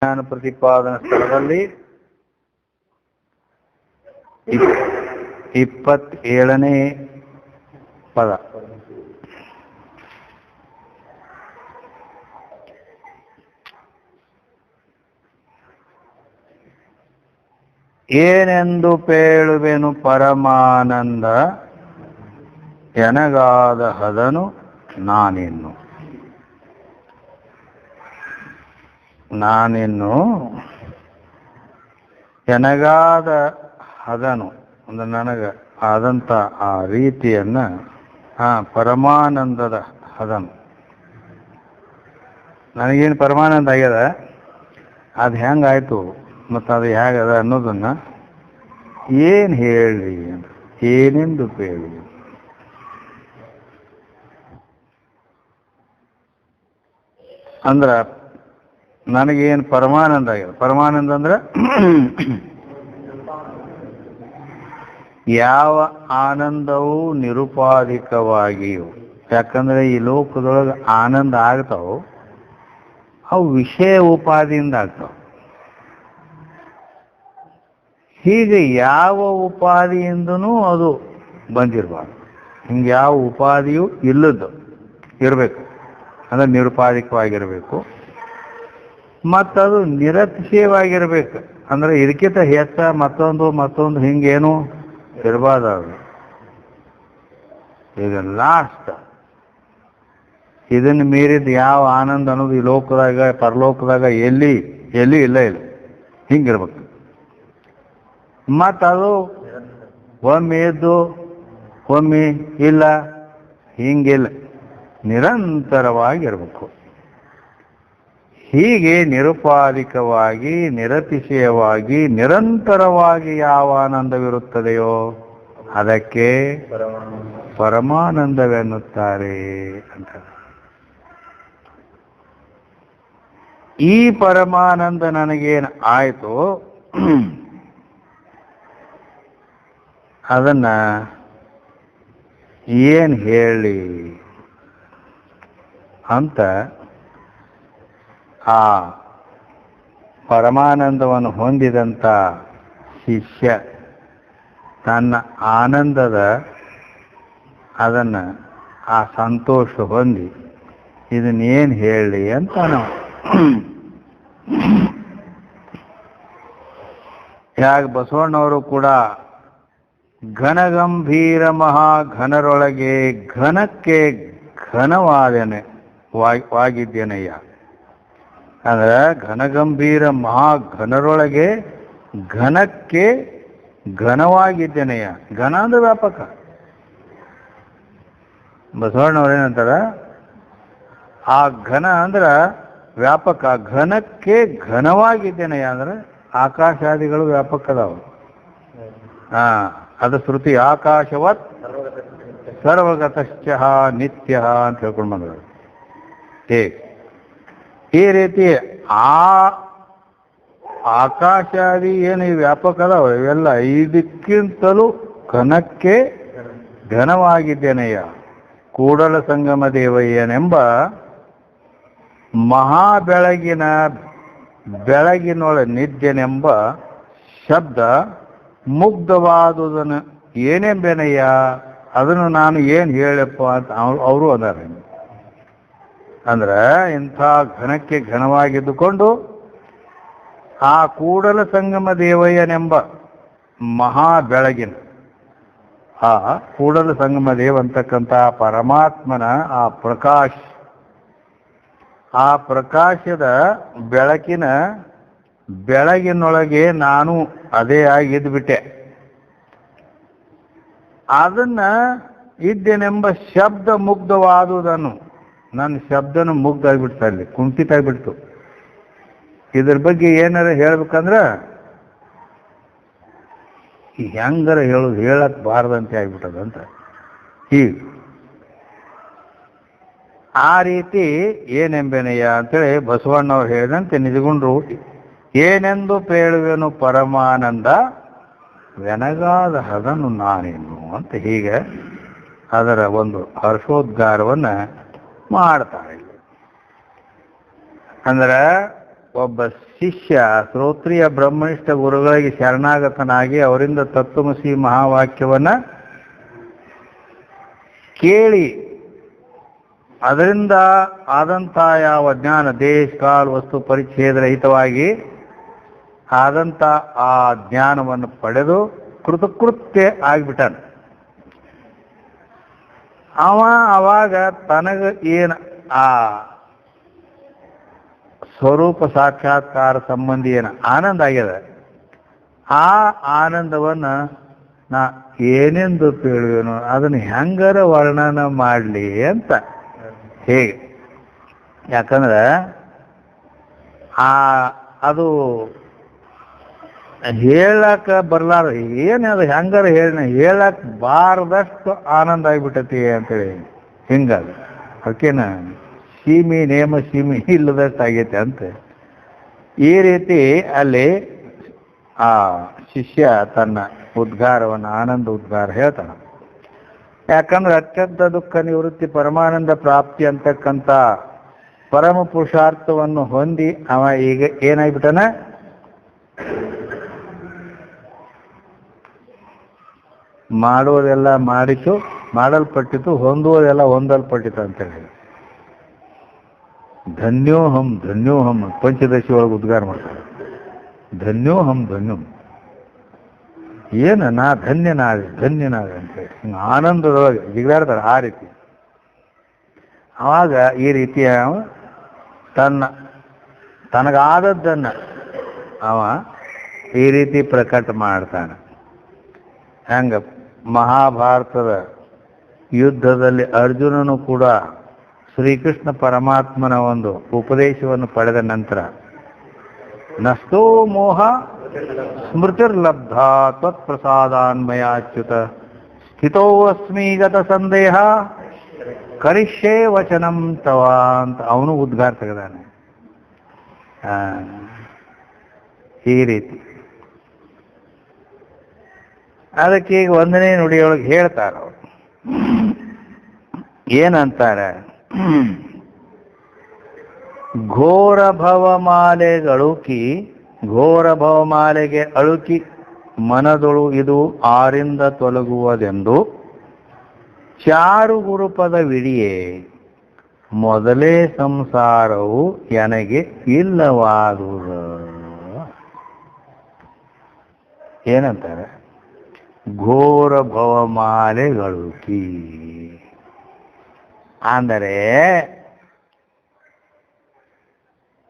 ಜ್ಞಾನ ಪ್ರತಿಪಾದನಾ ಸ್ಥಳದಲ್ಲಿ 27ನೇ ಪದ. ಏನೆಂದು ಪೇಳುವೆನು ಪರಮಾನಂದ ಎನಗಾದ ಹದನು ನಾನಿನ್ನು. ಎನಗಾದ ಹದನು ಅಂದ್ರೆ ನನಗೆ ಆದಂಥ ಆ ರೀತಿಯನ್ನ ಪರಮಾನಂದದ ಹದನು. ನನಗೇನು ಪರಮಾನಂದ ಆಗ್ಯದ, ಅದು ಹೆಂಗಾಯ್ತು ಮತ್ತು ಅದು ಹೇಗದ ಅನ್ನೋದನ್ನ ಏನು ಹೇಳಿ ಅಂತ. ಏನೆಂದು ಹೇಳಿ ಅಂದ್ರ ನನಗೇನು ಪರಮಾನಂದ ಆಗ್ಯದ. ಪರಮಾನಂದ ಅಂದ್ರೆ ಯಾವ ಆನಂದವು ನಿರುಪಾಧಿಕವಾಗಿಯೂ, ಯಾಕಂದ್ರೆ ಈ ಲೋಕದೊಳಗೆ ಆನಂದ ಆಗ್ತಾವ, ಅವು ವಿಷಯ ಉಪಾದಿಯಿಂದ ಆಗ್ತಾವ. ಹೀಗೆ ಯಾವ ಉಪಾದಿಯಿಂದನೂ ಅದು ಬಂದಿರಬಾರ್ದು. ಹಿಂಗೆ ಯಾವ ಉಪಾದಿಯೂ ಇಲ್ಲದ್ದು ಇರಬೇಕು, ಅಂದ್ರೆ ನಿರುಪಾಧಿಕವಾಗಿರಬೇಕು. ಮತ್ತದು ನಿರತಿಶಯವಾಗಿರ್ಬೇಕು, ಅಂದ್ರೆ ಇದಕ್ಕಿಂತ ಹೆಚ್ಚ ಮತ್ತೊಂದು ಹಿಂಗೇನು ಇರಬಾರ್ದು. ಈಗ ಲಾಸ್ಟ್ ಇದನ್ನು ಮೀರಿದ ಯಾವ ಆನಂದ ಅನ್ನೋದು ಈ ಲೋಕದಾಗ ಪರಲೋಕದಾಗ ಎಲ್ಲಿ ಇಲ್ಲ ಹಿಂಗಿರ್ಬೇಕು. ಮತ್ತದು ಒಮ್ಮೆ ಎದ್ದು ಒಮ್ಮೆ ಇಲ್ಲ, ಹಿಂಗಿಲ್ಲ, ನಿರಂತರವಾಗಿರ್ಬೇಕು. ಹೀಗೆ ನಿರುಪಾಧಿಕವಾಗಿ ನಿರತಿಶಯವಾಗಿ ನಿರಂತರವಾಗಿ ಯಾವ ಆನಂದವಿರುತ್ತದೆಯೋ ಅದಕ್ಕೆ ಪರಮಾನಂದವೆನ್ನುತ್ತಾರೆ ಅಂತ. ಈ ಪರಮಾನಂದ ನನಗೇನು ಆಯಿತು ಅದನ್ನ ಏನು ಹೇಳಿ ಅಂತ ಆ ಪರಮಾನಂದವನ್ನು ಹೊಂದಿದಂಥ ಶಿಷ್ಯ ತನ್ನ ಆನಂದದ ಅದನ್ನು ಆ ಸಂತೋಷ ಹೊಂದಿ ಇದನ್ನೇನು ಹೇಳಿ ಅಂತ ನಾವು ಯಾಕೆ ಬಸವಣ್ಣವರು ಕೂಡ ಘನಗಂಭೀರ ಮಹಾಘನರೊಳಗೆ ಘನಕ್ಕೆ ಘನವಾದನೆ ವಾಗಿದ್ದೇನಯ್ಯ. ಅಂದ್ರೆ ಘನಗಂಭೀರ ಮಹಾಘನರೊಳಗೆ ಘನಕ್ಕೆ ಘನವಾಗಿದ್ದೇನೆಯ. ಘನ ಅಂದ್ರೆ ವ್ಯಾಪಕ. ಬಸವಣ್ಣವ್ರೇನಂತಾರ, ಆ ಘನ ಅಂದ್ರ ವ್ಯಾಪಕ, ಘನಕ್ಕೆ ಘನವಾಗಿದ್ದೇನೆಯ ಅಂದ್ರೆ ಆಕಾಶಾದಿಗಳು ವ್ಯಾಪಕ ಅದಾವ. ಅದು ಶ್ರುತಿ ಆಕಾಶವತ್ ಸರ್ವಗತಶ್ಚ ನಿತ್ಯ ಅಂತ ಹೇಳ್ಕೊಂಡು ಬಂದ್ರು. ಈ ರೀತಿ ಆ ಆಕಾಶಾದಿ ಏನು ವ್ಯಾಪಕ ಅದಾವ ಇವೆಲ್ಲ ಇದಕ್ಕಿಂತಲೂ ಘನಕ್ಕೆ ಘನವಾಗಿದ್ದೇನೆಯ. ಕೂಡಲ ಸಂಗಮ ದೇವಯ್ಯನೆಂಬ ಬೆಳಗಿನೊಳನಿದ್ದೆನೆಂಬ ಶಬ್ದ ಮುಗ್ಧವಾದುದನ್ನು ಏನೆಂಬೆನಯ್ಯ, ಅದನ್ನು ನಾನು ಏನು ಹೇಳಪ್ಪ ಅಂತ ಅವರು ಅದಾರ. ಅಂದ್ರೆ ಇಂಥ ಘನಕ್ಕೆ ಘನವಾಗಿದ್ದುಕೊಂಡು ಆ ಕೂಡಲ ಸಂಗಮ ದೇವಯ್ಯನೆಂಬ ಬೆಳಗಿನ ಆ ಕೂಡಲ ಸಂಗಮ ದೇವ ಅಂತಕ್ಕಂಥ ಪರಮಾತ್ಮನ ಆ ಪ್ರಕಾಶದ ಬೆಳಗಿನೊಳಗೆ ನಾನು ಅದೇ ಆಗಿದ್ಬಿಟ್ಟೆ. ಅದನ್ನ ಇದ್ದೇನೆಂಬ ಶಬ್ದ ಮುಗ್ಧವಾದುದನ್ನು, ನನ್ನ ಶಬ್ದನ ಮುಗ್ಧ ಆಗಿಬಿಡ್ತು, ಅಲ್ಲಿ ಕುಂಠಿತ ಆಗಿಬಿಡ್ತು. ಇದ್ರ ಬಗ್ಗೆ ಏನಾರ ಹೇಳ್ಬೇಕಂದ್ರ ಹೆಂಗಾರ ಹೇಳಕ್ ಬಾರದಂತೆ ಆಗ್ಬಿಟ್ಟದಂತ. ಹೀಗೆ ಆ ರೀತಿ ಏನೆಂಬೆನೆಯ ಅಂತೇಳಿ ಬಸವಣ್ಣವ್ರು ಹೇಳಿದಂತೆ ನಿಜಗೊಂಡ್ರು. ಏನೆಂದು ಪೇಳುವೆನು ಪರಮಾನಂದ ವೆನಗಾದ ಹದನು ನಾನೇನು ಅಂತ ಹೀಗೆ ಅದರ ಒಂದು ಹರ್ಷೋದ್ಗಾರವನ್ನು ಮಾಡ್ತಾರೆ. ಅಂದ್ರೆ ಒಬ್ಬ ಶಿಷ್ಯ ಶ್ರೋತ್ರಿಯ ಬ್ರಹ್ಮನಿಷ್ಠ ಗುರುಗಳಿಗೆ ಶರಣಾಗತನಾಗಿ ಅವರಿಂದ ತತ್ವಮಸಿ ಮಹಾವಾಕ್ಯವನ್ನ ಕೇಳಿ ಅದರಿಂದ ಆದಂಥ ಯಾವ ಜ್ಞಾನ ದೇಶ ಕಾಲ ವಸ್ತು ಪರಿಚ್ಛೇದ ರಹಿತವಾಗಿ ಆದಂಥ ಆ ಜ್ಞಾನವನ್ನು ಪಡೆದು ಕೃತಕೃತ್ಯ ಆಗಿಬಿಟ್ಟಾನ. ಅವಾಗ ತನಗ ಏನು ಆ ಸ್ವರೂಪ ಸಾಕ್ಷಾತ್ಕಾರ ಸಂಬಂಧಿ ಏನು ಆನಂದ ಆಗ್ಯದ, ಆ ಆನಂದವನ್ನು ನಾ ಏನೆಂದು ತಿಳಿಯೋನು, ಅದನ್ನು ಹೆಂಗಾರ ವರ್ಣನ ಮಾಡಲಿ ಅಂತ ಹೇಗೆ. ಯಾಕಂದ್ರೆ ಅದು ಹೇಳಕ್ಕ ಬರ್ಲಾರ, ಏನದು ಹೆಂಗಾರ ಹೇಳಕ್ ಬಾರದಷ್ಟು ಆನಂದ ಆಗಿಬಿಟ್ಟತಿ ಅಂತೇಳಿ ಹಿಂಗಾದ. ಅದಕ್ಕೇನ ಸೀಮಿ ನೇಮ ಸೀಮಿ ಇಲ್ಲದಷ್ಟು ಆಗೈತೆ ಅಂತ ಈ ರೀತಿ ಅಲ್ಲಿ ಆ ಶಿಷ್ಯ ತನ್ನ ಉದ್ಗಾರವನ್ನು ಆನಂದ ಉದ್ಗಾರ ಹೇಳ್ತಾನ. ಯಾಕಂದ್ರೆ ಅತ್ಯಂತ ದುಃಖ ನಿವೃತ್ತಿ ಪರಮಾನಂದ ಪ್ರಾಪ್ತಿ ಅಂತಕ್ಕಂಥ ಪರಮ ಪುರುಷಾರ್ಥವನ್ನು ಹೊಂದಿ ಅವ ಈಗ ಏನಾಗ್ಬಿಟ್ಟನ, ಮಾಡುವುದೆಲ್ಲ ಮಾಡಿತು, ಮಾಡಲ್ಪಟ್ಟಿತು, ಹೊಂದುವುದೆಲ್ಲ ಹೊಂದಲ್ಪಟ್ಟಿತು ಅಂತೇಳಿ ಧನ್ಯೋಹಂ ಧನ್ಯೋಹಂ ಪಂಚದಶಿ ಒಳಗೆ ಉದ್ಗಾರ ಮಾಡ್ತಾರೆ. ಧನ್ಯೋಹಂ ಧನ್ಯೋಹಂ, ಏನು ನಾ ಧನ್ಯನಾದೆ ಅಂತೇಳಿ ಹಿಂಗೆ ಆನಂದದೊಳಗೆ ಜಿಗಾಡ್ತಾರೆ. ಆ ರೀತಿ ಆವಾಗ ಈ ರೀತಿಯ ತನಗಾದದ್ದನ್ನು ಅವ ಈ ರೀತಿ ಪ್ರಕಟ ಮಾಡ್ತಾನೆ. ಹೆಂಗ ಮಹಾಭಾರತದ ಯುದ್ಧದಲ್ಲಿ ಅರ್ಜುನನು ಕೂಡ ಶ್ರೀಕೃಷ್ಣ ಪರಮಾತ್ಮನ ಒಂದು ಉಪದೇಶವನ್ನು ಪಡೆದ ನಂತರ ನಷ್ಟೋ ಮೋಹ ಸ್ಮೃತಿರ್ಲಬ್ಧ ತ್ವತ್ಪ್ರಸಾದಾನ್ಮಯಾಚ್ಯುತ ಸ್ಥಿತೋಸ್ಮಿ ಗತ ಸಂದೇಹ ಕರಿಷ್ಯೆ ವಚನಂ ತವ ಅಂತ ಅವನು ಉದ್ಗಾರ ತೆಗೆದಾನೆ. ಈ ರೀತಿ ಅದಕ್ಕೆ ಈಗ 1ನೇ ನುಡಿಯೊಳಗೆ ಹೇಳ್ತಾರ ಅವರು ಏನಂತಾರೆ, ಘೋರ ಭವಮಾಲೆಗೆ ಅಳುಕಿ ಮನದೊಳು ಇದು ಆರಿಂದ ತೊಲಗುವುದೆಂದು ಚಾರು ಗುರುಪದವಿಡಿಯೇ ಮೊದಲೇ ಸಂಸಾರವು ನನಗೆ ಇಲ್ಲವಾದುದು. ಏನಂತಾರೆ, ಘೋರ ಭವಮಾಲೆಗಳುಕಿ ಅಂದರೆ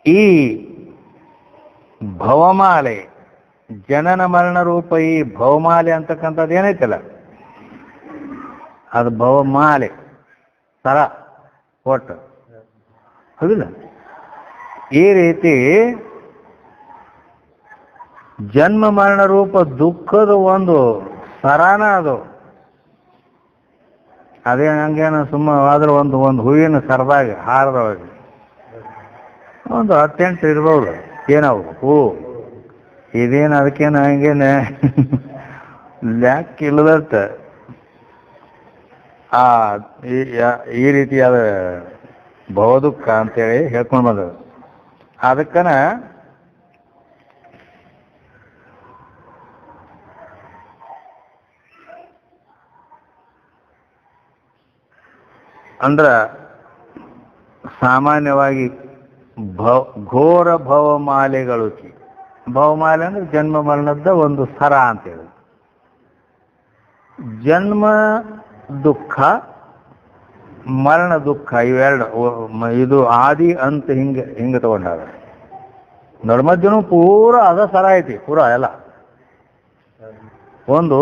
ಈ ಭವಮಾಲೆ ಜನನ ಮರಣ ರೂಪ ಈ ಭವಮಾಲೆ ಅಂತಕ್ಕಂಥದ್ದು ಏನೈತಲ್ಲ, ಅದು ಭವಮಾಲೆ ಸರ ಒಟ್ಟು ಹೌದಿಲ್ಲ. ಈ ರೀತಿ ಜನ್ಮ ಮರಣ ರೂಪ ದುಃಖದ ಒಂದು ಸರಾನ ಅದು. ಅದೇ ಹಂಗೇನು ಸುಮ್ಮವಾದ್ರೆ ಒಂದು ಹೂವಿನ ಸರದಾಗ ಹಾರದೊಳಗೆ ಒಂದು 10-8 ಇರ್ಬೋದು. ಏನವು ಹೂ ಇದೇನು ಅದಕ್ಕೇನು ಹಂಗೇನೆ ಲ್ಯಾಕ್ ಇಲ್ಲದತ್ತ ಈ ರೀತಿಯಾದ ಭವದುಃಖ ಅಂತೇಳಿ ಹೇಳ್ಕೊಂಡು ಬಂದದು. ಅದಕ್ಕನ ಅಂದ್ರ ಸಾಮಾನ್ಯವಾಗಿ ಘೋರ ಭವಮಾಲೆಗಳುಕಿ, ಭವಮಾಲೆ ಅಂದ್ರೆ ಜನ್ಮ ಮರಣದ ಒಂದು ಸರ ಅಂತೇಳಿ. ಜನ್ಮ ದುಃಖ ಮರಣ ದುಃಖ ಇವೆರಡು ಇದು ಆದಿ ಅಂತ ಹಿಂಗೆ ತಗೊಂಡಾಗ ನಡ್ಮಧ್ಯನೂ ಪೂರ ಅದ ಸರ ಐತಿ. ಪೂರ ಎಲ್ಲ ಒಂದು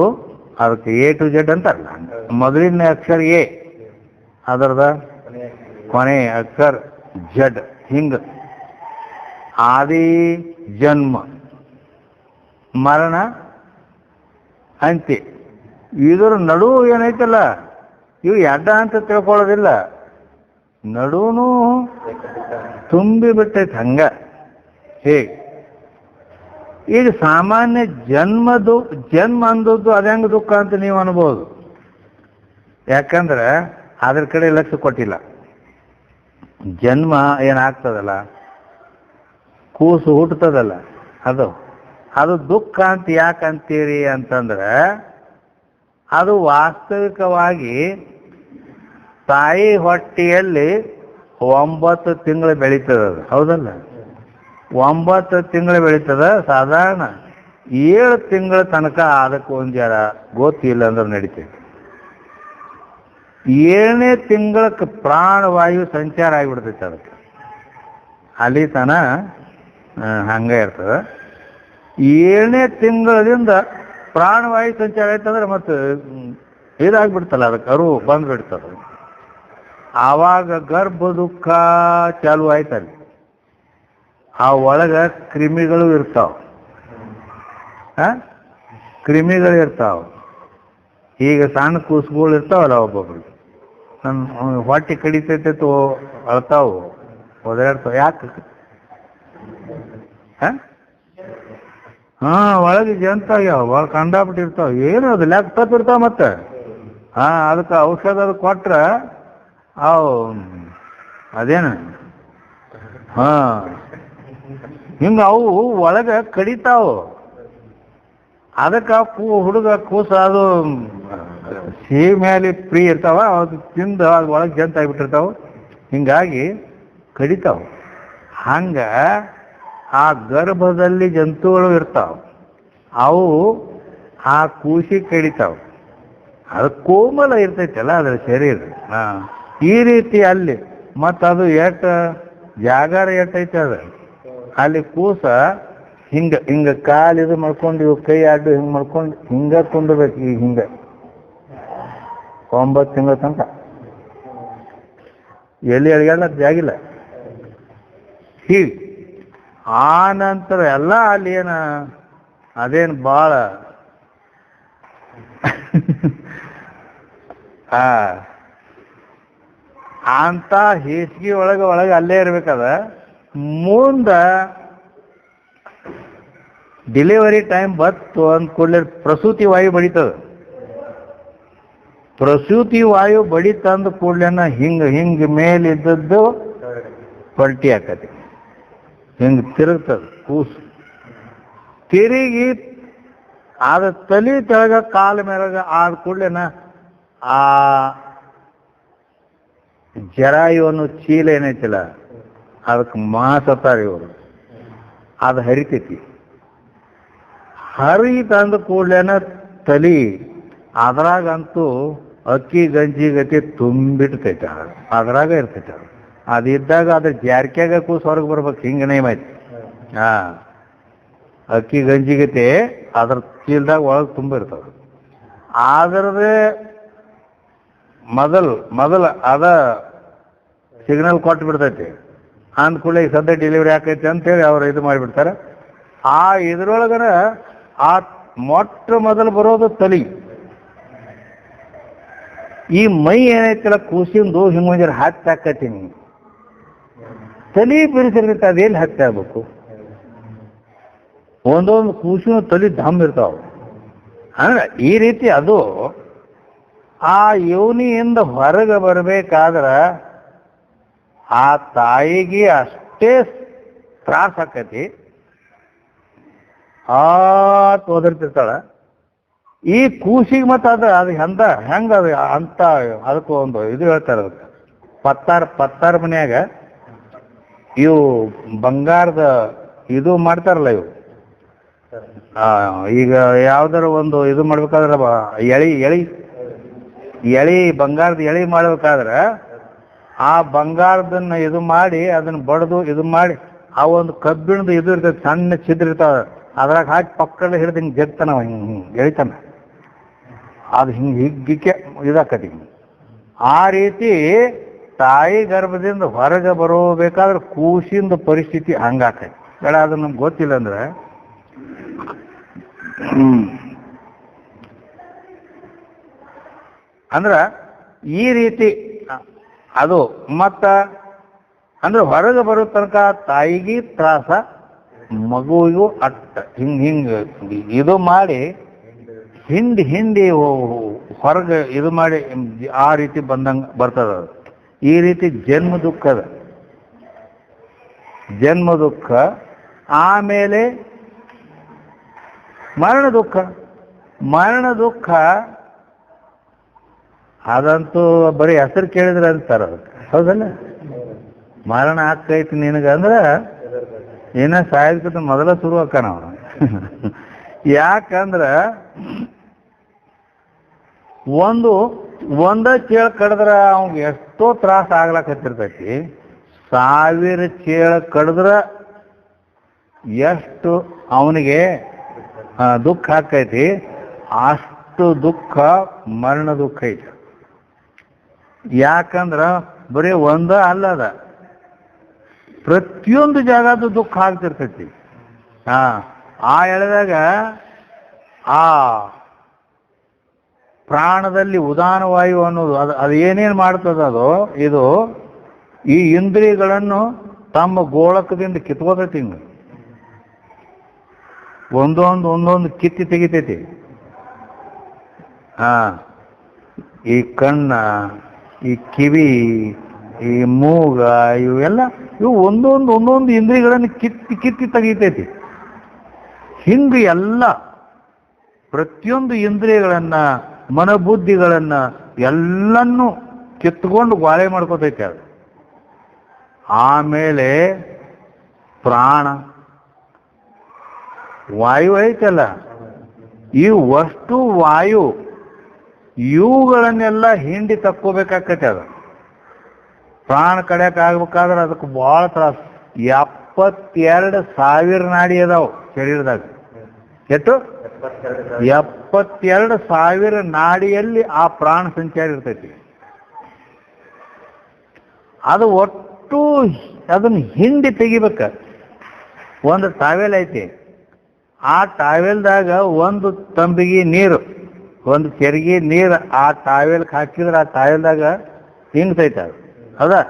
ಅದಕ್ಕೆ A to Z ಅಂತಾರಲ್ಲ, ಮೊದಲಿನ ಅಕ್ಷರ ಎ, ಅದರದ ಕೊನೆ ಅಕ್ಷರ ಜಡ್, ಹಿಂಗ ಆದಿ ಜನ್ಮ ಮರಣ ಅಂತ್ಯ. ಇದರ ನಡುವು ಏನೈತಲ್ಲ ಇವು ಎಡ್ಡ ಅಂತ ತಿಳ್ಕೊಳ್ಳೋದಿಲ್ಲ, ನಡುವೂ ತುಂಬಿ ಬಿಟ್ಟೈತೆ ಹಂಗ. ಹೇಗೆ ಈಗ ಸಾಮಾನ್ಯ ಜನ್ಮ ಅಂದದ್ದು ಅದ ಹೆಂಗ ದುಃಖ ಅಂತ ನೀವು ಅನ್ಬೋದು. ಯಾಕಂದ್ರೆ ಅದ್ರ ಕಡೆ ಲಕ್ಷ್ಯ ಕೊಟ್ಟಿಲ್ಲ. ಜನ್ಮ ಏನಾಗ್ತದಲ್ಲ ಕೂಸು ಹುಟ್ಟುತ್ತದಲ್ಲ ಅದು ಅದು ದುಃಖ ಅಂತ ಯಾಕಂತೀರಿ ಅಂತಂದ್ರೆ ಅದು ವಾಸ್ತವಿಕವಾಗಿ ತಾಯಿ ಹೊಟ್ಟೆಯಲ್ಲಿ 9 ತಿಂಗಳು ಬೆಳೀತದ. ಹೌದಲ್ಲ? 9 ತಿಂಗಳು ಬೆಳೀತದ. ಸಾಧಾರಣ 7 ತಿಂಗಳ ತನಕ ಅದಕ್ಕೆ ಒಂದು ಜರ ಗೊತ್ತಿಲ್ಲ ಅಂದ್ರೆ ನಡೀತೈತಿ. 7ನೇ ತಿಂಗಳಕ್ಕೆ ಪ್ರಾಣವಾಯು ಸಂಚಾರ ಆಗಿಬಿಡ್ತೈತೆ ಅದಕ್ಕೆ. ಅಲ್ಲಿ ತನ ಹಂಗೆ ಇರ್ತದೆ. 7ನೇ ತಿಂಗಳದಿಂದ ಪ್ರಾಣವಾಯು ಸಂಚಾರ ಆಯ್ತಂದ್ರೆ ಮತ್ತೆ ಇದಾಗ್ಬಿಡ್ತಲ್ಲ, ಅದಕ್ಕೆ ಅರು ಬಂದ್ಬಿಡ್ತದೆ. ಆವಾಗ ಗರ್ಭ ದುಃಖ ಚಾಲು ಆಯ್ತಲ್ಲಿ. ಆ ಒಳಗೆ ಕ್ರಿಮಿಗಳು ಇರ್ತಾವ, ಕ್ರಿಮಿಗಳು ಇರ್ತಾವ. ಈಗ ಸಣ್ಣ ಕೂಸುಗಳು ಇರ್ತಾವಲ್ಲ, ಒಬ್ಬೊಬ್ರು ನನ್ನ ಹೊಟ್ಟೆ ಕಡಿತೈತೆ ಅಳ್ತಾವು, ಒದರಾಡ್ತಾವ. ಯಾಕೆ? ಒಳಗೆ ಜಂತಾಗ್ಯಾವ, ಒಳಗೆ ಕಂಡಾಬಿಟ್ಟಿರ್ತಾವ. ಏನು ಅದು ಲೆಕ್ಕ ತಪ್ಪಿರ್ತಾವ. ಮತ್ತೆ ಅದಕ್ಕೆ ಔಷಧ ಅದು ಕೊಟ್ರೆ ಅವು ಅದೇನು ಹಿಂಗೆ ಅವು ಒಳಗೆ ಕಡಿತಾವು. ಅದಕ್ಕೆ ಹುಡುಗ ಕೂಸ ಅದು ಸಿಹಿ ಮೇಲೆ ಫ್ರೀ ಇರ್ತಾವ, ಅದು ತಿಂದು ಅದು ಒಳಗೆ ಜಂತ ಆಗಿಬಿಟ್ಟಿರ್ತಾವ, ಹಿಂಗಾಗಿ ಕಡಿತಾವ. ಹಂಗೆ ಆ ಗರ್ಭದಲ್ಲಿ ಜಂತುಗಳು ಇರ್ತಾವ, ಅವು ಆ ಕೂಸಿ ಕಡಿತಾವ. ಅದು ಕೋಮಲ ಇರ್ತೈತಲ್ಲ ಅದರ ಶರೀರ. ಈ ರೀತಿ ಅಲ್ಲಿ ಮತ್ತು ಅದು ಜಾಗಾರ ಎಟ್ಟೈತೆ ಅದು. ಅಲ್ಲಿ ಕೂಸ ಹಿಂಗೆ ಕಾಲು ಇದು ಮಾಡ್ಕೊಂಡು ಇವು ಕೈ ಅಡ್ಡು ಹಿಂಗೆ ಮಾಡ್ಕೊಂಡು ಹಿಂಗೆ ಕುಂಡ್ಬೇಕು. ಈಗ ಹಿಂಗೆ 9 ತಿಂಗಳ ತನಕ ಎಲ್ಲಿ ಅಡಿಗಾಡ್ಲಕ್ಕೆ ಜಾಗಿಲ್ಲ. ಹೀಗೆ ಆ ನಂತರ ಎಲ್ಲ ಅಲ್ಲಿ ಅದೇನು ಭಾಳ ಅಂತ ಹೇಸಿಗೆ ಒಳಗೆ ಅಲ್ಲೇ ಇರ್ಬೇಕದ. ಮುಂದೆ ಡೆಲಿವರಿ ಟೈಮ್ ಬತ್ತು ಅಂದ ಕೂಡಲೇ ಪ್ರಸೂತಿ ವಾಯು ಬಡಿತದ. ಪ್ರಸೂತಿ ವಾಯು ಬಡಿತಂದ ಕೂಡಲೇನ ಹಿಂಗೆ ಮೇಲಿದ್ದದ್ದು ಪಲ್ಟಿ ಆಕತಿ, ಹಿಂಗೆ ತಿರುಗ್ತದೆ ಕೂಸು. ತಿರುಗಿ ಅದ ತಲೆ ತೆಳಗ ಕಾಲ ಮೇಲಾಗ ಆದ ಕೂಡಲೇನ ಆ ಜರಾಯು ಅನ್ನೋ ಚೀಲ ಏನೈತಿಲ್ಲ ಅದಕ್ಕೆ ಮಾಸತ್ತಾರ ಇವರು, ಅದು ಹರಿತೈತಿ. ಹರಿತಂದ ಕೂಡಲೇನ ತಲೆ ಅದ್ರಾಗಂತೂ ಅಕ್ಕಿ ಗಂಜಿ ಗತಿ ತುಂಬಿಡ್ತೈತೆ, ಅದ್ರಾಗ ಇರ್ತೈತೆ. ಅದಿದ್ದಾಗ ಅದ್ರ ಜಾರ್ಕ್ಯಾಗ ಕೂಸು ಹೊರಗೆ ಬರ್ಬೇಕು, ಹಿಂಗೆ ನೇಮ್ ಐತಿ. ಅಕ್ಕಿ ಗಂಜಿ ಗತಿ ಅದ್ರ ಚೀಲದಾಗ ಒಳಗೆ ತುಂಬಿರ್ತವೆ. ಅದರದೇ ಮೊದಲು ಅದ ಸಿಗ್ನಲ್ ಕೊಟ್ಟು ಬಿಡ್ತೈತಿ. ಅಂದ ಕೂಡಲೇ ಈಗ ಸದ್ಯ ಡೆಲಿವರಿ ಆಕೈತಿ ಅಂತೇಳಿ ಅವ್ರು ಇದು ಮಾಡಿಬಿಡ್ತಾರೆ. ಆ ಇದ್ರೊಳಗನ ಆ ಮೊಟ್ಟ ಮೊದಲು ಬರೋದು ತಲೆ. ಈ ಮೈ ಏನೈತಿಲ್ಲ ಕೂಸಿಂದು ಹಿಂಗೊಂಜರ ಹತ್ತಿ ಹಾಕತ್ತೀನಿ, ತಲೆ ಬಿಡಿಸಿರ್ತೈತೆ. ಅದೇನು ಹತ್ತಿ ಆಗ್ಬೇಕು? ಒಂದೊಂದು ಕೂಸಿನ ತಲೆ ಧಮ್ ಇರ್ತಾವ. ಅಂದ್ರೆ ಈ ರೀತಿ ಅದು ಆ ಯೋನಿಯಿಂದ ಹೊರಗೆ ಬರಬೇಕಾದ್ರೆ ಆ ತಾಯಿಗೆ ಅಷ್ಟೇ ತ್ರಾಸ ಆಕತಿ. ಓದಿರ್ತಿರ್ತಾಳ. ಈ ಕೂಸಿಗೆ ಮತ್ತು ಅದು ಹೆಂಗೆ ಅದು ಅಂತ ಅದಕ್ಕೂ ಒಂದು ಇದು ಹೇಳ್ತಾರೆ. ಅದಕ್ಕೆ ಪತ್ತಾರ ಮನ್ಯಾಗ ಇವು ಬಂಗಾರದ ಇದು ಮಾಡ್ತಾರಲ್ಲ, ಇವು ಈಗ ಯಾವ್ದಾರ ಒಂದು ಇದು ಮಾಡ್ಬೇಕಾದ್ರೆ ಎಳಿ ಬಂಗಾರದ ಎಳಿ ಮಾಡ್ಬೇಕಾದ್ರೆ ಆ ಬಂಗಾರದನ್ನ ಇದು ಮಾಡಿ ಅದನ್ನ ಬಡ್ದು ಇದು ಮಾಡಿ ಆ ಒಂದು ಕಬ್ಬಿಣದ ಇದು ಇರ್ತದೆ, ಸಣ್ಣ ಛಿದ್ರ ಇರ್ತಾವ, ಅದ್ರಾಗ ಹಾಕಿ ಪಕ್ಕದ ಹಿಡಿದು ಹಿಂಗೆ ಜಗ್ತಾನ, ಹಿಂಗೆ ಎಳಿತಾನ. ಅದು ಹಿಗ್ಗಿಕ್ಕೆ ಇದಾಕತಿ. ಆ ರೀತಿ ತಾಯಿ ಗರ್ಭದಿಂದ ಹೊರಗೆ ಬರಬೇಕಾದ್ರೆ ಕೂಸಿಂದ ಪರಿಸ್ಥಿತಿ ಹಂಗಾಕತಿ. ಬೇಡ, ಅದು ನಮ್ಗೆ ಗೊತ್ತಿಲ್ಲ ಅಂದ್ರೆ ಅಂದ್ರ ಈ ರೀತಿ ಅದು ಮತ್ತ ಅಂದ್ರೆ ಹೊರಗೆ ಬರೋ ತನಕ ತಾಯಿಗೆ ತ್ರಾಸ, ಮಗುವಿಗೂ ಅಟ್ಟ ಹಿಂಗೆ ಇದು ಮಾಡಿ ಹಿಂಡಿ ಹೊರಗೆ ಇದು ಮಾಡಿ ಆ ರೀತಿ ಬಂದಂಗೆ ಬರ್ತದ. ಈ ರೀತಿ ಜನ್ಮ ದುಃಖ ಆಮೇಲೆ ಮರಣ ದುಃಖ. ಮರಣ ದುಃಖ ಅದಂತೂ ಬರೀ ಹೆಸರು ಕೇಳಿದ್ರೆ ಅಂತಾರೆ ಅದಕ್ಕೆ, ಹೌದಲ್ಲ? ಮರಣ ಆಗ್ತೈತಿ ನಿನಗಂದ್ರೆ ಏನ ಸಾಯೋದಕ್ಕಿಂತ ಮೊದಲ ಶುರು ಆಕಾನ ಅವನು. ಯಾಕಂದ್ರೆ ಒಂದ ಚೇಳು ಕಡಿದ್ರೆ ಅವ್ನಿಗೆ ಎಷ್ಟೋ ತ್ರಾಸ ಆಗ್ಲಕತ್ತಿರ್ತೈತಿ. 1000 ಚೇಳು ಕಡಿದ್ರೆ ಎಷ್ಟು ಅವನಿಗೆ ದುಃಖ ಆಕೈತಿ, ಅಷ್ಟು ದುಃಖ ಮರಣ ದುಃಖ ಐತಿ. ಯಾಕಂದ್ರೆ ಬರೀ ಒಂದ ಅಲ್ಲದ ಪ್ರತಿಯೊಂದು ಜಾಗದ ದುಃಖ ಆಗ್ತಿರ್ತೈತಿ. ಆ ಎಳೆದಾಗ ಆ ಪ್ರಾಣದಲ್ಲಿ ಉದಾನ ವಾಯು ಅನ್ನೋದು ಅದು ಏನೇನು ಮಾಡ್ತದ ಅದು ಇದು ಈ ಇಂದ್ರಿಯಗಳನ್ನು ತಮ್ಮ ಗೋಳಕದಿಂದ ಕಿತ್ಕೋತೈತಿ. ಹಿಂಗೆ ಒಂದೊಂದು ಕಿತ್ತಿ ತೆಗಿತೈತಿ. ಈ ಕಣ್ಣ, ಈ ಕಿವಿ, ಈ ಮೂಗ, ಇವು ಒಂದೊಂದು ಇಂದ್ರಿಯಗಳನ್ನು ಕಿತ್ತಿ ತೆಗಿತೈತಿ. ಹಿಂಗೆ ಎಲ್ಲ ಪ್ರತಿಯೊಂದು ಇಂದ್ರಿಯಗಳನ್ನ, ಮನಬುದ್ಧಿಗಳನ್ನ ಎಲ್ಲನ್ನೂ ಕಿತ್ಕೊಂಡು ಗಾಳಿ ಮಾಡ್ಕೋತೈತೆ ಅದು. ಆಮೇಲೆ ಪ್ರಾಣ, ವಾಯು ಐತಲ್ಲ, ಈ ವಸ್ತು ವಾಯು ಇವುಗಳನ್ನೆಲ್ಲ ಹಿಂಡಿ ತಕ್ಕೋಬೇಕಾಕೈತೆ ಅದು. ಪ್ರಾಣ ಕಡೆಯಕ್ಕೆ ಆಗ್ಬೇಕಾದ್ರೆ ಅದಕ್ಕೆ ಭಾಳ ತ್ರಾಸ. 72,000 ನಾಡಿ ಅದಾವ ಶರೀರದಾಗ. ಎಷ್ಟು? 72,000 ನಾಡಿಯಲ್ಲಿ ಆ ಪ್ರಾಣ ಸಂಚಾರ ಇರ್ತೈತಿ. ಅದು ಒಟ್ಟು ಅದನ್ನು ಹಿಂಡಿ ತೆಗಿಬೇಕ. ಒಂದು ಟಾವೆಲ್ ಐತಿ, ಆ ಟಾವೆಲ್ದಾಗ ಒಂದು ತಂಬಿಗೆ ನೀರು, ಒಂದು ಚೆರಿಗೆ ನೀರು ಆ ಟಾವೆಲ್ಗೆ ಹಾಕಿದ್ರೆ ಆ ಟಾವೆಲ್ದಾಗ ಹಿಂಗ್ತೈತೆ ಅದು. ಹೌದಾ?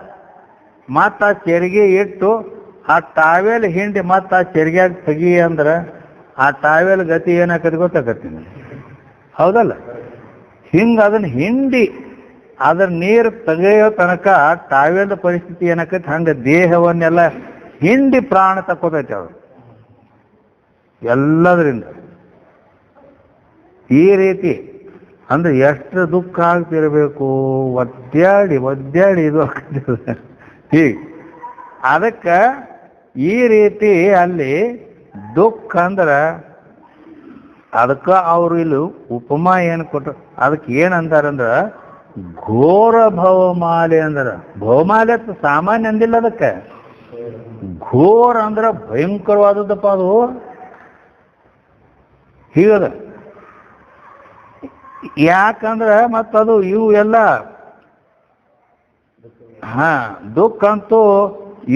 ಮತ್ತು ಆ ಚೆರಿಗೆ ಇಟ್ಟು ಆ ಟಾವೆಲ್ ಹಿಂಡಿ ಮತ್ತು ಆ ಚೆರಿಗೆಯಾಗ ತೆಗಿ ಅಂದ್ರೆ ಆ ಟಾವೆಲ್ ಗತಿ ಏನಾಕತಿ ಗೊತ್ತಾಕತಿ. ಹೌದಲ್ಲ? ಹಿಂಗೆ ಅದನ್ನು ಹಿಂಡಿ ಅದ್ರ ನೀರು ತೆಗೆಯೋ ತನಕ ಟಾವೆಲ್ ಪರಿಸ್ಥಿತಿ ಏನಾಕತಿ, ಹಂಗೆ ದೇಹವನ್ನೆಲ್ಲ ಹಿಂಡಿ ಪ್ರಾಣ ತಕ್ಕೋತೈತೆ ಅವರು ಎಲ್ಲದರಿಂದ. ಈ ರೀತಿ ಅಂದ್ರೆ ಎಷ್ಟು ದುಃಖ ಆಗ್ತಿರ್ಬೇಕು, ಒದ್ದಾಡಿ ಇದು ಆಗ್ತಿರ್ತದೆ. ಹೀಗೆ ಅದಕ್ಕೆ ಈ ರೀತಿ ಅಲ್ಲಿ ದುಃಖ ಅಂದ್ರೆ ಅದಕ್ಕೆ ಅವರು ಇಲ್ಲಿ ಉಪಮಾ ಏನು ಕೊಟ್ಟರು, ಅದಕ್ಕೆ ಏನಂತಾರಂದ್ರೆ ಘೋರ ಭವಮಾಲೆ ಅಂದ್ರೆ, ಭವಮಾಲೆ ಸಾಮಾನ್ಯ ಅಂದಿಲ್ಲ ಅದಕ್ಕೆ. ಘೋರ ಅಂದ್ರೆ ಭಯಂಕರವಾದದ್ದಪ್ಪ ಅದು. ಹೀಗದ. ಯಾಕಂದ್ರೆ ಮತ್ತದು ಇವು ಎಲ್ಲ ದುಃಖ ಅಂತೂ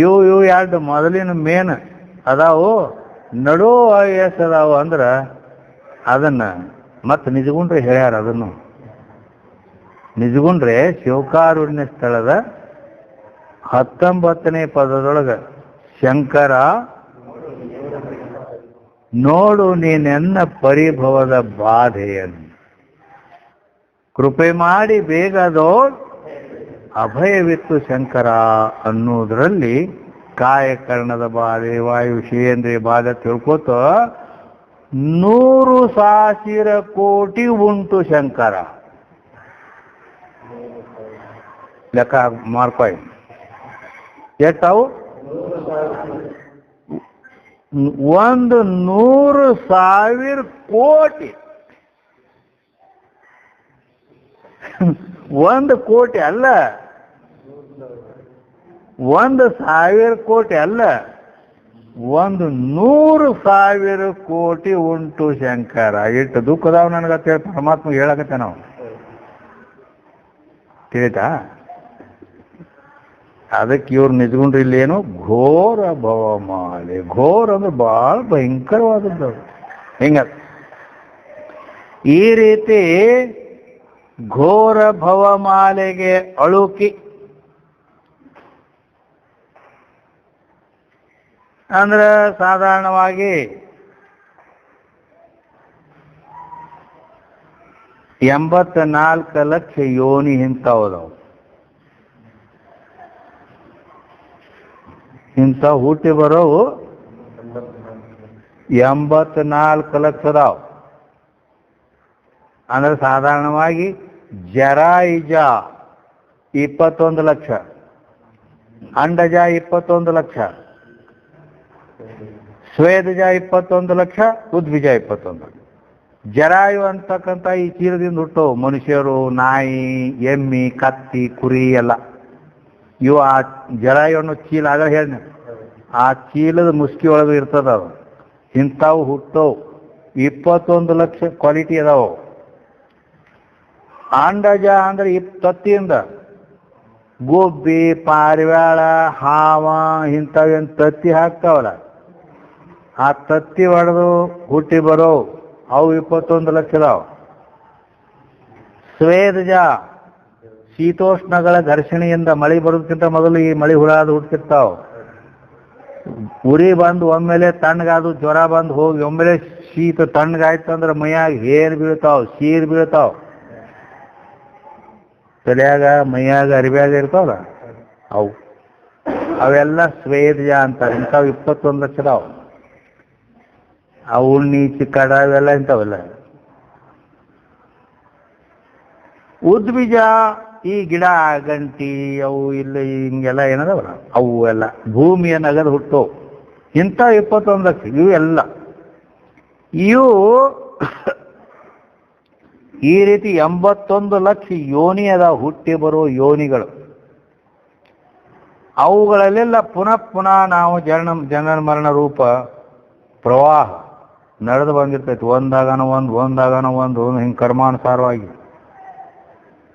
ಇವು ಎರಡು ಮೊದಲಿನ ಮೇನ್ ಅದಾವು. ನಡೋ ಎಸ್ ಅದಾವು ಅಂದ್ರೆ ಅದನ್ನ ಮತ್ತೆ ನಿಜಗುಂಡ್ರೆ ಹೇಳ್ಯಾರ. ಅದನ್ನು ನಿಜಗುಂಡ್ರೆ ಶಿವಕಾರುಣ್ಯ ಸ್ಥಳದ 19ನೇ ಪದದೊಳಗೆ ಶಂಕರ ನೋಡು ನೀನೆನ್ನ ಪರಿಭವದ ಬಾಧೆಯನ್ನು ಕೃಪೆ ಮಾಡಿ ಬೇಗದೋ ಅಭಯವಿತ್ತು ಶಂಕರ ಅನ್ನೋದ್ರಲ್ಲಿ ಕಾಯಕರ್ಣದ ಬಾಧೆ, ವಾಯು ವಿಷಯೇಂದ್ರಿಯ ಬಾಧೆ ತಿಳ್ಕೋತ 100,000 ಕೋಟಿ ಉಂಟು ಶಂಕರ. ಲೆಕ್ಕ ಮಾಡ್ಕೊಯ್ ಎಷ್ಟಾವು? 100,000 ಕೋಟಿ. 1 ಕೋಟಿ ಅಲ್ಲ, 1,000 ಕೋಟಿ ಅಲ್ಲ, 100,000 ಕೋಟಿ ಉಂಟು ಶಂಕರ. ಇಟ್ಟು ದುಃಖದಾವ್ ನನಗತ್ತ ಪರಮಾತ್ಮ ಹೇಳಕತ್ತೆ ನಾವು. ತಿಳಿತಾ? ಅದಕ್ಕೆ ಇವ್ರು ನಿಜಗುಂಡ್ರಿ ಇಲ್ಲೇನು ಘೋರ ಭವಮಾಲೆ. ಘೋರ ಅಂದ್ರೆ ಬಹಳ ಭಯಂಕರವಾದದ್ದು. ಹಿಂಗ ಈ ರೀತಿ ಘೋರ ಭವಮಾಲೆಗೆ ಅಳುಕಿ ಅಂದ್ರೆ ಸಾಧಾರಣವಾಗಿ 84 ಲಕ್ಷ ಯೋನಿ ಇಂಥವದವು. ಇಂಥ ಹುಟ್ಟಿ ಬರೋವು 84 ಲಕ್ಷ ಅದಾವ. ಅಂದ್ರೆ ಸಾಧಾರಣವಾಗಿ ಜರಾಯುಜ 21 ಲಕ್ಷ, ಅಂಡಜ 21 ಲಕ್ಷ, ಸ್ವೇದಜ 21 ಲಕ್ಷ, ಉದ್ವಿಜ 21. ಜರಾಯು ಅಂತಕ್ಕಂಥ ಈ ಚೀಲದಿಂದ ಹುಟ್ಟು ಮನುಷ್ಯರು, ನಾಯಿ, ಎಮ್ಮಿ, ಕತ್ತಿ, ಕುರಿ ಎಲ್ಲ ಇವು ಆ ಜರಾಯು ಅನ್ನೋ ಚೀಲ ಆಗ ಹೇಳಿ ಆ ಚೀಲದ ಮುಸ್ಕಿ ಒಳಗೆ ಇರ್ತದ. ಅದು ಇಂಥವು ಹುಟ್ಟವು 21 ಲಕ್ಷ ಕ್ವಾಲಿಟಿ ಅದಾವು. ಅಂಡಜ ಅಂದ್ರೆ ತತ್ತಿಯಿಂದ ಗುಬ್ಬಿ, ಪಾರಿವಾಳ, ಹಾವ ಇಂಥವೇನು ತತ್ತಿ ಹಾಕ್ತಾವಲ್ಲ, ಆ ತತ್ತಿ ಹೊಡೆದು ಹುಟ್ಟಿ ಬರೋ ಅವು 21 ಲಕ್ಷ ಅದಾವ. ಸ್ವೇದಜ ಶೀತೋಷ್ಣಗಳ ಘರ್ಷಣೆಯಿಂದ ಮಳೆ ಬರೋದಕ್ಕಿಂತ ಮೊದಲು ಈ ಮಳೆ ಹುಳ ಅದು ಹುಟ್ಟಿರ್ತಾವ. ಉರಿ ಬಂದು ಒಮ್ಮೆಲೆ ತಣ್ಣಗಾದು, ಜ್ವರ ಬಂದು ಹೋಗಿ ಒಮ್ಮೆಲೆ ಶೀತ ತಣ್ಣಗಾಯ್ತು ಅಂದ್ರೆ ಮೈಯಾಗ ಹೇರ್ ಬೀಳ್ತಾವ, ಸೀರ್ ಬೀಳ್ತಾವ. ತಲೆಯಾಗ ಮೈಯಾಗ ಅರಿವ್ಯಾಗ ಇರ್ತಾವಲ್ಲ ಅವು, ಅವೆಲ್ಲ ಸ್ವೇದಜ ಅಂತಾರೆ. ಇಂಥವು 21 ಲಕ್ಷ ಅದಾವ. ಅವು ಉಣ್ಣಿ, ಚಿಕ್ಕಡ ಅವೆಲ್ಲ ಇಂಥವೆಲ್ಲ. ಉದ್ವಿಜ ಈ ಗಿಡ, ಗಂಟಿ, ಅವು ಇಲ್ಲಿ ಹಿಂಗೆಲ್ಲ ಏನದವಲ್ಲ ಅವು ಎಲ್ಲ ಭೂಮಿಯ ನಗದು ಹುಟ್ಟು. ಇಂಥ 21 ಲಕ್ಷ ಇವು ಎಲ್ಲ. ಇವು ಈ ರೀತಿ 81 ಲಕ್ಷ ಯೋನಿ ಅದಾವ, ಹುಟ್ಟಿ ಬರೋ ಯೋನಿಗಳು. ಅವುಗಳಲ್ಲೆಲ್ಲ ಪುನಃ ಪುನಃ ನಾವು ಜನನ ಮರಣ ರೂಪ ಪ್ರವಾಹ ನಡೆದು ಬಂದಿರ್ತೈತಿ. ಒಂದಾಗನ ಒಂದು ಹಿಂಗೆ ಕರ್ಮಾನುಸಾರವಾಗಿ.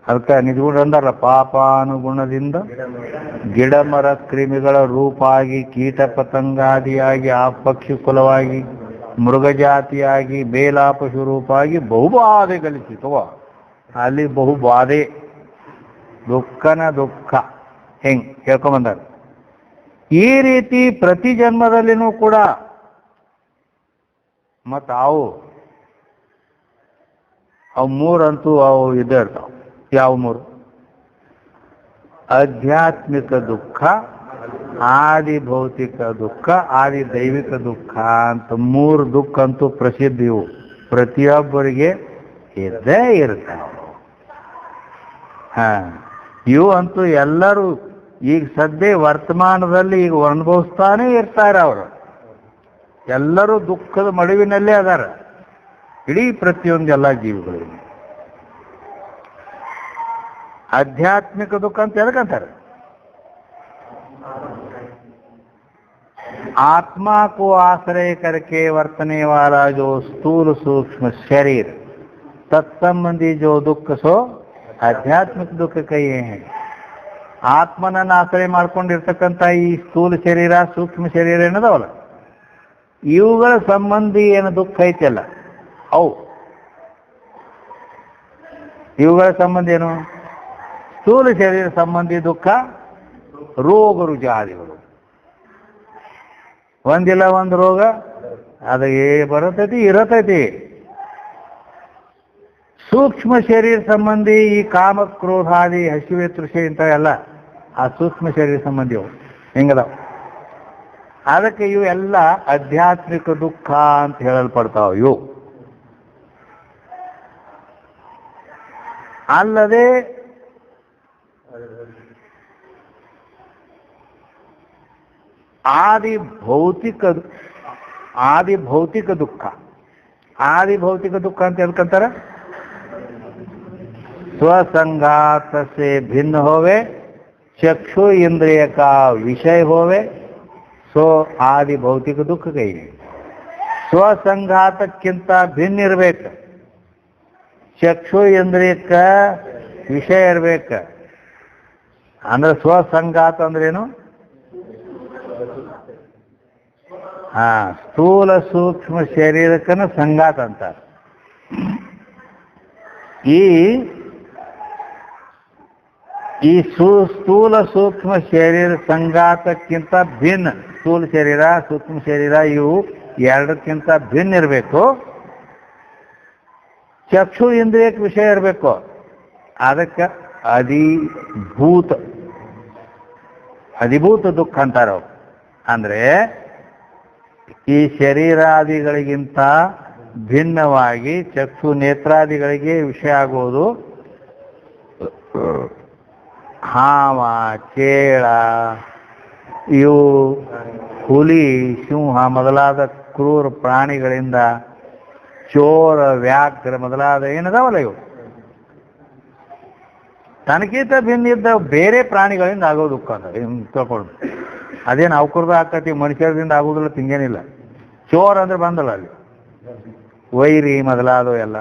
ಅದಕ್ಕೆ ನಿಜಗುಣ ಅಂದಾರಲ್ಲ, ಪಾಪಾನುಗುಣದಿಂದ ಗಿಡ ಮರ ಕ್ರಿಮಿಗಳ ರೂಪಾಗಿ, ಕೀಟ ಪತಂಗಾದಿಯಾಗಿ, ಆ ಪಕ್ಷಿ ಕುಲವಾಗಿ, ಮೃಗಜಾತಿಯಾಗಿ, ಬೇಲಾಪಶು ರೂಪಾಗಿ ಬಹುಬಾಧೆ ಗಳಿಸಿತವ. ಅಲ್ಲಿ ಬಹುಬಾಧೆ, ದುಃಖನ ದುಃಖ ಹೆಂಗ್ ಹೇಳ್ಕೊಂಬಂದಾರ. ಈ ರೀತಿ ಪ್ರತಿ ಜನ್ಮದಲ್ಲಿನೂ ಕೂಡ ಮತ್ತು ಅವು ಮೂರಂತೂ ಅವು ಇದ್ದೇ ಇರ್ತಾವ. ಯಾವ ಮೂರು? ಆಧ್ಯಾತ್ಮಿಕ ದುಃಖ, ಆದಿ ಭೌತಿಕ ದುಃಖ, ಆದಿ ದೈವಿಕ ದುಃಖ ಅಂತ 3 ದುಃಖ ಅಂತೂ ಪ್ರಸಿದ್ಧ. ಇವು ಪ್ರತಿಯೊಬ್ಬರಿಗೆ ಇದ್ದೇ ಇರ್ತಾವ. ಇವು ಅಂತೂ ಎಲ್ಲರೂ ಈಗ ಸದ್ಯ ವರ್ತಮಾನದಲ್ಲಿ ಈಗ ಅನುಭವಿಸ್ತಾನೆ ಇರ್ತಾರೆ. ಅವರು ಎಲ್ಲರೂ ದುಃಖದ ಮಡುವಿನಲ್ಲೇ ಅದಾರ, ಇಡೀ ಪ್ರತಿಯೊಂದು ಎಲ್ಲ ಜೀವಿಗಳಿಗೆ. ಆಧ್ಯಾತ್ಮಿಕ ದುಃಖ ಅಂತ ಎದಕ್ಕಂತಾರೆ? आत्मा को आश्रय करके वर्तने वाला जो स्थूल सूक्ष्म शरीर, तत्संबंधी जो दुख सो आध्यात्मिक दुख कहिए हैं. ಆತ್ಮನನ್ನು ಆಶ್ರಯ ಮಾಡ್ಕೊಂಡಿರ್ತಕ್ಕಂಥ ಈ ಸ್ಥೂಲ ಶರೀರ, ಸೂಕ್ಷ್ಮ ಶರೀರ ಏನದವಲ್ಲ, ಇವುಗಳ ಸಂಬಂಧಿ ಏನು ದುಃಖ ಐತಲ್ಲ ಅವು. ಇವುಗಳ ಸಂಬಂಧ ಏನು? ಸ್ಥೂಲ ಶರೀರ ಸಂಬಂಧಿ ದುಃಖ, ರೋಗ ರುಜಾದಿಗಳು. ಒಂದಿಲ್ಲ ಒಂದು ರೋಗ ಅದು ಬರತೈತಿ, ಇರತೈತಿ. ಸೂಕ್ಷ್ಮ ಶರೀರ ಸಂಬಂಧಿ ಈ ಕಾಮ, ಕ್ರೋಧಾದಿ, ಹಸಿವೆ, ತೃಷೆ ಇಂಥವೆಲ್ಲ ಆ ಸೂಕ್ಷ್ಮ ಶರೀರ ಸಂಬಂಧಿ ಅವು ಹೆಂಗದಾವ. ಅದಕ್ಕೆ ಇವು ಎಲ್ಲ ಆಧ್ಯಾತ್ಮಿಕ ದುಃಖ ಅಂತ ಹೇಳಲ್ಪಡ್ತಾವ. ಇವು ಅಲ್ಲದೆ ಆದಿ ಭೌತಿಕ ದುಃಖ. ಆದಿ ಭೌತಿಕ ದುಃಖ ಅಂತ ಹೇಳ್ಕೊಂತಾರ, स्वसंघात से भिन्न होवे, चक्षु इंद्रिय का विषय होवे, सो आदि भौतिक दुख कहिए. ಸ್ವಸಂಘಾತಕ್ಕಿಂತ ಭಿನ್ನ ಇರ್ಬೇಕು, ಚಕ್ಷು ಇಂದ್ರಿಯಕ್ಕ ವಿಷಯ ಇರ್ಬೇಕು. ಅಂದ್ರೆ ಸ್ವಸಂಘಾತ ಅಂದ್ರೇನು? ಸ್ಥೂಲ ಸೂಕ್ಷ್ಮ ಶರೀರಕ್ಕನ ಸಂಘಾತ ಅಂತಾರೆ. ಈ ಸ್ಥೂಲ ಸೂಕ್ಷ್ಮ ಶರೀರ ಸಂಘಾತಕ್ಕಿಂತ ಭಿನ್ನ, ಸ್ಥೂಲ ಶರೀರ ಸೂಕ್ಷ್ಮ ಶರೀರ ಇವು ಎರಡಕ್ಕಿಂತ ಭಿನ್ನ ಇರಬೇಕು. ಚಕ್ಷು ಇಂದ್ರಿಯಕ್ಕೆ ವಿಷಯ ಇರಬೇಕು. ಅದಕ್ಕೆ ಅಧಿಭೂತ ದುಃಖ ಅಂತಾರ. ಅಂದ್ರೆ ಈ ಶರೀರಾದಿಗಳಿಗಿಂತ ಭಿನ್ನವಾಗಿ ಚಕ್ಷು ನೇತ್ರಾದಿಗಳಿಗೆ ವಿಷಯ ಆಗುವುದು ಹಾವ, ಚೇಳ, ಇವು ಹುಲಿ, ಸಿಂಹ ಮೊದಲಾದ ಕ್ರೂರ ಪ್ರಾಣಿಗಳಿಂದ, ಚೋರ, ವ್ಯಾಘ್ರ ಮೊದಲಾದ ಏನದಾವಲ್ಲ ಇವು ತನಗಿಂತ ಭಿನ್ನ ಇದ್ದ ಬೇರೆ ಪ್ರಾಣಿಗಳಿಂದ ಆಗೋ ದುಃಖ ಅಂತ ತಿಳ್ಕೊಂಡು. ಅದೇನು ಅವಕರದ ಆಕತಿ, ಮನುಷ್ಯರಿಂದ ಆಗೋದಿಲ್ಲ ತಿಂಗೇನಿಲ್ಲ. ಚೋರ್ ಅಂದ್ರೆ ಬಂದಲ್ಲ ಅಲ್ಲಿ ವೈರಿ ಮೊದಲಾದವು ಎಲ್ಲ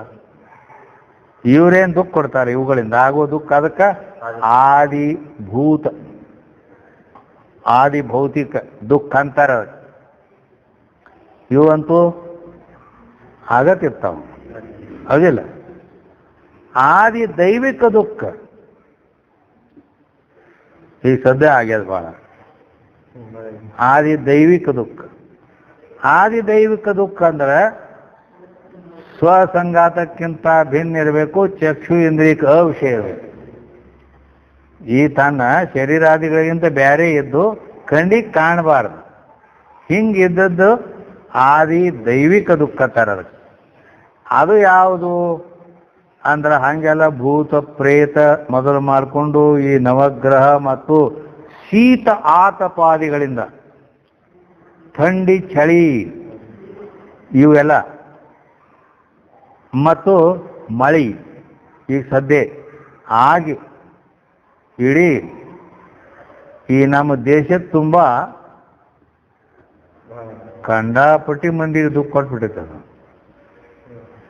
ಇವರೇನು ದುಃಖ ಕೊಡ್ತಾರೆ, ಇವುಗಳಿಂದ ಆಗೋ ದುಃಖ. ಅದಕ್ಕೆ ಆದಿ ಭೌತಿಕ ದುಃಖ ಅಂತಾರೆ. ಇವಂತೂ ಆಗತ್ತಿರ್ತಾವ, ಹೌದಿಲ್ಲ. ಆದಿ ದೈವಿಕ ದುಃಖ ಈಗ ಸದ್ಯ ಆಗ್ಯದ ಭಾಳ. ಆದಿ ದೈವಿಕ ದುಃಖ ಅಂದ್ರೆ ಸ್ವಸಂಗಾತಕ್ಕಿಂತ ಭಿನ್ನ ಇರಬೇಕು, ಚಕ್ಷು ಇಂದ್ರಿಯಕ್ಕೆ ಅವಿಷಯ ಇರಬೇಕು. ಈ ತನ್ನ ಶರೀರಾದಿಗಳಿಗಿಂತ ಬೇರೆ ಇದ್ದು ಕಣ್ಣಿಗೆ ಕಾಣಬಾರ್ದು. ಹಿಂಗಿದ್ದದ್ದು ಆದಿ ದೈವಿಕ ದುಃಖ ತರದ. ಅದು ಯಾವುದು ಅಂದ್ರೆ ಹಂಗೆಲ್ಲ ಭೂತ ಪ್ರೇತ ಮೊದಲು ಮಾಡಿಕೊಂಡು ಈ ನವಗ್ರಹ ಮತ್ತು ಶೀತ ಆತಪಾದಿಗಳಿಂದ, ಥಂಡಿ ಚಳಿ ಇವೆಲ್ಲ ಮತ್ತು ಮಳಿ ಈಗ ಸದ್ಯ ಆಗಿ ಇಡೀ ಈ ನಮ್ಮ ದೇಶದ ತುಂಬ ಕಂಡಾಪಟ್ಟಿ ಮಂದಿಗೆ ದುಃಖ ಕೊಟ್ಬಿಟ್ಟಿರ್ತದೆ,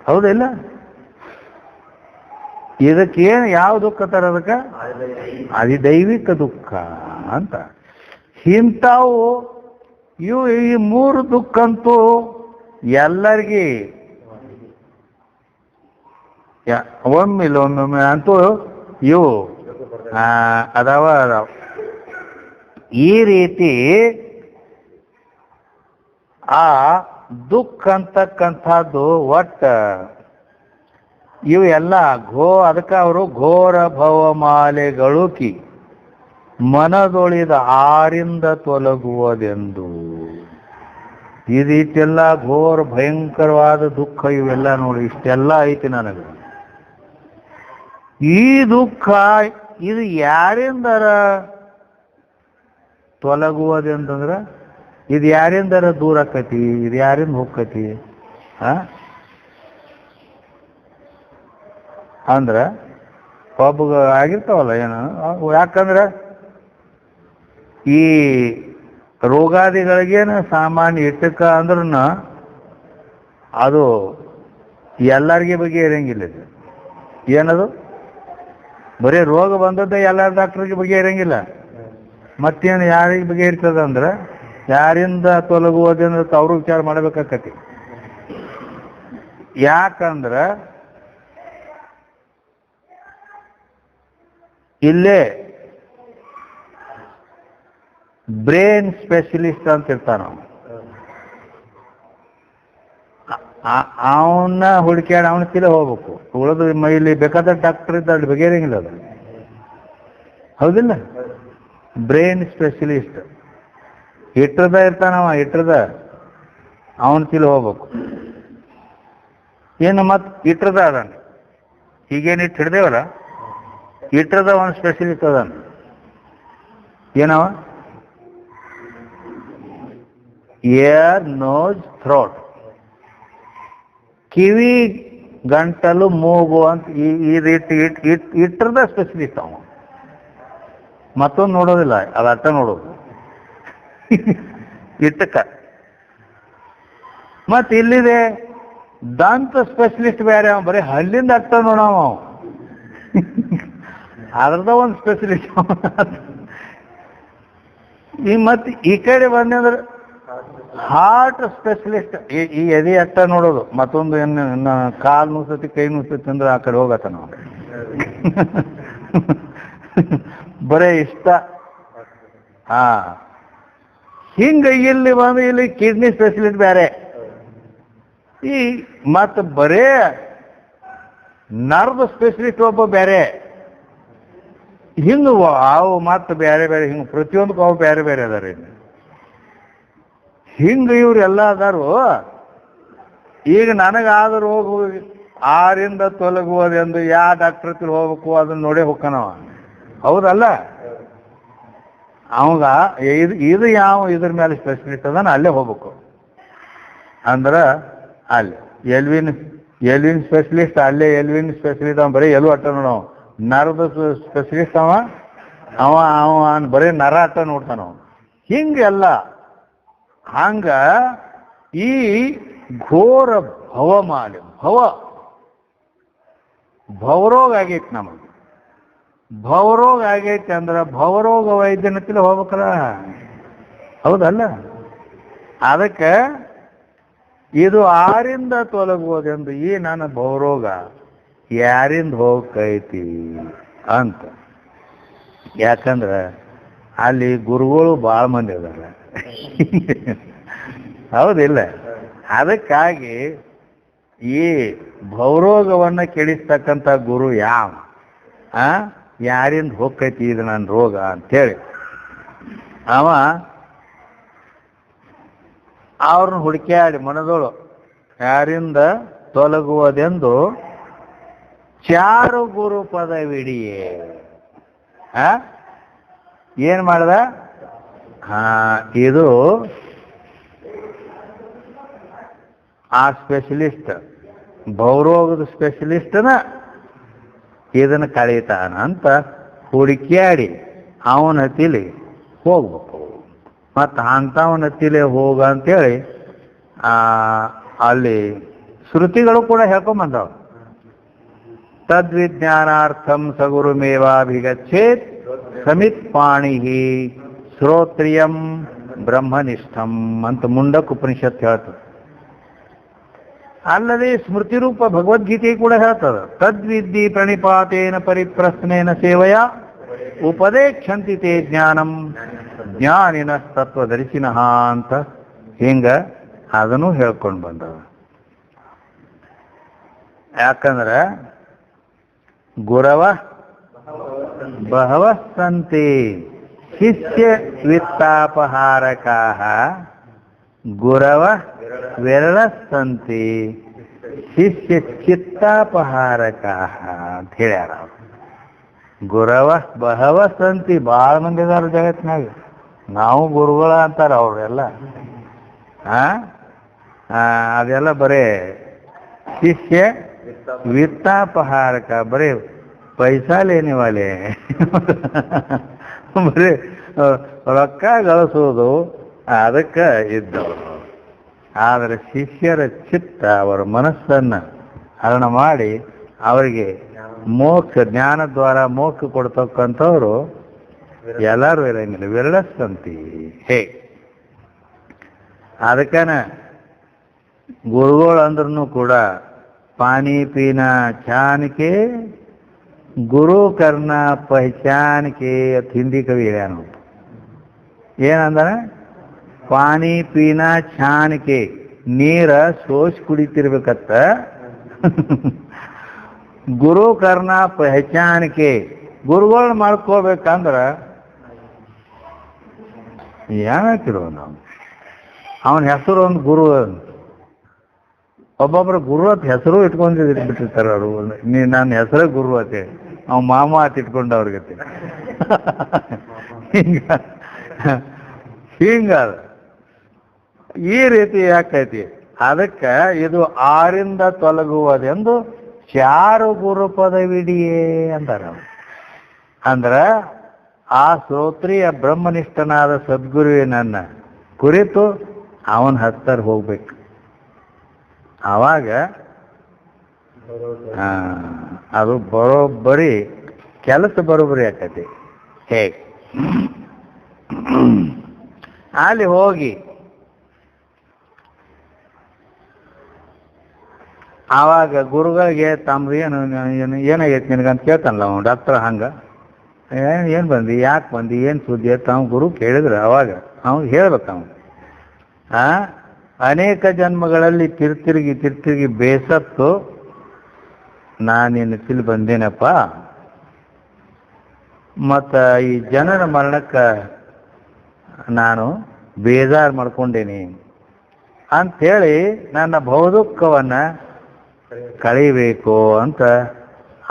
ಹೌದಿಲ್ಲ. ಇದಕ್ಕೇನು ಯಾವ ದುಃಖ ತರೋದಕ್ಕೆ ಅಧಿದೈವಿಕ ದುಃಖ ಅಂತ. ಇಂಥವು ಇವು ಈ ಮೂರು ದುಃಖ ಅಂತೂ ಎಲ್ಲರಿಗೆ ಒಮ್ಮೆ ಅಂತೂ ಇವು ಅದಾವ. ಈ ರೀತಿ ಆ ದುಃಖ ಅಂತಕ್ಕಂಥದ್ದು ಒಟ್ಟ ಇವು ಎಲ್ಲ ಅದಕ್ಕೆ ಅವರು ಘೋರ ಭವಮಾಲೆಗಳುಕಿ ಮನದೊಳಿದ ಆರಿಂದ ತೊಲಗುವುದೆಂದು. ಈ ರೀತಿಯೆಲ್ಲ ಘೋರ ಭಯಂಕರವಾದ ದುಃಖ ಇವೆಲ್ಲ ನೋಡಿ, ಇಷ್ಟೆಲ್ಲ ಐತಿ ನನಗೆ. ಈ ದುಃಖ ಇದು ಯಾರಿಂದರ ತೊಲಗುವುದೆಂತಂದ್ರೆ ಇದು ಯಾರಿಂದರ ದೂರ ಆಕತಿ, ಇದು ಯಾರಿಂದ ಹೋಗ್ಕತಿ ಅಂದ್ರೆ ಒಬ್ಬಗ ಆಗಿರ್ತಾವಲ್ಲ ಏನು. ಯಾಕಂದ್ರೆ ಈ ರೋಗಾದಿಗಳಿಗೇನು ಸಾಮಾನ್ಯ ಇಟ್ಟಕ್ಕ ಅಂದ್ರೂ ಅದು ಎಲ್ಲರಿಗೆ ಬಗ್ಗೆ ಇರಂಗಿಲ್ಲ. ಇದು ಏನದು ಬರೀ ರೋಗ ಬಂದದ್ದೇ ಎಲ್ಲ ಡಾಕ್ಟ್ರಿಗೆ ಬಗ್ಗೆ ಇರಂಗಿಲ್ಲ. ಮತ್ತೇನು ಯಾರಿಗೆ ಬಗ್ಗೆ ಇರ್ತದ ಅಂದ್ರೆ ಯಾರಿಂದ ತೊಲಗುವುದಂದ್ರೆ ಅವರು ವಿಚಾರ ಮಾಡಬೇಕಾಕತಿ. ಯಾಕಂದ್ರೆ ಇಲ್ಲೇ ಬ್ರೇನ್ ಸ್ಪೆಷಲಿಸ್ಟ್ ಅಂತ ಇರ್ತಾನ, ಅವನ್ನ ಹುಡುಕ್ಯಾಡ ಅವನ ತಿಳಿ ಹೋಗ್ಬೇಕು. ಉಳಿದು ಇಲ್ಲಿ ಬೇಕಾದ ಡಾಕ್ಟರ್ ಇದ್ದ ಅಲ್ಲಿ ಬಗೆಹರಂಗಿಲ್ಲ ಅದು, ಹೌದಿಲ್ಲ. ಬ್ರೇನ್ ಸ್ಪೆಷಲಿಸ್ಟ್ ಇಟ್ಟದ ಇರ್ತಾನವ, ಇಟ್ಟದ ಅವನ ತಿಳಿ ಹೋಗ್ಬೇಕು. ಏನು ಮತ್ತೆ ಇಟ್ಟದ ಅದಾನ, ಈಗೇನು ಇಟ್ಟು ಹಿಡ್ದೇವಲ್ಲ, ಇಟ್ಟದ ಅವನ ಸ್ಪೆಷಲಿಸ್ಟ್ ಅದಾನ. ಏನವ ಏರ್, ನೋಸ್, ಥ್ರೋಟ್, ಕಿವಿ, ಗಂಟಲು, ಮೂಗು ಅಂತ ಈ ರೀತಿ ಇಟ್ಟರದ ಸ್ಪೆಷಲಿಸ್ಟ್ ಅವ. ಮತ್ತೊಂದು ನೋಡೋದಿಲ್ಲ, ಅದು ಅಟ್ಟ ನೋಡೋದು ಇಟ್ಟಕ್ಕ. ಮತ್ತೆ ಇಲ್ಲಿದೆ ದಂತ ಸ್ಪೆಷಲಿಸ್ಟ್ ಬೇರೆ, ಅವ ಬರೀ ಹಲ್ಲಿಂದ ಅಟ್ಟ ನೋಡವ. ಅದ್ರದ ಒಂದು ಸ್ಪೆಷಲಿಸ್ಟ್. ಈ ಮತ್ತೆ ಈ ಕಡೆ ಬಂದ್ರೆ ಹಾರ್ಟ್ ಸ್ಪೆಷಲಿಸ್ಟ್, ಈ ಎದೆ ಅಟ್ಟ ನೋಡೋದು. ಮತ್ತೊಂದು ಇನ್ನು ಕಾಲು ನುಸತಿ ಕೈ ನುಸತಿ ಅಂದ್ರೆ ಆ ಕಡೆ ಹೋಗತ್ತ ನಾವು. ಬರೇ ಇಷ್ಟ. ಹಿಂಗ ಇಲ್ಲಿ ಬಂದು ಇಲ್ಲಿ ಕಿಡ್ನಿ ಸ್ಪೆಷಲಿಸ್ಟ್ ಬೇರೆ, ಈ ಮತ್ತೆ ಬರೇ ನರ್ವ್ ಸ್ಪೆಷಲಿಸ್ಟ್ ಒಬ್ಬ ಬೇರೆ. ಹಿಂಗ ಅವು ಮತ್ತೆ ಬೇರೆ ಬೇರೆ, ಹಿಂಗೆ ಪ್ರತಿಯೊಂದಕ್ಕೂ ಅವು ಬೇರೆ ಬೇರೆ ಅದಾರೆ. ಹಿಂಗೆ ಇವರೆಲ್ಲ ಅದಾರು. ಈಗ ನನಗಾದ ರೋಗ 6ರಿಂದ ತೊಲಗುವುದೆಂದು ಯಾವ ಡಾಕ್ಟರ್ ಹತ್ರ ಹೋಗ್ಬೇಕು ಅದನ್ನ ನೋಡೇ ಹೋಗ್ಕನವ. ಹೌದಲ್ಲ? ಅವಾಗ ಇದು ಯಾವ ಇದ್ರ ಮೇಲೆ ಸ್ಪೆಷಲಿಸ್ಟ್ ಅದಾನ ಅಲ್ಲೇ ಹೋಗ್ಬೇಕು. ಅಂದ್ರೆ ಅಲ್ಲಿ ಎಲ್ವಿನ್ ಸ್ಪೆಷಲಿಸ್ಟ್ ಅಲ್ಲೇ ಎಲ್ವಿನ್ ಸ್ಪೆಷಲಿಸ್ಟ್ ಅವ ಬರೀ ಎಲ್ಲೂ ಅಟ್ಟ ನೋಡವ. ನರದ ಸ್ಪೆಷಲಿಸ್ಟ್ ಅವ ಅವ ಅವ ಬರೀ ನರ ಅಟ್ಟ ನೋಡ್ತಾನ. ಹಿಂಗೆಲ್ಲ ಹಂಗ ಈ ಘೋರ ಭವಮಾಲಿ ಭವರೋಗ ಆಗೈತಿ ನಮಗೆ. ಭವರೋಗ ಆಗೈತಿ ಅಂದ್ರೆ ಭವರೋಗ ವೈದ್ಯನತಿಲ್ಲ ಹೋಗ್ಬೇಕಲ್ಲ. ಹೌದಲ್ಲ? ಅದಕ್ಕೆ ಇದು 6ರಿಂದ ತೊಲಗುವುದೆಂದು ಈ ನನ್ನ ಭವರೋಗ ಯಾರಿಂದ ಹೋಗೈತಿ ಅಂತ. ಯಾಕಂದ್ರೆ ಅಲ್ಲಿ ಗುರುಗಳು ಭಾಳ ಮಂದಿ ಅದಾರ. ಹೌದಿಲ್ಲ? ಅದಕ್ಕಾಗಿ ಈ ಭವರೋಗವನ್ನು ಕೆಡಿಸ್ತಕ್ಕಂಥ ಗುರು ಯಾವ ಯಾರಿಂದ ಹೋಗ್ತೈತಿ ಇದು ನನ್ನ ರೋಗ ಅಂಥೇಳಿ ಅವ ಅವ್ರನ್ನ ಹುಡುಕ್ಯಾಡಿ ಮನದೋಳು ಯಾರಿಂದ ತೊಲಗುವುದೆಂದು ಚಾರು ಗುರು ಪದವಿಡಿಯೇ ಏನ್ ಮಾಡ್ದ? ಇದು ಆ ಸ್ಪೆಷಲಿಸ್ಟ್ ಭವರೋಗದ ಸ್ಪೆಷಲಿಸ್ಟ್ನ ಇದನ್ನು ಕಳೀತಾನ ಅಂತ ಹುಡುಕ್ಯಾಡಿ ಅವನ ಹತ್ತಿಲಿ ಹೋಗ್ಬೇಕು. ಮತ್ತು ಅಂಥವನ ಹತ್ತಿಲೆ ಹೋಗ ಅಂತೇಳಿ ಅಲ್ಲಿ ಶ್ರುತಿಗಳು ಕೂಡ ಹೇಳ್ಕೊಂಬಂದವ. ತದ್ವಿಜ್ಞಾನಾರ್ಥಂ ಸಗುರುಮೇವಾಭಿಗಚ್ಚೇತ್ ಸಮಿತ್ ಪಾಣಿ ಶ್ರೋತ್ರಿಯಂ ಬ್ರಹ್ಮನಿಷ್ಠಂ ಅಂತ ಮುಂಡಕ್ ಉಪನಿಷತ್ ಹೇಳ್ತದೆ. ಅಲ್ಲದೆ ಸ್ಮೃತಿ ರೂಪ ಭಗವದ್ಗೀತೆ ಕೂಡ ಹೇಳ್ತದ. ತದ್ವಿದ್ದಿ ಪ್ರಣಿಪಾತೇನ ಪರಿಪ್ರಶ್ನೇನ ಸೇವೆಯ ಉಪದೇಕ್ಷಂತಿ ತೇ ಜ್ಞಾನಂ ಜ್ಞಾನಿನ ತತ್ವದರ್ಶಿನಃ ಅಂತ ಹಿಂಗ ಅದನ್ನು ಹೇಳ್ಕೊಂಡು ಬಂದವ. ಯಾಕಂದ್ರೆ ಗುರವ ಬಹವ ಸಂತಿ ಶಿಷ್ಯ ವಿತ್ತಾಪಹಾರಕಾಹ ಗುರವ ವಿರಳ ಸಂತಿ ಶಿಷ್ಯ ಚಿತ್ತಾಪಹಾರಕಾಹ ಅಂತ ಹೇಳ್ಯಾರ. ಗುರವ ಬಹವ ಸಂತಿ ಭಾಳ ಮಂದಿ ಅದಾರ ಜಗತ್ತಿನಾಗ. ನಾವು ಗುರುಗಳ ಅಂತಾರ ಅವ್ರೆಲ್ಲ. ಅದೆಲ್ಲ ಬರೇ ಶಿಷ್ಯ ವಿತ್ತಾಪಹಾರಕ ಬರೀ ಪೈಸಾ ಲೇನೆ ವಾಲೆ ಬರೀ ರೊಕ್ಕ ಗಳಿಸೋದು ಅದಕ್ಕೆ ಇದ್ದವರು. ಆದರೆ ಶಿಷ್ಯರ ಚಿತ್ತ ಅವರ ಮನಸ್ಸನ್ನು ಹರಣ ಮಾಡಿ ಅವರಿಗೆ ಮೋಕ್ಷ ಜ್ಞಾನದ್ವಾರ ಮೋಕ್ಷ ಕೊಡ್ತಕ್ಕಂಥವ್ರು ಎಲ್ಲರೂ ಇರಂಗಿಲ್ಲ, ವಿರಳಸ್ತಂತಿ. ಅದಕ್ಕನ ಗುರುಗಳು ಅಂದ್ರೂ ಕೂಡ ಪಾನಿ ಪೀನಾ ಚಾನ್ಕೆ ಗುರು ಕರ್ನ ಪಹಚಾನ್ಕೆ ಅಂತ ಹಿಂದಿ ಕವಿ ಹೇಳ್ಯಾನ. ಏನಂದ್ರೆ ಪಾನಿ ಪೀನಾ ಛಾನ್ಕೆ ನೀರ ಸೋಸ್ ಕುಡಿತಿರ್ಬೇಕತ್ತ ಗುರು ಕರ್ನ ಪಹಚಾನ್ಕೆ ಗುರುಗಳನ್ನ ಮಾಡ್ಕೋಬೇಕಂದ್ರ ಏನಾಕಿರೋ ನಾವು ಅವನ ಹೆಸರು ಒಂದು ಗುರು. ಒಬ್ಬೊಬ್ಬರು ಗುರು ಅಂತ ಹೆಸರು ಇಟ್ಕೊಂಡಿರ್ಬಿಟ್ಟಿರ್ತಾರ ಅವರು. ನನ್ನ ಹೆಸರೇ ಗುರು ಅತ್ತೆ ಅವ ಮಾಮ ಅಂತ ಇಟ್ಕೊಂಡು ಅವ್ರಿಗತ್ತೆ ಹಿಂಗ ಈ ರೀತಿ ಯಾಕೈತಿ. ಅದಕ್ಕೆ ಇದು 6ರಿಂದ ತೊಲಗುವುದೆಂದು ಚಾರು ಗುರು ಪದವಿಡಿಯೇ ಅಂತಾರ. ಅಂದ್ರ ಆ ಶ್ರೋತ್ರಿಯ ಬ್ರಹ್ಮನಿಷ್ಠನಾದ ಸದ್ಗುರುವಿನನ್ನ ಕುರಿತು ಅವನ ಹತ್ತರ ಹೋಗ್ಬೇಕು. ಆವಾಗ ಅದು ಬರೋಬ್ಬರಿ ಕೆಲಸ ಬರೋಬ್ಬರಿ ಆಕತಿ. ಹೇಗೆ ಅಲ್ಲಿ ಹೋಗಿ ಆವಾಗ ಗುರುಗಳಿಗೆ ತಮ್ಮ ಏನಾಗೈತಿ ನಿನಗಂತ ಕೇಳ್ತಾನಲ್ಲ ಅವನು ಡಾಕ್ಟರ್. ಹಂಗ ಏನು ಬಂದು ಯಾಕೆ ಬಂದು ಏನು ಸುದ್ದಿ ಅಂತ ಅವ್ನು ಗುರು ಕೇಳಿದ್ರೆ ಅವಾಗ ಅವ್ನು ಹೇಳ್ಬೇಕು. ಅವನು ಅನೇಕ ಜನ್ಮಗಳಲ್ಲಿ ತಿರ್ತಿರುಗಿ ಬೇಸತ್ತು ನಾನಿನ್ನು ತಿಳಿ ಬಂದೇನಪ್ಪ, ಮತ್ತು ಈ ಜನರ ಮರಣಕ್ಕೆ ನಾನು ಬೇಜಾರು ಮಾಡ್ಕೊಂಡೇನಿ ಅಂಥೇಳಿ ನನ್ನ ಬಹುದುಃಖವನ್ನು ಕಳಿಬೇಕು ಅಂತ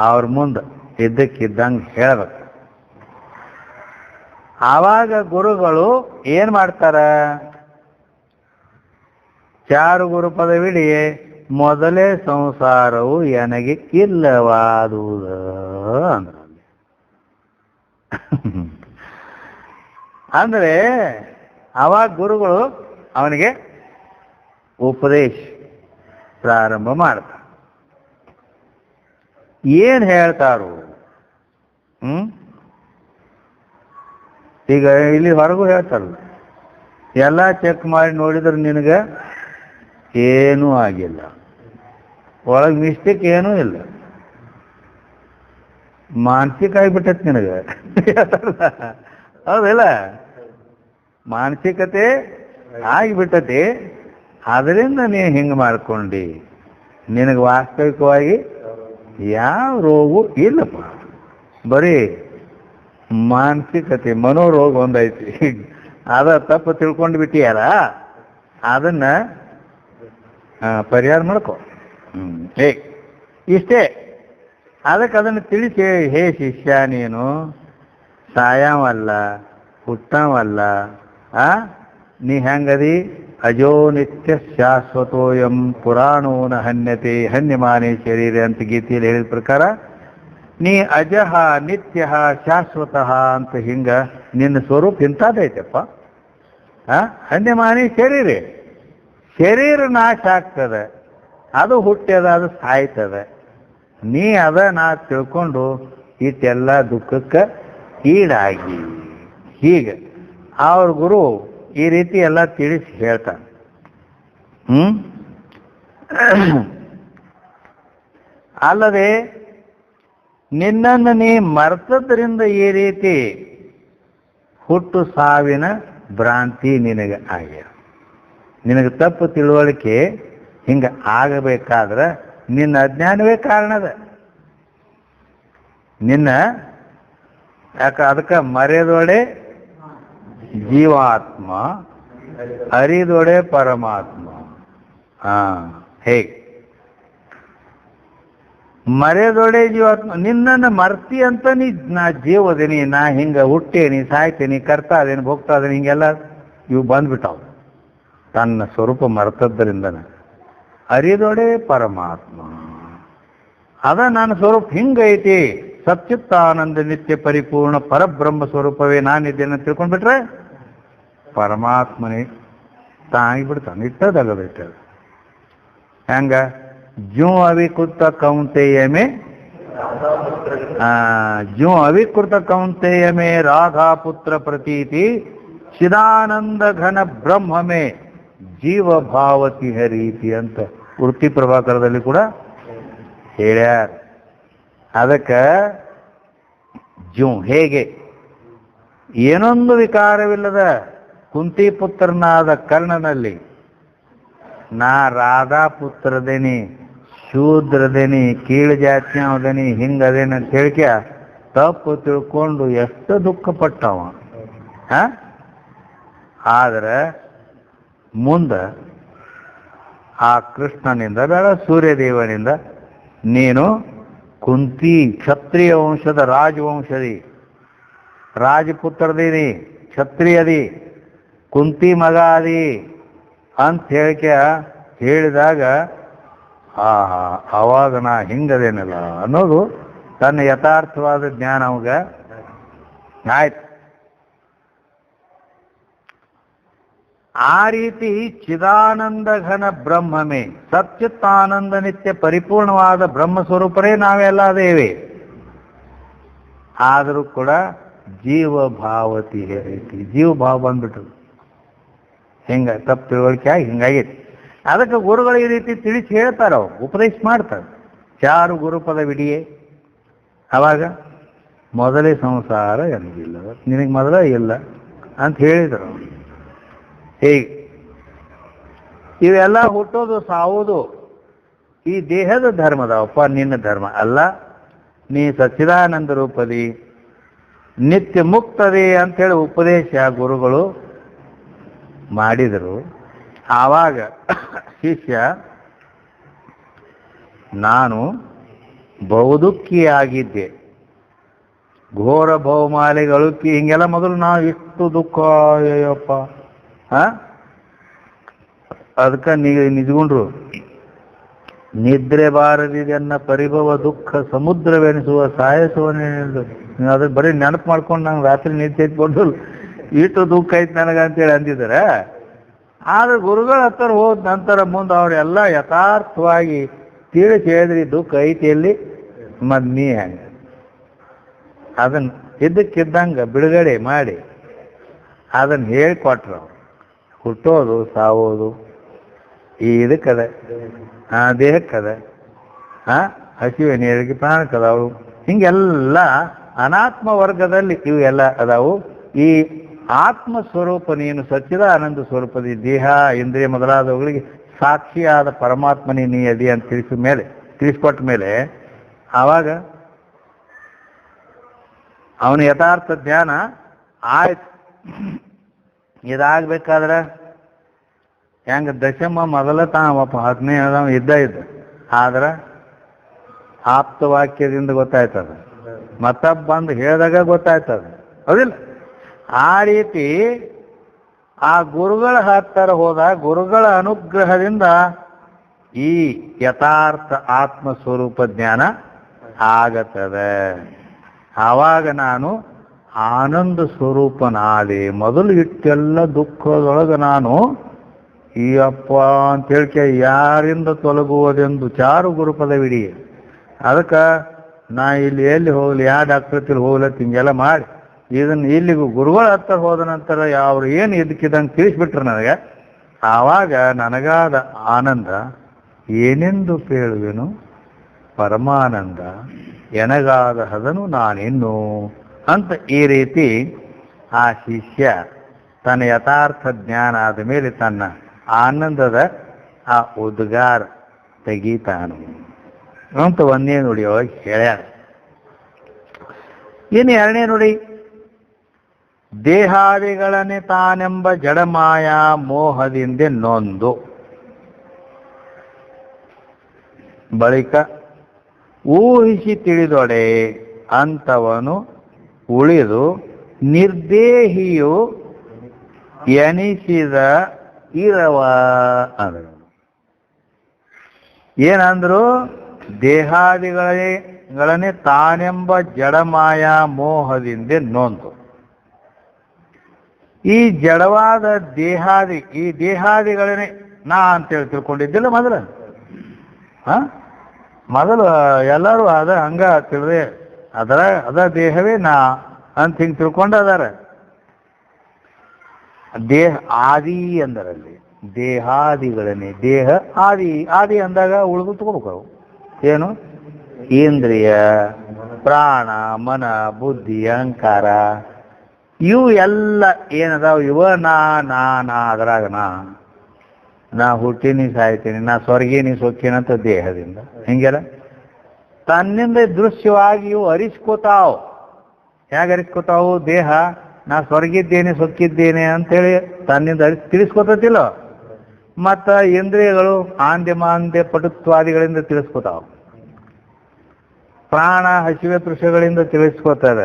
ಅವ್ರ ಮುಂದೆ ಇದ್ದಕ್ಕಿದ್ದಂಗೆ ಹೇಳ್ಬೇಕು. ಆವಾಗ ಗುರುಗಳು ಏನು ಮಾಡ್ತಾರ? ಚಾರು ಗುರುಪದವಿಡಿಯೇ ಮೊದಲೇ ಸಂಸಾರವು ನನಗೆ ಇಲ್ಲವಾದುದ ಅಂದ್ರ ಅಂದರೆ ಆವಾಗ ಗುರುಗಳು ಅವನಿಗೆ ಉಪದೇಶ ಪ್ರಾರಂಭ ಮಾಡ್ತಾರೆ. ಏನು ಹೇಳ್ತಾರು? ಈಗ ಇಲ್ಲಿ ಹೊರಗೂ ಹೇಳ್ತಾರಲ್ಲ, ಎಲ್ಲ ಚೆಕ್ ಮಾಡಿ ನೋಡಿದ್ರೆ ನಿನಗೆ ಏನೂ ಆಗಿಲ್ಲ, ಒಳಗೆ ಮಿಸ್ಟೇಕ್ ಏನೂ ಇಲ್ಲ, ಮಾನಸಿಕ ಆಗಿಬಿಟ್ಟೈತಿ ನಿನಗೆ. ಹೌದಿಲ್ಲ? ಮಾನಸಿಕತೆ ಆಗಿಬಿಟ್ಟತಿ, ಅದರಿಂದ ನೀನು ಹಿಂಗೆ ಮಾಡ್ಕೊಂಡು ನಿನಗೆ ವಾಸ್ತವಿಕವಾಗಿ ಯಾವ ರೋಗವೂ ಇಲ್ಲಪ್ಪ, ಬರೀ ಮಾನಸಿಕತೆ ಮನೋರೋಗ ಒಂದೈತಿ. ಅದ ತಪ್ಪು ತಿಳ್ಕೊಂಡು ಬಿಟ್ಟಿಯಾರ, ಅದನ್ನ ಪರಿಹಾರ ಮಾಡ್ಕೊ. ಹೇ ಇಷ್ಟೇ. ಅದಕ್ಕೆ ಅದನ್ನು ತಿಳಿಸಿ, ಹೇ ಶಿಷ್ಯ, ನೀನು ಸಾಯವಲ್ಲ, ಹುಟ್ಟವಲ್ಲ, ನೀ ಹೆಂಗದಿ? ಅಜೋ ನಿತ್ಯ ಶಾಶ್ವತೋಯಂ ಪುರಾಣೋ ನ ಹನ್ಯತೆ ಹನ್ಯಮಾನೇ ಶರೀರ ಅಂತ ಗೀತೆಯಲ್ಲಿ ಹೇಳಿದ ಪ್ರಕಾರ ನೀ ಅಜಃ ನಿತ್ಯ ಶಾಶ್ವತಃ ಅಂತ ಹಿಂಗ ನಿನ್ನ ಸ್ವರೂಪ ಇಂಥದ್ದೈತಪ್ಪ. ಹನ್ಯಮಾನಿ ಶರೀರ, ಶರೀರ ನಾಶ ಆಗ್ತದೆ, ಅದು ಹುಟ್ಟ್ಯದ, ಅದು ಸಾಯ್ತದೆ. ನೀ ಅದ ನಾ ತಿಳ್ಕೊಂಡು ಇಷ್ಟೆಲ್ಲ ದುಃಖಕ್ಕೆ ಈಡಾಗಿ ಹೀಗೆ ಅವ್ರ ಗುರು ಈ ರೀತಿ ಎಲ್ಲ ತಿಳಿಸಿ ಹೇಳ್ತಾನೆ. ಅಲ್ಲದೆ ನಿನ್ನನ್ನು ನೀ ಮರ್ತದ್ರಿಂದ ಈ ರೀತಿ ಹುಟ್ಟು ಸಾವಿನ ಭ್ರಾಂತಿ ನಿನಗೆ ಆಗ್ಯ. ನಿನಗೆ ತಪ್ಪು ತಿಳುವಳಿಕೆ ಹಿಂಗೆ ಆಗಬೇಕಾದ್ರೆ ನಿನ್ನ ಅಜ್ಞಾನವೇ ಕಾರಣದ. ನಿನ್ನ ಅದಕ್ಕೆ ಮರೆದೊಡೆ ಜೀವಾತ್ಮ, ಅರಿದೊಡೆ ಪರಮಾತ್ಮ. ಹೇಗೆ ಮರೆದೊಡೆ ಜೀವಾತ್ಮ? ನಿನ್ನನ್ನು ಮರ್ತಿ ಅಂತ ನಾ ಜೀವದೇನಿ, ನಾ ಹಿಂಗೆ ಹುಟ್ಟೇನಿ, ಸಾಯ್ತೇನಿ, ಕರ್ತಾ ಇದೇನಿ, ಭೋಗ್ತಾ ಇದೇನಿ, ಹಿಂಗೆಲ್ಲ ಇವು ಬಂದ್ಬಿಟ್ಟಾವ. ತನ್ನ ಸ್ವರೂಪ ಮರ್ತದ್ದರಿಂದ ಅರಿದೊಡೆ ಪರಮಾತ್ಮ, ಅದ ನನ್ನ ಸ್ವರೂಪ ಹಿಂಗೈತಿ. ಸಚ್ಚಿತ್ತಾನಂದ ನಿತ್ಯ ಪರಿಪೂರ್ಣ ಪರಬ್ರಹ್ಮ ಸ್ವರೂಪವೇ ನಾನಿದ್ದೇನೆ ಅಂತ ತಿಳ್ಕೊಂಡ್ಬಿಟ್ರೆ ಪರಮಾತ್ಮನೇ ತಾಗಿಬಿಡ್ತಾನೆ. ಇಟ್ಟದಲ್ಲದ ಇಟ್ಟದ ಹೆಂಗ? ಜೂ ಅವಿಕೃತ ಕೌಂತೆಯಮೇ ಜೂ ಅವಿಕೃತ ಕೌಂತೆಯಮೇ ರಾಧಾ ಪುತ್ರ ಪ್ರತೀತಿ ಚಿದಾನಂದ ಘನ ಬ್ರಹ್ಮಮೇ ಜೀವಭಾವತಿ ಹರೀತಿ ಅಂತ ವೃತ್ತಿ ಪ್ರಭಾಕರದಲ್ಲಿ ಕೂಡ ಹೇಳ್ಯಾರ. ಅದಕ್ಕೆ ಜೂ ಹೇಗೆ ಏನೊಂದು ವಿಕಾರವಿಲ್ಲದ ಕುಂತಿ ಪುತ್ರನಾದ ಕರ್ಣನಲ್ಲಿ ನಾ ರಾಧಾ ಪುತ್ರದೇನಿ, ಶೂದ್ರದೇನಿ, ಕೀಳು ಜಾತಿಯವದೇನಿ, ಹಿಂಗದೇನಿ ಅಂತ ಹೇಳಿಕೆ ತಪ್ಪು ತಿಳ್ಕೊಂಡು ಎಷ್ಟು ದುಃಖ ಪಟ್ಟವ. ಆದ್ರೆ ಮುಂದೆ ಆ ಕೃಷ್ಣನಿಂದ ಬೇಡ ಸೂರ್ಯದೇವನಿಂದ ನೀನು ಕುಂತಿ ಕ್ಷತ್ರಿಯ ವಂಶದ ರಾಜವಂಶದಿ, ರಾಜಪುತ್ರದೀನಿ, ಕ್ಷತ್ರಿಯದಿ, ಕುಂತಿ ಮಗ ಅದಿ ಅಂತ ಹೇಳಿಕೆ ಹೇಳಿದಾಗ ಅವಾಗ ನಾ ಹಿಂಗದೇನಲ್ಲ ಅನ್ನೋದು ತನ್ನ ಯಥಾರ್ಥವಾದ ಜ್ಞಾನ ಅವಾಗ ಆಯ್ತು. ಆ ರೀತಿ ಚಿದಾನಂದ ಘನ ಬ್ರಹ್ಮಮೇ, ಸಚ್ಚಿತ್ತಾನಂದ ನಿತ್ಯ ಪರಿಪೂರ್ಣವಾದ ಬ್ರಹ್ಮ ಸ್ವರೂಪರೇ ನಾವೆಲ್ಲ ಅದೇವೆ. ಆದರೂ ಕೂಡ ಜೀವಭಾವತಿ ರೀತಿ ಜೀವಭಾವ ಬಂದ್ಬಿಟ್ರು. ಹಿಂಗ ತಪ್ಪು ತಿಳುವಳಿಕೆ ಆಗಿ ಹಿಂಗಾಗೈತಿ. ಅದಕ್ಕೆ ಗುರುಗಳು ಈ ರೀತಿ ತಿಳಿಸಿ ಹೇಳ್ತಾರ, ಅವ್ರು ಉಪದೇಶ ಮಾಡ್ತಾರೆ. ಚಾರು ಗುರುಪದವಿಡಿಯೇ, ಅವಾಗ ಮೊದಲೇ ಸಂಸಾರ ನನಗಿಲ್ಲ, ನಿನಗೆ ಮೊದಲ ಇಲ್ಲ ಅಂತ ಹೇಳಿದರು. ಹೀಗೆ ಇವೆಲ್ಲ ಹುಟ್ಟೋದು ಸಾವುದು ಈ ದೇಹದ ಧರ್ಮದವಪ್ಪ, ನಿನ್ನ ಧರ್ಮ ಅಲ್ಲ. ನೀ ಸಚ್ಚಿದಾನಂದ ರೂಪದಿ ನಿತ್ಯ ಮುಕ್ತದೆ ಅಂಥೇಳಿ ಉಪದೇಶ ಗುರುಗಳು ಮಾಡಿದರು. ಆವಾಗ ಶಿಷ್ಯ ನಾನು ಬಹುದುಃಖಿಯಾಗಿದ್ದೆ, ಘೋರ ಬಹುಮಾಲಿಗಳು ಹಿಂಗೆಲ್ಲ ಮೊದಲು ನಾವು ಇಷ್ಟು ದುಃಖ ಅಯ್ಯಪ್ಪ ಅದಕ್ಕೆ ನಿಜಗೊಂಡ್ರು. ನಿದ್ರೆ ಬಾರದಿದೆನ್ನ ಪರಿಭವ ದುಃಖ ಸಮುದ್ರವೆನಿಸುವ ಸಾಯಸುವನೇನು. ಅದ್ರ ಬರೀ ನೆನಪು ಮಾಡ್ಕೊಂಡು ನಂಗೆ ರಾತ್ರಿ ನಿದ್ದೆ ಇಟ್ಕೊಂಡು ಇಷ್ಟು ದುಃಖ ಐತೆ ನನಗಂತೇಳಿ ಅಂದಿದ್ದಾರೆ. ಆದ್ರೆ ಗುರುಗಳ ಹತ್ರ ಹೋದ ನಂತರ ಮುಂದೆ ಅವರೆಲ್ಲ ಯಥಾರ್ಥವಾಗಿ ತಿಳಿಸಿ ಹೇಳಿದ್ರಿ, ದುಃಖ ಐತಿ ಎಲ್ಲಿ ಮತ್ತು ನೀ ಹೆಂಗೆ ಅದನ್ನು ಇದ್ದಕ್ಕಿದ್ದಂಗೆ ಬಿಡುಗಡೆ ಮಾಡಿ ಅದನ್ನು ಹೇಳಿಕೊಟ್ರು. ಅವ್ರು ಹುಟ್ಟೋದು ಸಾವೋದು ಈ ಇದಕ್ಕದ, ದೇಹಕ್ಕದ, ಹಸಿವೆ ನೀರಿಗೆ ಪ್ರಾಣಕ್ಕದವು. ಹಿಂಗೆಲ್ಲ ಅನಾತ್ಮ ವರ್ಗದಲ್ಲಿ ಇವೆಲ್ಲ ಅದಾವು. ಈ ಆತ್ಮ ಸ್ವರೂಪ ನೀನು ಸಚ್ಚಿದ ಆನಂದ ಸ್ವರೂಪದ ದೇಹ ಇಂದ್ರಿಯ ಮೊದಲಾದವುಗಳಿಗೆ ಸಾಕ್ಷಿಯಾದ ಪರಮಾತ್ಮನೇ ನೀ ಅದಿ ಅಂತ ತಿಳಿಸ್ಕೊಟ್ಟ ಮೇಲೆ ಆವಾಗ ಅವನ ಯಥಾರ್ಥ ಜ್ಞಾನ ಆಯ್ತು. ಇದಾಗಬೇಕಾದ್ರೆ ಹೆಂಗೆ ದಶಮ ಮೊದಲ ತಾವಪ್ಪ 15 ಇದ್ದ ಆದ್ರೆ ಆಪ್ತವಾಕ್ಯದಿಂದ ಗೊತ್ತಾಯ್ತದ, ಮತ್ತೊಬ್ಬ ಬಂದು ಹೇಳಿದಾಗ ಗೊತ್ತಾಯ್ತದ, ಹೌದಿಲ್ಲ? ಆ ರೀತಿ ಆ ಗುರುಗಳ ಹತ್ತಿರ ಹೋದಾಗ ಗುರುಗಳ ಅನುಗ್ರಹದಿಂದ ಈ ಯಥಾರ್ಥ ಆತ್ಮ ಸ್ವರೂಪ ಜ್ಞಾನ ಆಗತ್ತದೆ. ಆವಾಗ ನಾನು ಆನಂದ ಸ್ವರೂಪನಾದೆ. ಮೊದಲು ಇಟ್ಟೆಲ್ಲ ದುಃಖದೊಳಗೆ ನಾನು ಈ ಅಪ್ಪ ಅಂತ ಹೇಳ್ಕೆ ಯಾರಿಂದ ತೊಲಗುವುದೆಂದು ಚಾರು ಗುರುಪದವಿಡಿ. ಅದಕ್ಕೆ ನಾ ಇಲ್ಲಿ ಎಲ್ಲಿ ಹೋಗ್ಲಿ, ಯಾವ ಡಾಕ್ಟರ್ ಹತ್ತಿರ ಹೋಗ್ಲತ್ತ ಹಿಂಗೆಲ್ಲ ಮಾಡಿ ಇದನ್ನು ಇಲ್ಲಿಗೂ ಗುರುಗಳ ಹತ್ತಿರ ಹೋದ ನಂತರ ಅವ್ರು ಏನು ಇದಕ್ಕಿದಂಗೆ ತಿಳಿಸ್ಬಿಟ್ರು ನನಗೆ. ಆವಾಗ ನನಗಾದ ಆನಂದ ಏನೆಂದು ಕೇಳುವೆನು ಪರಮಾನಂದ, ಎನಗಾದ ಹದನು ನಾನಿನ್ನು ಅಂತ ಈ ರೀತಿ ಆ ಶಿಷ್ಯ ತನ್ನ ಯಥಾರ್ಥ ಜ್ಞಾನ ಆದ ಮೇಲೆ ತನ್ನ ಆನಂದದ ಆ ಉದ್ಗಾರ ತೆಗೀತಾನು ಅಂತ ಒಂದೇ ನುಡಿಯೊಳಗೆ ಹೇಳ್ಯಾರ. ಇನ್ನು ಎರಡನೇ ನುಡಿ, ದೇಹಾದಿಗಳನ್ನೇ ತಾನೆಂಬ ಜಡಮಾಯ ಮೋಹದಿಂದ ನೊಂದು ಬಳಿಕ ಊಹಿಸಿ ತಿಳಿದೊಡೆ ಅಂತವನು ಉಳಿದು ನಿರ್ದೇಹಿಯು ಎನಿಸಿದ ಇರವ ಅಂದರು. ಏನಂದ್ರು? ದೇಹಾದಿಗಳನ್ನೇ ತಾನೆಂಬ ಜಡಮಾಯ ಮೋಹದಿಂದ ನೊಂದು ಈ ಜಡವಾದ ಈ ದೇಹಾದಿಗಳನ್ನೇ ನಾ ಅಂತೇಳಿ ತಿಳ್ಕೊಂಡಿದ್ದಿಲ್ಲ ಮೊದಲು ಎಲ್ಲರೂ ಹಂಗ ತಿಳಿದೆ ಅದ ದೇಹವೇ ನಾ ಅಂತ ಹಿಂಗೆ ತಿಳ್ಕೊಂಡು ಅದಾರ. ದೇಹ ಆದಿ ಅಂದರಲ್ಲಿ ದೇಹಾದಿಗಳನ್ನೇ ದೇಹ ಆದಿ ಅಂದಾಗ ಉಳಿದು ತಗೋಬೇಕು. ಏನು? ಇಂದ್ರಿಯ, ಪ್ರಾಣ, ಮನ, ಬುದ್ಧಿ, ಅಹಂಕಾರ ಇವು ಎಲ್ಲ ಏನದಾವ ಇವ ನಾ ಅದ್ರಾಗ ನಾ ಹುಟ್ಟಿನಿ ಸಾಯ್ತೀನಿ, ನಾ ಸ್ವರ್ಗೀನಿ ಸೊಕ್ಕಿನಂತ ದೇಹದಿಂದ ಹಿಂಗೆಲ್ಲ ತನ್ನಿಂದ ದೃಶ್ಯವಾಗಿ ಇವು ಅರಿಸ್ಕೋತಾವ್. ಹೇಗೆ ಅರಿಸ್ಕೋತಾವು? ದೇಹ ನಾ ಸ್ವರ್ಗಿದ್ದೇನೆ ಸೊಕ್ಕಿದ್ದೇನೆ ಅಂತೇಳಿ ತನ್ನಿಂದ ತಿಳಿಸ್ಕೊತಿಲ್ಲ. ಮತ್ತು ಇಂದ್ರಿಯಗಳು ಆಂದ್ಯ ಮಾಂದ್ಯ ಪಟುತ್ವಾದಿಗಳಿಂದ ತಿಳಿಸ್ಕೊತಾವ. ಪ್ರಾಣ ಹಸಿವೆ ತೃಷಗಳಿಂದ ತಿಳಿಸ್ಕೊತದ.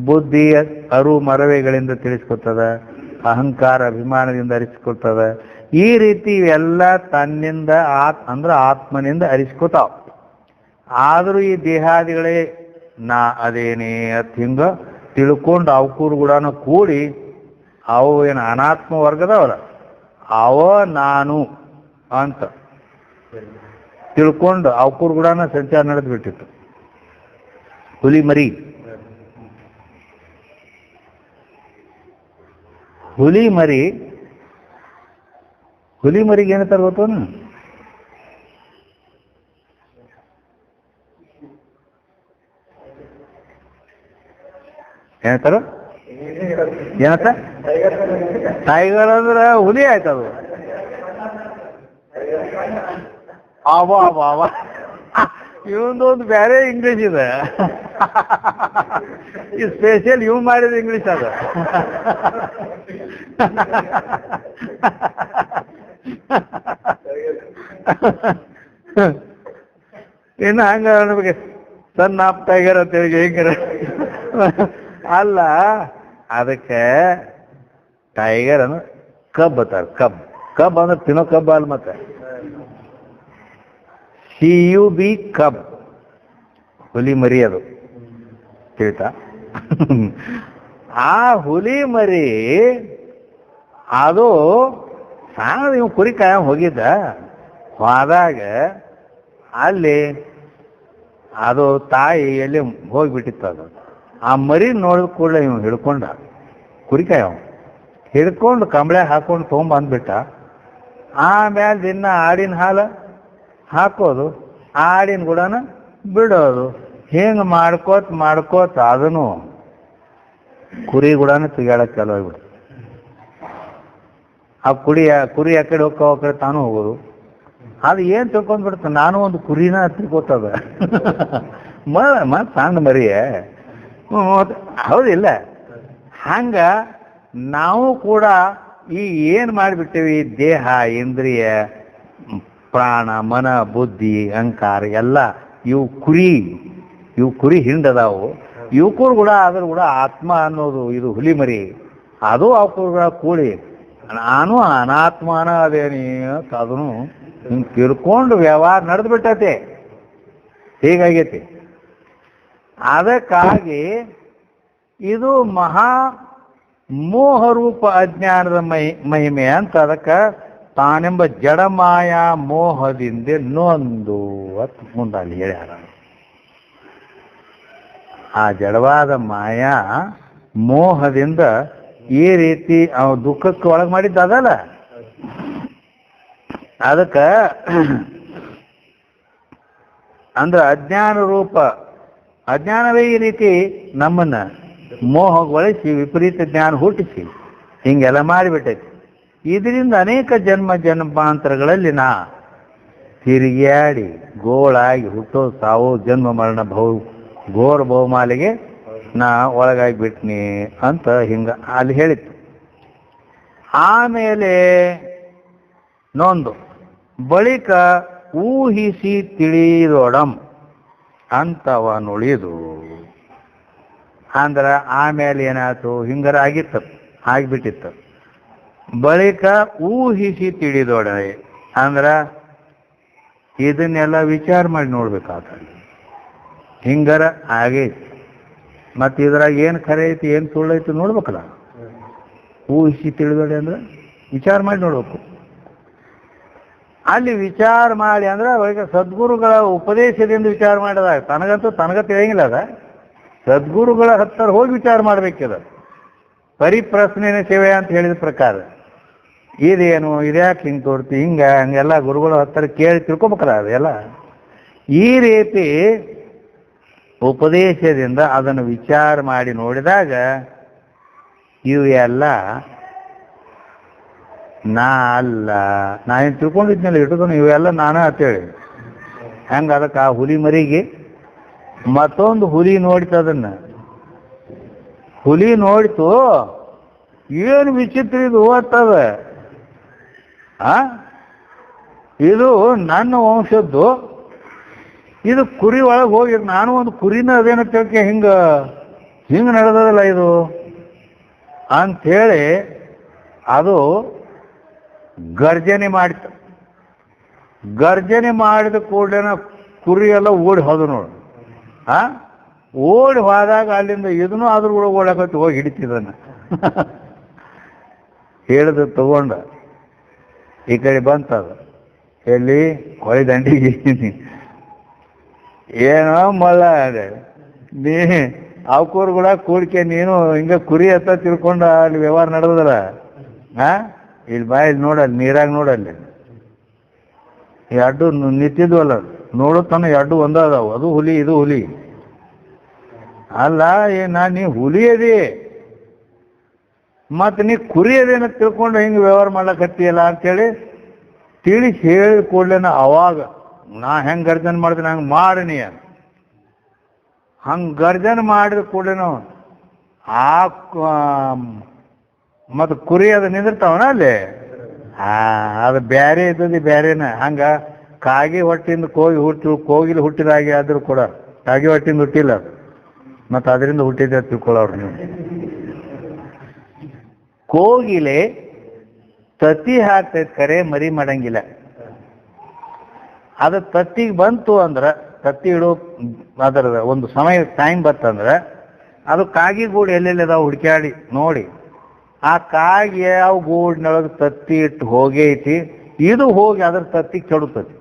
ಬುದ್ಧಿ ಅರು ಮರವೆಗಳಿಂದ ತಿಳಿಸ್ಕೊತದ. ಅಹಂಕಾರ ಅಭಿಮಾನದಿಂದ ಅರಿಸ್ಕೊತದ. ಈ ರೀತಿ ಇವೆಲ್ಲ ತನ್ನಿಂದ ಅಂದ್ರೆ ಆತ್ಮನಿಂದ ಅರಿಸ್ಕೊತಾವ. ಆದರೂ ಈ ದೇಹಾದಿಗಳೇ ನಾ ಅದೇನೇ ಅಂತ ಹಿಂಗ ತಿಳ್ಕೊಂಡು ಅವಕೂರು ಕೂಡ ಕೂಡಿ ಅವು ಏನು ಅನಾತ್ಮ ವರ್ಗದವಲ್ಲ ಅವ ನಾನು ಅಂತ ತಿಳ್ಕೊಂಡು ಅವಕೂರು ಕೂಡ ಸಂಚಾರ ನಡೆದು ಬಿಟ್ಟಿತ್ತು. ಹುಲಿ ಮರಿಗೆ ಏನಂತಾರ ಗೊತ್ತು? ಏನಂತಾರ? ಟೈಗರ್ ಅಂದ್ರೆ ಹುಲಿ ಆಯ್ತದು. ಅವ ಇವೊಂದು ಬೇರೆ ಇಂಗ್ಲೀಷ್ ಇದೆ. ಈ ಸ್ಪೆಷಲ್ ಇವ್ ಮಾಡಿದ ಇಂಗ್ಲೀಷ್ ಅದು. ಇನ್ನು ಹಂಗ ನಮಗೆ ಸಣ್ಣ ಟೈಗರ್ ಅಂತ ಹೇಳಿ ಹೆಂಗಾರ ಅಲ್ಲ, ಅದಕ್ಕೆ ಟೈಗರ್ ಅಂದ್ರೆ ಕಬ್ ಅತ್ತಾರ. ಕಬ್ ಅಂದ್ರೆ ತಿನ್ನೋ ಕಬ್ಬ ಅಲ್ಲ, ಮತ್ತೆ CUB ಕಬ್, ಹುಲಿ ಮರಿ ಅದು ತಿಳಿತಾ. ಆ ಹುಲಿ ಮರಿ ಅದು ಸಣ್ಣ ಇವ್ ಕುರಿ ಕಾಯ ಹೋಗಿದ್ದ, ಹೋದಾಗ ಅಲ್ಲಿ ಅದು ತಾಯಿ ಎಲ್ಲಿ ಹೋಗಿಬಿಟ್ಟಿತ್ತು. ಅದು ಆ ಮರಿ ನೋಡಿದ ಕೂಡಲೇ ಇವ್ ಹಿಡ್ಕೊಂಡ, ಕುರಿಕಾಯ ಹಿಡ್ಕೊಂಡು ಕಂಬಳೆ ಹಾಕೊಂಡು ತೊಗೊಂಬಂದ್ಬಿಟ್ಟ. ಆಮೇಲೆ ದಿನ ಆಡಿನ ಹಾಲು ಹಾಕೋದು, ಆಡಿನ ಗುಡನ ಬಿಡೋದು, ಹಿಂಗೆ ಮಾಡ್ಕೋತ ಅದನ್ನು ಕುರಿ ಗುಡನ ತೆಗಿಯಾಡಕ್ಕೆ ಚಾಲು ಆಗ್ಬಿಡ್ತು. ಆ ಕುರಿ ಆ ಕಡೆ ಹೋಗ್ಕಡೆ ತಾನು ಹೋಗೋದು. ಅದು ಏನು ತಿಳ್ಕೊಂಡ್ಬಿಡ್ತು, ನಾನು ಒಂದು ಕುರಿನ ತಿಳ್ಕೊತದ. ಸಣ್ಣ ಮರಿಯೇ ಹೌದಿಲ್ಲ. ಹಂಗ ನಾವು ಕೂಡ ಈ ಏನು ಮಾಡಿಬಿಟ್ಟೇವಿ, ದೇಹ, ಇಂದ್ರಿಯ, ಪ್ರಾಣ, ಮನ, ಬುದ್ಧಿ, ಅಹಂಕಾರ ಎಲ್ಲ ಇವು ಕುರಿ ಹಿಂಡದಾವು. ಇವಕ್ಕೂ ಕೂಡ ಅದ್ರ ಕೂಡ ಆತ್ಮ ಅನ್ನೋದು ಇದು ಹುಲಿ ಮರಿ, ಅದು ಅವಕ್ಕೂ ಕೂಡಿ ನಾನು ಅನಾತ್ಮನ ಅದೇನಿ ಅಂತ ಅದನ್ನು ಹಿಂಗೆ ತಿರ್ಕೊಂಡು ವ್ಯವಹಾರ ನಡೆದು ಬಿಟ್ಟೈತೆ. ಹೀಗಾಗೈತಿ. ಅದಕ್ಕಾಗಿ ಇದು ಮಹಾ ಮೋಹರೂಪ ಅಜ್ಞಾನದ ಮಹಿಮೆ ಅಂತ ಅದಕ್ಕೆ ತಾನೆಂಬ ಜಡಮಾಯ ಮೋಹದಿಂದ ನೊಂದು ಅಂತ ಮುಂದಲ್ಲಿ ಹೇಳ್ಯಾರ. ಆ ಜಡವಾದ ಮಾಯಾ ಮೋಹದಿಂದ ಈ ರೀತಿ ಅವ ದುಃಖಕ್ಕೆ ಒಳಗೆ ಮಾಡಿದ್ದ ಅದಲ್ಲ. ಅದಕ್ಕೆ ಅಂದ್ರೆ ಅಜ್ಞಾನವೇ ಈ ರೀತಿ ನಮ್ಮನ್ನ ಮೋಹಗೊಳಿಸಿ ವಿಪರೀತ ಜ್ಞಾನ ಹುಟ್ಟಿಸಿ ಹಿಂಗೆಲ್ಲ ಮಾಡಿಬಿಟ್ಟೈತಿ. ಇದರಿಂದ ಅನೇಕ ಜನ್ಮಾಂತರಗಳಲ್ಲಿ ನಾ ತಿರುಗಾಡಿ ಗೋಳಾಗಿ ಹುಟ್ಟೋ ಸಾವು ಜನ್ಮ ಮರಣ ಘೋರ ಬಹುಮಾಲಿಗೆ ನಾ ಒಳಗಾಗಿಬಿಟ್ನಿ ಅಂತ ಹಿಂಗ ಅಲ್ಲಿ ಹೇಳಿತ್ತು. ಆಮೇಲೆ ನೊಂದು ಬಳಿಕ ಊಹಿಸಿ ತಿಳಿದೊಡಂ ಅಂತವ ನುಳಿದು ಅಂದ್ರ ಆಮೇಲೆ ಏನಾಯ್ತು, ಹಿಂಗಾರ ಆಗಿಬಿಟ್ಟಿತ್ತು. ಬಳಿಕ ಊಹಿಸಿ ತಿಳಿದೊಡನೆ ಅಂದ್ರ ಇದನ್ನೆಲ್ಲ ವಿಚಾರ ಮಾಡಿ ನೋಡ್ಬೇಕಾತ. ಹಿಂಗಾರ ಆಗೈತಿ, ಮತ್ತು ಇದ್ರಾಗ ಏನು ಖರೆ ಐತಿ ಏನು ಸುಳ್ಳೈತಿ ನೋಡ್ಬೇಕಲ್ಲ. ಊಹಿಸಿ ತಿಳಿದೊಡೆ ಅಂದ್ರೆ ವಿಚಾರ ಮಾಡಿ ನೋಡ್ಬೇಕು. ಅಲ್ಲಿ ವಿಚಾರ ಮಾಡಿ ಅಂದ್ರೆ ಅವಾಗ ಸದ್ಗುರುಗಳ ಉಪದೇಶದಿಂದ ವಿಚಾರ ಮಾಡಿದಾಗ ತನಗ ತಿಳಿಯಂಗಿಲ್ಲ. ಅದ ಸದ್ಗುರುಗಳ ಹತ್ತಿರ ಹೋಗಿ ವಿಚಾರ ಮಾಡ್ಬೇಕಿದ. ಪರಿಪ್ರಶ್ನೆ ಸೇವೆ ಅಂತ ಹೇಳಿದ ಪ್ರಕಾರ ಇದೇನು, ಇದ್ಯಾಕೆ ಹಿಂಗೆ ತೋರ್ತಿ, ಹಂಗೆಲ್ಲ ಗುರುಗಳ ಹತ್ತಿರ ಕೇಳಿ ತಿಳ್ಕೊಬೇಕಲ್ಲ. ಅದೆಲ್ಲ ಈ ರೀತಿ ಉಪದೇಶದಿಂದ ಅದನ್ನು ವಿಚಾರ ಮಾಡಿ ನೋಡಿದಾಗ ಇವು ಎಲ್ಲ ನಾ ಅಲ್ಲ, ನಾ ಏನು ತಿಳ್ಕೊಂಡಿದ್ನಲ್ಲ ಇಟ್ಟುಕೊಂಡು ಇವೆಲ್ಲ ನಾನೇ ಅಂತೇಳಿ ಹೆಂಗೆ. ಅದಕ್ಕೆ ಆ ಹುಲಿ ಮರಿಗೆ ಮತ್ತೊಂದು ಹುಲಿ ನೋಡಿತು. ಅದನ್ನ ಹುಲಿ ನೋಡಿತು, ಏನು ವಿಚಿತ್ರ ಇದು ಓದ್ತದ, ಇದು ನನ್ನ ವಂಶದ್ದು, ಇದು ಕುರಿ ಒಳಗೆ ಹೋಗಿ ನಾನು ಒಂದು ಕುರಿನ ಅದೇನ ತಿಳ್ಕೆ ಹಿಂಗೆ ನಡೆದದಲ್ಲ ಇದು ಅಂಥೇಳಿ ಅದು ಗರ್ಜನೆ ಮಾಡಿತು. ಗರ್ಜನೆ ಮಾಡಿದ ಕೂಡಲೇ ಕುರಿ ಎಲ್ಲ ಓಡಿ ಹೋದು ನೋಡು. ಓಡಿ ಹೋದಾಗ ಅಲ್ಲಿಂದ ಇದನ್ನು ಅದ್ರ ಕೂಡ ಓಡಕತ್ತಿ ಹೋಗಿ ಹಿಡಿತಿದ್ದಾನ. ಹೇಳಿದ ತಗೊಂಡ ಈ ಕಡೆ ಬಂತದ, ಎಲ್ಲಿ ಹೊಳಿ ದಂಡಿಗೆ. ಏನೋ ಮಲ್ಲ ನೀ ಅವಕೂರು ಕೂಡ ಕೂಡಿಕೆ ನೀನು ಹಿಂಗೆ ಕುರಿ ಹತ್ತ ತಿಳ್ಕೊಂಡ ಅಲ್ಲಿ ವ್ಯವಹಾರ ನಡೆದಲ್ಲ. ಇಲ್ಲಿ ಇಲ್ಲಿ ನೋಡಲ್ಲಿ ನೀರಾಗ ನೋಡಲ್ಲಿ ಎರಡು ನಿಂತಿದ್ವಲ್ಲ, ನೋಡುತ್ತಾನ ಎರಡು ಒಂದಾದವು, ಅದು ಹುಲಿ ಇದು ಹುಲಿ ಅಲ್ಲ. ನೀ ಹುಲಿ ಅದಿ ಮತ್ತು ನೀ ಕುರಿ ಅದೇನ ತಿಳ್ಕೊಂಡು ಹಿಂಗೆ ವ್ಯವಹಾರ ಮಾಡ್ಲಕತ್ತೀಯಲ್ಲ ಅಂತೇಳಿ ತಿಳಿಸಿ ಹೇಳಿ ಕೂಡಲೇನ ಅವಾಗ ನಾ ಹೆಂಗೆ ಗರ್ಜನೆ ಮಾಡ್ತೀನಿ ಹಂಗೆ ಮಾಡಿ ಅಂತ. ಹಂಗೆ ಗರ್ಜನೆ ಮಾಡಿದ ಕೂಡಲೇನು ಆ ಮತ್ತು ಕುರಿ ಅದು ನಿಂದಿರ್ತಾವನ ಅಲ್ಲಿ. ಅದು ಬ್ಯಾರೆ ಇದ್ದದ್ದು ಬ್ಯಾರೇನ. ಹಂಗ ಕಾಗಿ ಹೊಟ್ಟಿಂದ ಕೋಗಿಲು ಹುಟ್ಟಿದಾಗೆ ಆದ್ರೂ ಕೂಡ ಕಾಗಿ ಹೊಟ್ಟಿಂದ ಹುಟ್ಟಿಲ್ಲ ಅದು, ಮತ್ತು ಅದರಿಂದ ಹುಟ್ಟಿದೆ ತಿಳ್ಕೊಳ್ಳೋರು ನೀವು. ಕೋಗಿಲೆ ತತ್ತಿ ಹಾಕ್ತೈತೆ ಕರೆ ಮರಿ ಮಾಡಂಗಿಲ್ಲ. ಅದು ತತ್ತಿಗೆ ಬಂತು ಅಂದ್ರೆ, ತತ್ತಿ ಇಡೋ ಅದರ ಒಂದು ಸಮಯ ಟೈಮ್ ಬರ್ತಂದ್ರೆ ಅದು ಕಾಗಿ ಗೂಡು ಎಲ್ಲೆಲ್ಲಿ ಅದಾವ ಹುಡುಕ್ಯಾಡಿ ನೋಡಿ, ಆ ಕಾಗಿ ಯಾವ ಗೂಡಿನೊಳಗೆ ತತ್ತಿ ಇಟ್ಟು ಹೋಗೈತಿ, ಇದು ಹೋಗಿ ಅದ್ರ ತತ್ತಿ ಕೆಡುತ್ತತಿ.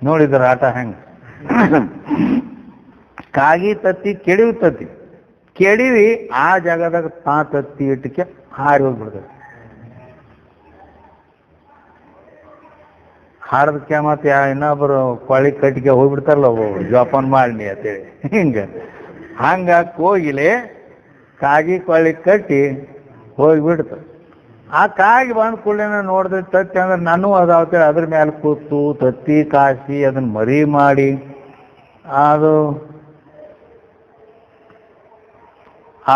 ನೋಡಿದ್ರ ಆಟ ಹೆಂಗ. ಕಾಗಿ ತತ್ತಿ ಕೆಡಿಯುತ್ತತಿ, ಕೆಡಿವಿ ಆ ಜಾಗದಾಗ ತತ್ತಿ ಇಟ್ಟಕ್ಕೆ ಹಾರಿ ಹೋಗ್ಬಿಡ್ತದೆ. ಹಾಡದಕ್ಕೆ ಮತ್ತೆ ಇನ್ನೊಬ್ಬರು ಕೊಳ್ಳಿ ಕಟ್ಟಿಗೆ ಹೋಗ್ಬಿಡ್ತಾರಲ್ಲ ಒಬ್ಬೊಬ್ರು ಜೋಪಾನ ಮಾಡಿ ಅಂತೇಳಿ. ಹಂಗ ಕೋಗಿಲೆ ಕಾಗಿ ಕೊಳ್ಳಿ ಕಟ್ಟಿ ಹೋಗಿಬಿಡ್ತದೆ. ಆ ಕಾಗಿ ಬಂದ ಕೂಡಲೇ ನೋಡಿದ್ರೆ ತತ್ತಿ ಅಂದ್ರೆ ನಾನು ಅದಾವತ್ತೇಳಿ ಅದ್ರ ಮೇಲೆ ಕೂತು ತತ್ತಿ ಕಾಸಿ ಅದನ್ನ ಮರಿ ಮಾಡಿ ಅದು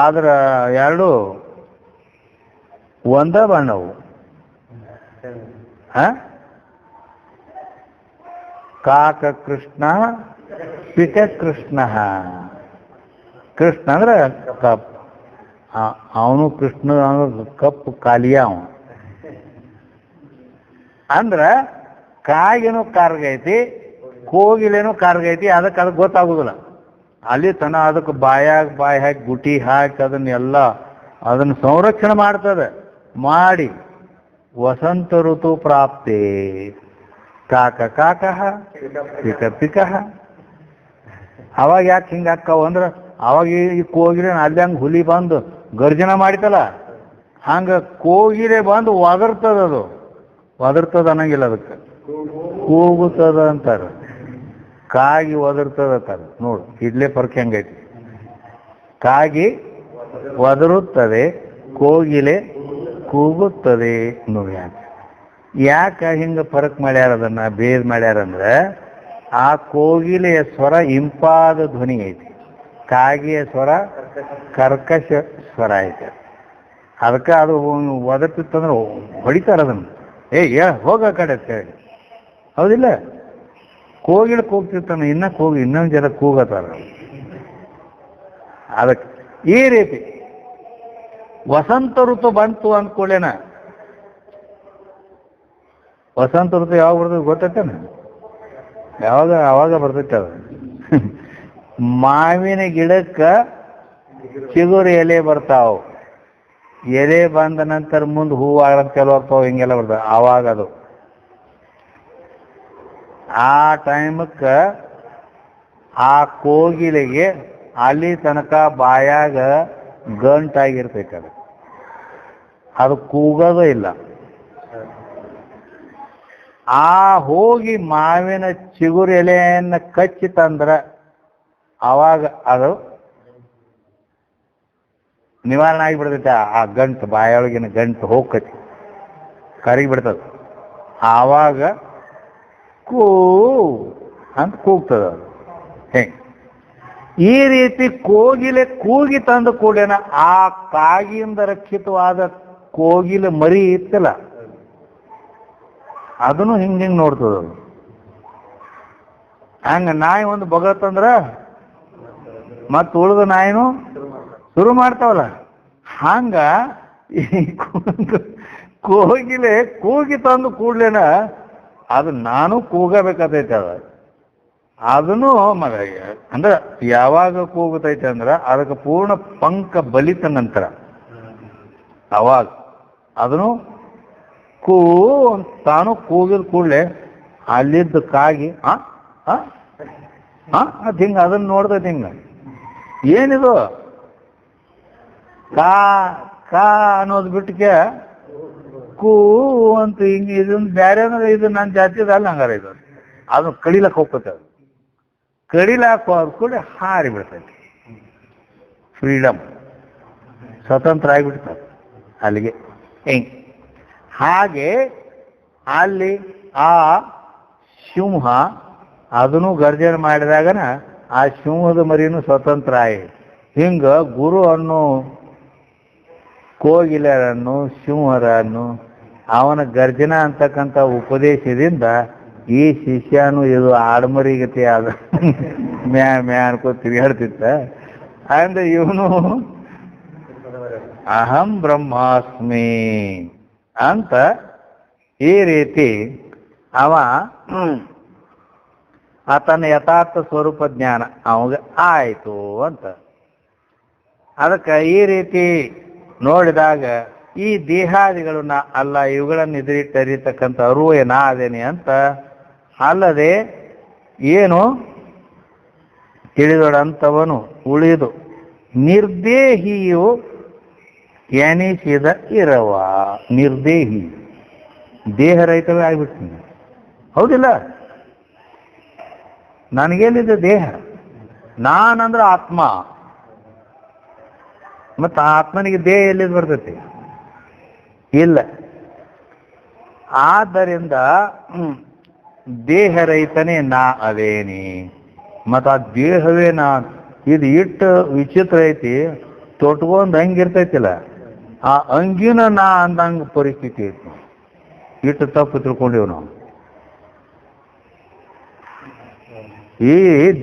ಆದ್ರ ಎರಡು ಒಂದ ಬಣ್ಣವು. ಕಾಕ ಕೃಷ್ಣ ಪಿಕ ಕೃಷ್ಣ. ಕೃಷ್ಣ ಅಂದ್ರೆ ಕಪ್, ಅವನು ಕೃಷ್ಣ ಕಪ್ಪು ಕಾಲಿಯ ಅವ ಅಂದ್ರ ಕಾಗಿನೂ ಕಾರ್ಗೈತಿ ಕೋಗಿಲೇನು ಕಾರ್ಗೈತಿ. ಅದಕ್ಕೆ ಗೊತ್ತಾಗುದಿಲ್ಲ. ಅಲ್ಲಿ ತನ ಅದಕ್ಕೆ ಬಾಯಿ ಹಾಕಿ ಗುಟಿ ಹಾಕಿ ಅದನ್ನೆಲ್ಲ ಅದನ್ನು ಸಂರಕ್ಷಣೆ ಮಾಡ್ತದೆ. ಮಾಡಿ ವಸಂತ ಋತು ಪ್ರಾಪ್ತಿ ಕಾಕ ಕಾಕಃ ಪಿಕ ಪಿಕಃ. ಅವಾಗ ಯಾಕೆ ಹಿಂಗೆ ಹಾಕಾವು ಅಂದ್ರೆ ಅವಾಗ ಈ ಕೋಗಿಲೆ ಅಲ್ಲಿ ಹಂಗೆ ಹುಲಿ ಬಂದು ಗರ್ಜನ ಮಾಡಿತಲ್ಲ, ಹಂಗೆ ಕೋಗಿಲೆ ಬಂದು ಒದರ್ತದ. ಅದು ಒದರ್ತದ ಅನ್ನಂಗಿಲ್ಲ, ಅದಕ್ಕೆ ಕೂಗುತ್ತದ ಅಂತಾರೆ. ಕಾಗಿ ಒದರ್ತದ ಅಂತಾರೆ. ನೋಡು ಇಡ್ಲೆ ಪರ್ಕೆ ಹೆಂಗೈತಿ. ಕಾಗಿ ಒದರುತ್ತದೆ, ಕೋಗಿಲೆ ಕೂಗುತ್ತದೆ. ನೋಡಿ ಯಾಕೆ ಹಿಂಗೆ ಫರಕ್ ಮಾಡ್ಯಾರ, ಅದನ್ನ ಬೇದ್ ಮಾಡ್ಯಾರಂದ್ರೆ ಆ ಕೋಗಿಲೆಯ ಸ್ವರ ಇಂಪಾದ ಧ್ವನಿ ಐತಿ, ಕಾಗಿಯ ಸ್ವರ ಕರ್ಕಶ ಸ್ವರ ಐತೆ. ಅದಕ್ಕೆ ಅದು ಒದರ್ತಿತ್ತಂದ್ರೆ ಹೊಡಿತಾರ ಅದನ್ನು. ಹೋಗ ಕಡೆ ಅಂತ ಹೇಳಿ. ಹೌದಿಲ್ಲ? ಕೋಗಿಲೆ ಕೂಗ್ತಿರ್ತಾನೆ, ಇನ್ನೊಂದು ಜನ ಕೂಗತ್ತಾರ. ಅದಕ್ಕೆ ಈ ರೀತಿ ವಸಂತ ಋತು ಬಂತು ಅಂದ್ಕೊಳ್ಳೇನ. ವಸಂತ ಋತು ಯಾವಾಗ ಬರ್ತದೆ ಗೊತ್ತೈತೇನ? ಅವಾಗ ಬರ್ತೈತೆ ಅದು. ಮಾವಿನ ಗಿಡಕ್ಕೆ ಚಿಗುರು ಎಲೆ ಬರ್ತಾವ. ಎಲೆ ಬಂದ ನಂತರ ಮುಂದೆ ಹೂವು ಆಗಕ್ಕೆ ಚಲೋ ಆಗ್ತಾವ, ಹಿಂಗೆಲ್ಲ ಬರ್ತಾವ. ಆವಾಗ ಅದು ಆ ಟೈಮಕ್ಕೆ ಆ ಕೋಗಿಲೆಗೆ ಅಲ್ಲಿ ತನಕ ಬಾಯಾಗ ಗಂಟಾಗಿರ್ತೈತೆ. ಅದು ಕೂಗೋದೇ ಇಲ್ಲ. ಆ ಹೋಗಿ ಮಾವಿನ ಚಿಗುರು ಎಲೆಯನ್ನು ಕಚ್ಚಿ ತಂದ್ರೆ ಅವಾಗ ಅದು ನಿವಾರಣೆ ಆಗಿಬಿಡ್ತೈತೆ. ಆ ಗಂಟು ಬಾಯೊಳಗಿನ ಗಂಟು ಹೋಗ್ಕತಿ ಕರಗಿ ಬಿಡ್ತದೆ. ಆವಾಗ ಕೂ ಅಂತ ಕೂಗ್ತದ ಅದು. ಹೆಂಗೆ ಈ ರೀತಿ ಕೋಗಿಲೆ ಕೂಗಿ ತಂದ ಕೂಡೇನ ಆ ಕಾಗಿಯಿಂದ ರಕ್ಷಿತವಾದ ಕೋಗಿಲೆ ಮರಿ ಇತ್ತಲ್ಲ, ಅದನ್ನು ಹಿಂಗೆ ನೋಡ್ತದ. ಹಂಗ ನಾಯಿ ಒಂದು ಬಗತ್ತಂದ್ರ ಮತ್ತು ಉಳಿದ ನಾಯಿನೂ ಶುರು ಮಾಡ್ತಾವಲ್ಲ, ಹಂಗ ಈ ಕೋಗಿಲೆ ಕೂಗಿ ತಂದು ಕೂಡ್ಲೇನ ಅದು ನಾನು ಕೂಗಬೇಕಾತೈತೆ. ಅದನ್ನು ಅಂದ್ರೆ ಯಾವಾಗ ಕೂಗುತ್ತೈತೆ ಅಂದ್ರೆ ಅದಕ್ಕೆ ಪೂರ್ಣ ಪಂಕ ಬಲಿತ ನಂತರ ಅವಾಗ ಅದನ್ನು ತಾನು ಕೂಗಿದ ಕೂಡಲೇ ಅಲ್ಲಿದ್ದ ಕಾಗಿ ಅದು ಹಿಂಗೆ ಅದನ್ನು ನೋಡ್ತೈತೆ. ಹಿಂಗ ಏನಿದು ಕಾ ಅನ್ನೋದು ಬಿಟ್ಟಿಗೆ ಕೂ ಅಂತ ಹಿಂಗೆ ಇದನ್ನು ಬೇರೆ ಅಂದ್ರೆ ಇದು ನನ್ನ ಜಾತಿದ ಅಲ್ಲ. ಹಂಗಾರ ಇದು ಅದನ್ನು ಕಡಿಲಕ್ಕೆ ಹೋಗ್ತೈತೆ. ಅದು ಕಡಿಲಾಕ ಕೂಡ ಹಾರಿ ಬಿಡ್ತೈತಿ. ಫ್ರೀಡಮ್, ಸ್ವತಂತ್ರ ಆಗಿಬಿಡ್ತದೆ ಅಲ್ಲಿಗೆ. ಹಿಂಗೆ ಹಾಗೆ ಅಲ್ಲಿ ಆ ಸಿಂಹ ಅದನ್ನು ಗರ್ಜನೆ ಮಾಡಿದಾಗನ ಆ ಸಿಂಹದ ಮರಿನೂ ಸ್ವತಂತ್ರ ಆಗಿ. ಹಿಂಗೆ ಗುರು ಅನ್ನೋ ಕೋಗಿಲರನ್ನು ಸಿಂಹರನ್ನು ಅವನ ಗರ್ಜನ ಅಂತಕ್ಕಂಥ ಉಪದೇಶದಿಂದ ಈ ಶಿಷ್ಯನು ಇದು ಆಡಮರಿಗತಿ ಆದ ಮ್ಯಾ ಮ್ಯಾ ಅನ್ಕೋ ತಿರುಗಾಡ್ತಿತ್ತ. ಅಂದ್ರೆ ಇವನು ಅಹಂ ಬ್ರಹ್ಮಾಸ್ಮಿ ಅಂತ ಈ ರೀತಿ ಅವ ಆತನ ಯಥಾರ್ಥ ಸ್ವರೂಪ ಜ್ಞಾನ ಅವಾಗ ಆಯಿತು ಅಂತ. ಅದಕ್ಕೆ ಈ ರೀತಿ ನೋಡಿದಾಗ ಈ ದೇಹಾದಿಗಳನ್ನ ಅಲ್ಲ, ಇವುಗಳನ್ನು ಎದುರಿಟ್ಟರಿತಕ್ಕಂಥ ಅರುವೆ ನಾ ಅದೇನೆ ಅಂತ ಅಲ್ಲದೆ ಏನು ತಿಳಿದೊಡಂಥವನು ಉಳಿದು ನಿರ್ದೇಹಿಯು ಎನಿಸಿದ ಇರವ. ನಿರ್ದೇಹಿ ದೇಹರಹಿತವೇ ಆಗಿಬಿಡ್ತೀನಿ, ಹೌದಿಲ್ಲ? ನನಗೇನಿದೆ ದೇಹ? ನಾನಂದ್ರೆ ಆತ್ಮ, ಮತ್ತು ಆತ್ಮನಿಗೆ ದೇಹ ಎಲ್ಲಿದ್ದು ಬರ್ತೈತಿ? ಇಲ್ಲ. ಆದ್ದರಿಂದ ದೇಹರಹಿತನೇ ನಾ ಅದೇನಿ, ಮತ್ತು ಆ ದೇಹವೇ ನಾ. ಇದು ಇಟ್ಟು ವಿಚಿತ್ರ ಐತಿ, ತೊಟ್ಕೊಂಡ್ ಹಂಗಿರ್ತೈತಿಲ್ಲ, ಆ ಅಂಗಿನ ನಾ ಅಂದಂಗೆ ಪರಿಸ್ಥಿತಿ ಐತಿ. ಇಟ್ಟು ತಪ್ಪು ತಿಳ್ಕೊಂಡಿವ್ ನಾವು. ಈ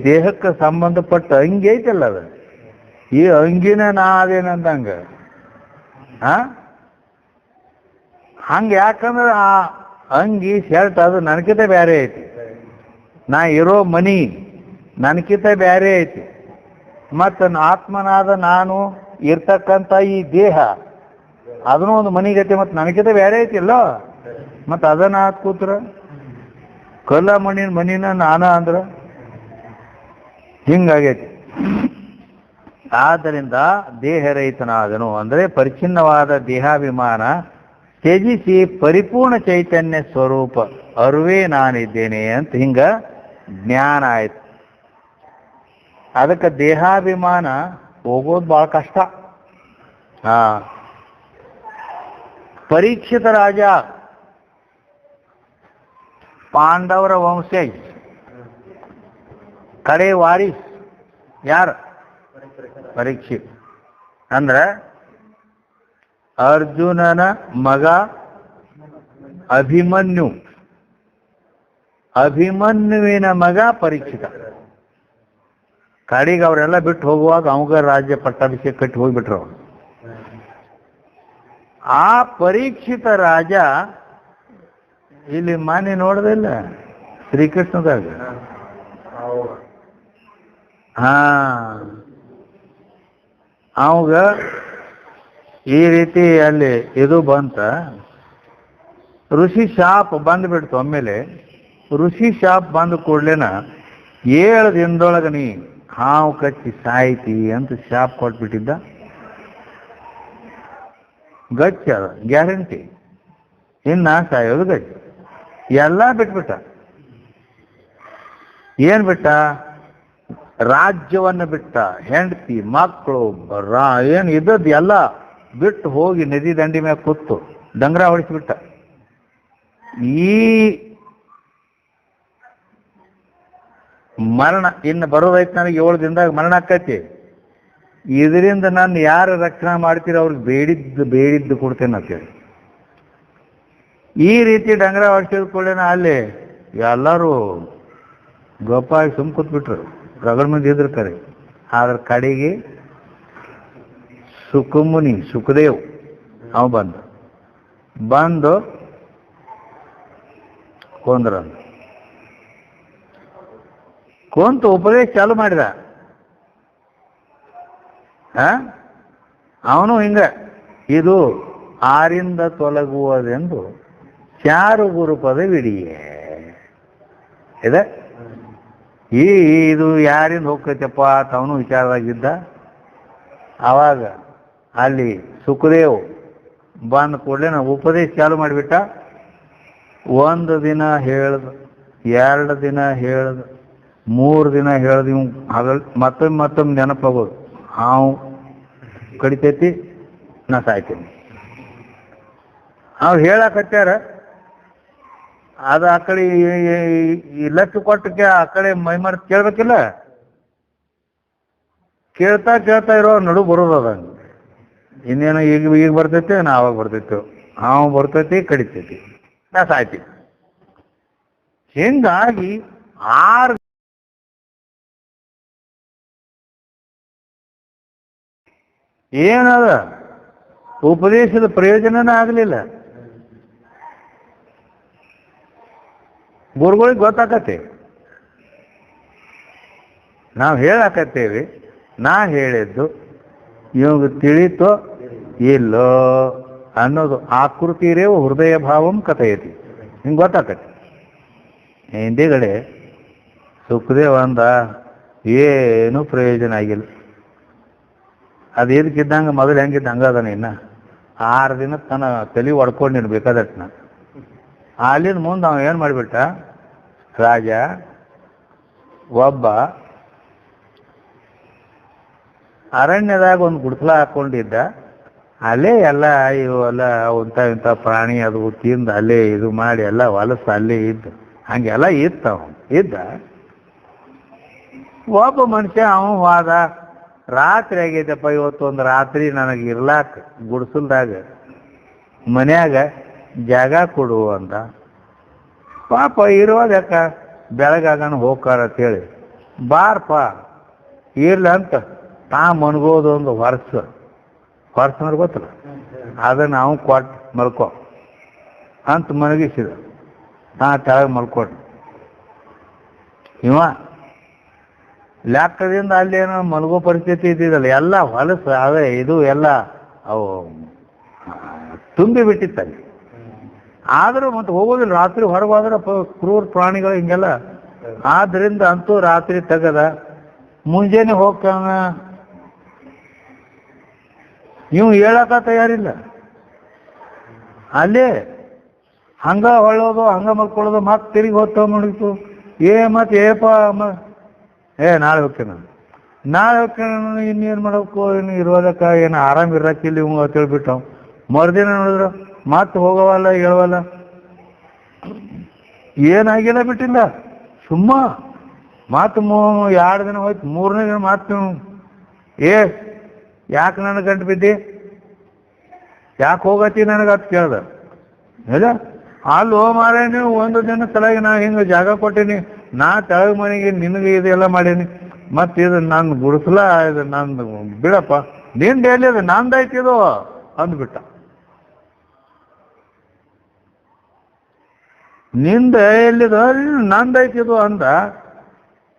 ದೇಹಕ್ಕೆ ಸಂಬಂಧಪಟ್ಟ ಅಂಗಿ ಐತಲ್ಲ, ಅದು ಈ ಅಂಗಿನ ನಾ ಅದೇನಂದಂಗ. ಹಂಗೆ ಯಾಕಂದ್ರೆ ಆ ಅಂಗಿ ಶರ್ಟ್ ಅದು ನನಗಿಂತ ಬೇರೆ ಐತಿ, ನಾ ಇರೋ ಮನಿ ನನಗಿಂತ ಬೇರೆ ಐತಿ, ಮತ್ತು ಆತ್ಮನಾದ ನಾನು ಇರ್ತಕ್ಕಂಥ ಈ ದೇಹ ಅದನ್ನೂ ಒಂದು ಮನಿಗೈತಿ, ಮತ್ತು ನನಗಿಂತ ಬೇರೆ ಐತಿಲ್ಲ. ಮತ್ತು ಅದನ್ನ ಹಾಕಿ ಕೂತ್ರ ಕಲ್ಲ ಮನಿನ ನಾನ ಅಂದ್ರ ಹಿಂಗಾಗೈತಿ. ಆದ್ದರಿಂದ ದೇಹರಹಿತನಾದನು ಅಂದರೆ ಪರಿಚ್ಛಿನ್ನವಾದ ದೇಹಾಭಿಮಾನ ತ್ಯಜಿಸಿ ಪರಿಪೂರ್ಣ ಚೈತನ್ಯ ಸ್ವರೂಪ ಅರುವೇ ನಾನಿದ್ದೇನೆ ಅಂತ ಹಿಂಗ ಜ್ಞಾನ ಆಯ್ತು. ಅದಕ್ಕೆ ದೇಹಾಭಿಮಾನ ಹೋಗೋದು ಭಾಳ ಕಷ್ಟ. ಪರೀಕ್ಷಿತ ರಾಜ ಪಾಂಡವರ ವಂಶಜ, ಕಡೆ ವಾರಿಸ್ ಯಾರು? ಪರೀಕ್ಷಿತ್. ಅಂದ್ರ ಅರ್ಜುನನ ಮಗ ಅಭಿಮನ್ಯು, ಅಭಿಮನ್ಯುವಿನ ಮಗ ಪರೀಕ್ಷಿತ. ಕಡೆಗೆ ಅವರೆಲ್ಲ ಬಿಟ್ಟು ಹೋಗುವಾಗ ಅವಂಗ ರಾಜ್ಯ ಪಟ್ಟಾಭಿಷೇಕ ಕಟ್ಟಿ ಹೋಗ್ಬಿಟ್ರು ಅವರು. ಆ ಪರೀಕ್ಷಿತ ರಾಜ ಇಲ್ಲಿ ಮಾನ್ಯ ನೋಡೋದಿಲ್ಲ ಶ್ರೀಕೃಷ್ಣದಾಗ. ಅವಾಗ ಈ ರೀತಿ ಅಲ್ಲಿ ಇದು ಬಂತ, ಋಷಿ ಶಾಪ್ ಬಂದ್ಬಿಡ್ತು. ಆಮೇಲೆ ಋಷಿ ಶಾಪ್ ಬಂದ ಕೂಡ್ಲೇನ 7 ದಿನದೊಳಗೆ ನೀ ಹಾವು ಕಚ್ಚಿ ಸಾಯ್ತಿ ಅಂತ ಶಾಪ್ ಕೊಟ್ಬಿಟ್ಟಿದ್ದ. ಗಚ್ಚ ಅದ ಗ್ಯಾರಂಟಿ, ಇನ್ನ ಸಾಯೋದು ಗಚ್ಚ. ಎಲ್ಲ ಬಿಟ್ಬಿಟ್ಟ. ಏನ್ ಬಿಟ್ಟ? ರಾಜ್ಯವನ್ನು ಬಿಟ್ಟ, ಹೆಂಡತಿ ಮಕ್ಕಳು ಏನು ಇದ್ದದ್ದು ಎಲ್ಲ ಬಿಟ್ಟು ಹೋಗಿ ನದಿ ದಂಡಿ ಮ್ಯಾಗ ಕೂತು ಡಂಗ್ರ ಹೊಡಿಸ್ಬಿಟ್ಟ. ಈ ಮರಣ ಇನ್ನು ಬರೋದೈತೆ, ನನಗೆ 7 ದಿನದಾಗ ಮರಣ ಆಕೈತಿ, ಇದರಿಂದ ನಾನು ಯಾರು ರಕ್ಷಣೆ ಮಾಡ್ತೀರ ಅವ್ರಿಗೆ ಬೇಡಿದ್ದು ಕೊಡ್ತೇನೆ ಅಂತೇಳಿ ಈ ರೀತಿ ಡಂಗ್ರ ಹೊಡಿಸಿದ ಕೂಡಲೇನ ಅಲ್ಲಿ ಎಲ್ಲರೂ ಗೋಪಾಗಿ ಸುಮ್ ಕೂತ್ಬಿಟ್ರು. ರಗಡ ಮಂದಿ ಇದ್ರ ಕರೆ. ಆದ್ರ ಕಡೆಗೆ ಸುಖಮುನಿ ಸುಖದೇವ್ ಅವ ಬಂದು ಕೊಂದ್ರ. ಕೊಂತು ಉಪದೇಶ ಚಾಲು ಮಾಡಿದ. ಅವನು ಹಿಂಗ, ಇದು ಆರಿಂದ ತೊಲಗುವುದೆಂದು ಚಾರು ಗುರುಪದ ವಿಡಿಯೇ ಇದೆ. ಇದು ಯಾರಿಂದ ಹೋಗ್ತೈತಪ್ಪ ಅಂತ ಅವನು ವಿಚಾರವಾಗಿದ್ದ. ಆವಾಗ ಅಲ್ಲಿ ಸುಖದೇವ್ ಬಂದ ಕೂಡಲೇ ನಾವು ಉಪದೇಶ ಚಾಲು ಮಾಡಿಬಿಟ್ಟ. 1 ದಿನ ಹೇಳ್ದ, 2 ದಿನ ಹೇಳ್ದ, 3 ದಿನ ಹೇಳ್ದ. ಇವ್ ಮತ್ತೊಮ್ಮೆ ನೆನಪಾಗೋದು, ಹಾವು ಕಡಿತೈತಿ, ನಾ ಸಾಯ್ತೀನಿ. ಅವ್ರು ಹೇಳಕತ್ಯಾರ, ಅದು ಆ ಕಡೆ ಲಕ್ಷ ಕೊಟ್ಟಕ್ಕೆ ಆ ಕಡೆ ಮೈಮರ್ ಕೇಳ್ಬೇಕಿಲ್ಲ. ಕೇಳ್ತಾ ಇರೋ ನಡು ಬರೋದು ಅದಂಗೆ. ಇನ್ನೇನು ಈಗ ಬರ್ತೈತೆ ನಾ ಅವಾಗ ಬರ್ತೈತೆ, ಹಾವು ಬರ್ತೈತಿ ಕಡಿತೈತಿ, ನಾ ಸಾಯ್ತೀವಿ. ಹಿಂಗಾಗಿ 6 ಏನದ ಉಪದೇಶದ ಪ್ರಯೋಜನನೇ ಆಗಲಿಲ್ಲ. ಗುರುಗಳಿಗೆ ಗೊತ್ತಾಕತ್ತೆ, ನಾವು ಹೇಳಾಕತ್ತೇವಿ, ನಾ ಹೇಳಿದ್ದು ಇವಾಗ ತಿಳಿತೋ ಇಲ್ಲೋ ಅನ್ನೋದು ಆಕೃತಿರೇವು ಹೃದಯ ಭಾವಂ ಕಥೆಯತಿ, ಹಿಂಗೆ ಗೊತ್ತಾಕತ್ತೆ. ಹಿಂದಿಗಡೆ ಸುಖದೇವ ಅಂದ ಏನು ಪ್ರಯೋಜನ ಆಗಿಲ್ಲ. ಅದು ಇದಕ್ಕಿದ್ದಂಗೆ ಮೊದಲು ಹೆಂಗಿದ್ದ ಹಂಗದಾನೆ. ಇನ್ನು 6 ದಿನ ತನ್ನ ತಲೆ ಹೊಡ್ಕೊಂಡು ಬೇಕಾದಟ್ನ. ಅಲ್ಲಿಂದ ಮುಂದೆ ಅವ ಏನು ಮಾಡಿಬಿಟ್ಟ, ರಾಜ ಒಬ್ಬ ಅರಣ್ಯದಾಗ ಒಂದು ಗುಡ್ಸಲ ಹಾಕ್ಕೊಂಡಿದ್ದ. ಅಲ್ಲೇ ಎಲ್ಲ ಇವೆಲ್ಲ ಇಂಥ ಪ್ರಾಣಿ ಅದು ತಿಂದು ಅಲ್ಲೇ ಇದು ಮಾಡಿ ಎಲ್ಲ ಹೊಲಸ ಅಲ್ಲೇ ಇದ್ದು ಹಂಗೆಲ್ಲ ಇತ್ತು. ಅವನು ಇದ್ದ ಒಬ್ಬ ಮನುಷ್ಯ ಅವನು ವಾದ, ರಾತ್ರಿ ಆಗೈತಪ್ಪ ಇವತ್ತೊಂದು ರಾತ್ರಿ ನನಗೆ ಇರ್ಲಾಕ ಗುಡ್ಸಲ್ದಾಗ ಮನ್ಯಾಗ ಜಾಗ ಕೊಡು ಅಂತ. ಪಾಪ ಇರೋದಕ್ಕ ಬೆಳಗಾಗಣ ಹೋಗ್ಕಾರ ಅಂತೇಳಿ ಬಾರಪ್ಪ ಇರ್ಲ ಅಂತ ತಾ ಮನ್ಗೋದು ಒಂದು ಹೊರ್ಸ ಅಂದ್ರೆ ಗೊತ್ತಲ್ಲ, ಅದನ್ನು ನಾವು ಕೊಟ್ಟು ಮಲ್ಕೊ ಅಂತ ಮನಗಿಸಿದ. ನಾ ತೆಳಗೆ ಮಲ್ಕೊಟ್ಟು ಇವ ಲೆಕ್ಕದಿಂದ ಅಲ್ಲೇನೋ ಮಲಗೋ ಪರಿಸ್ಥಿತಿ ಇದ್ದಿದ್ದಲ್ಲ, ಎಲ್ಲ ಹೊಲಸು ಅದೇ ಇದು ಎಲ್ಲ ಅವು ತುಂಬಿ ಬಿಟ್ಟಿತ್ತಲ್ಲಿ. ಆದರೂ ಮತ್ತೆ ಹೋಗೋದಿಲ್ಲ, ರಾತ್ರಿ ಹೊರಗೆ ಹೋದ್ರೆ ಕ್ರೂರ ಪ್ರಾಣಿಗಳು ಹಿಂಗೆಲ್ಲ. ಆದ್ದರಿಂದ ಅಂತೂ ರಾತ್ರಿ ತೆಗದ ಮುಂಜಾನೆ ಹೋಗ್ತಾನ. ನೀವು ಹೇಳಕ್ಕ ತಯಾರಿಲ್ಲ, ಅಲ್ಲೇ ಹಂಗ ಹೊಳ್ಳೋದು ಹಂಗ ಮಲ್ಕೊಳ್ಳೋದು, ಮತ್ತೆ ತಿರುಗಿ ಹೋಗ್ತಾವ ಮಾಡಿತ್ತು. ಮತ್ತೆ ಏಪ ನಾಳೆ ಹೋಗ್ತೇನೆ ನಾನು, ನಾಳೆ ಹೋಗ್ತೇನೆ ನಾನು, ಇನ್ನೇನು ಮಾಡಬೇಕು, ಇನ್ನು ಇರೋದಕ್ಕ ಏನು ಆರಾಮ್ ಇರಕ್ಕಿಲ್ಲ ಇವ್ ಅಂತ ಹೇಳ್ಬಿಟ್ಟು ಮರುದಿನ ನೋಡಿದ್ರು ಮತ್ತೆ ಹೋಗವಲ್ಲ ಹೇಳವಲ್ಲ. ಏನಾಗಿಲ್ಲ ಬಿಟ್ಟಿಲ್ಲ, ಸುಮ್ಮ ಮತ್ತೆ 2 ದಿನ ಹೋಯ್ತು. 3ನೇ ದಿನ ಮತ್ತೆ ಯಾಕೆ ನನಗೆ ಗಂಟು ಬಿದ್ದಿ, ಯಾಕೆ ಹೋಗತ್ತಿ ನನಗೆ ಅಂತ ಕೇಳ್ದ. ಇಲ್ಲ ಅಲ್ಲಿ ಮಾರೇ, ನೀವು ಒಂದು ದಿನ ತಲೆಗೆ ನಾ ಹಿಂಗೆ ಜಾಗ ಕೊಟ್ಟೀನಿ, ನಾ ತೆಳಗ ಮನೆಗೆ ನಿನಗೆ ಇದೆಲ್ಲ ಮಾಡೀನಿ, ಮತ್ತೆ ಇದು ನಾನು ಗುಡಿಸಲ, ಇದು ನಂದು ಬಿಡಪ್ಪ, ನಿಂದ ಎಲ್ಲಿದೆ ನಂದಾಯ್ತಿದು ಅಂದ್ಬಿಟ್ಟ. ನಿಂದ ಎಲ್ಲಿದ ನಂದಾಯ್ತಿದು ಅಂದ.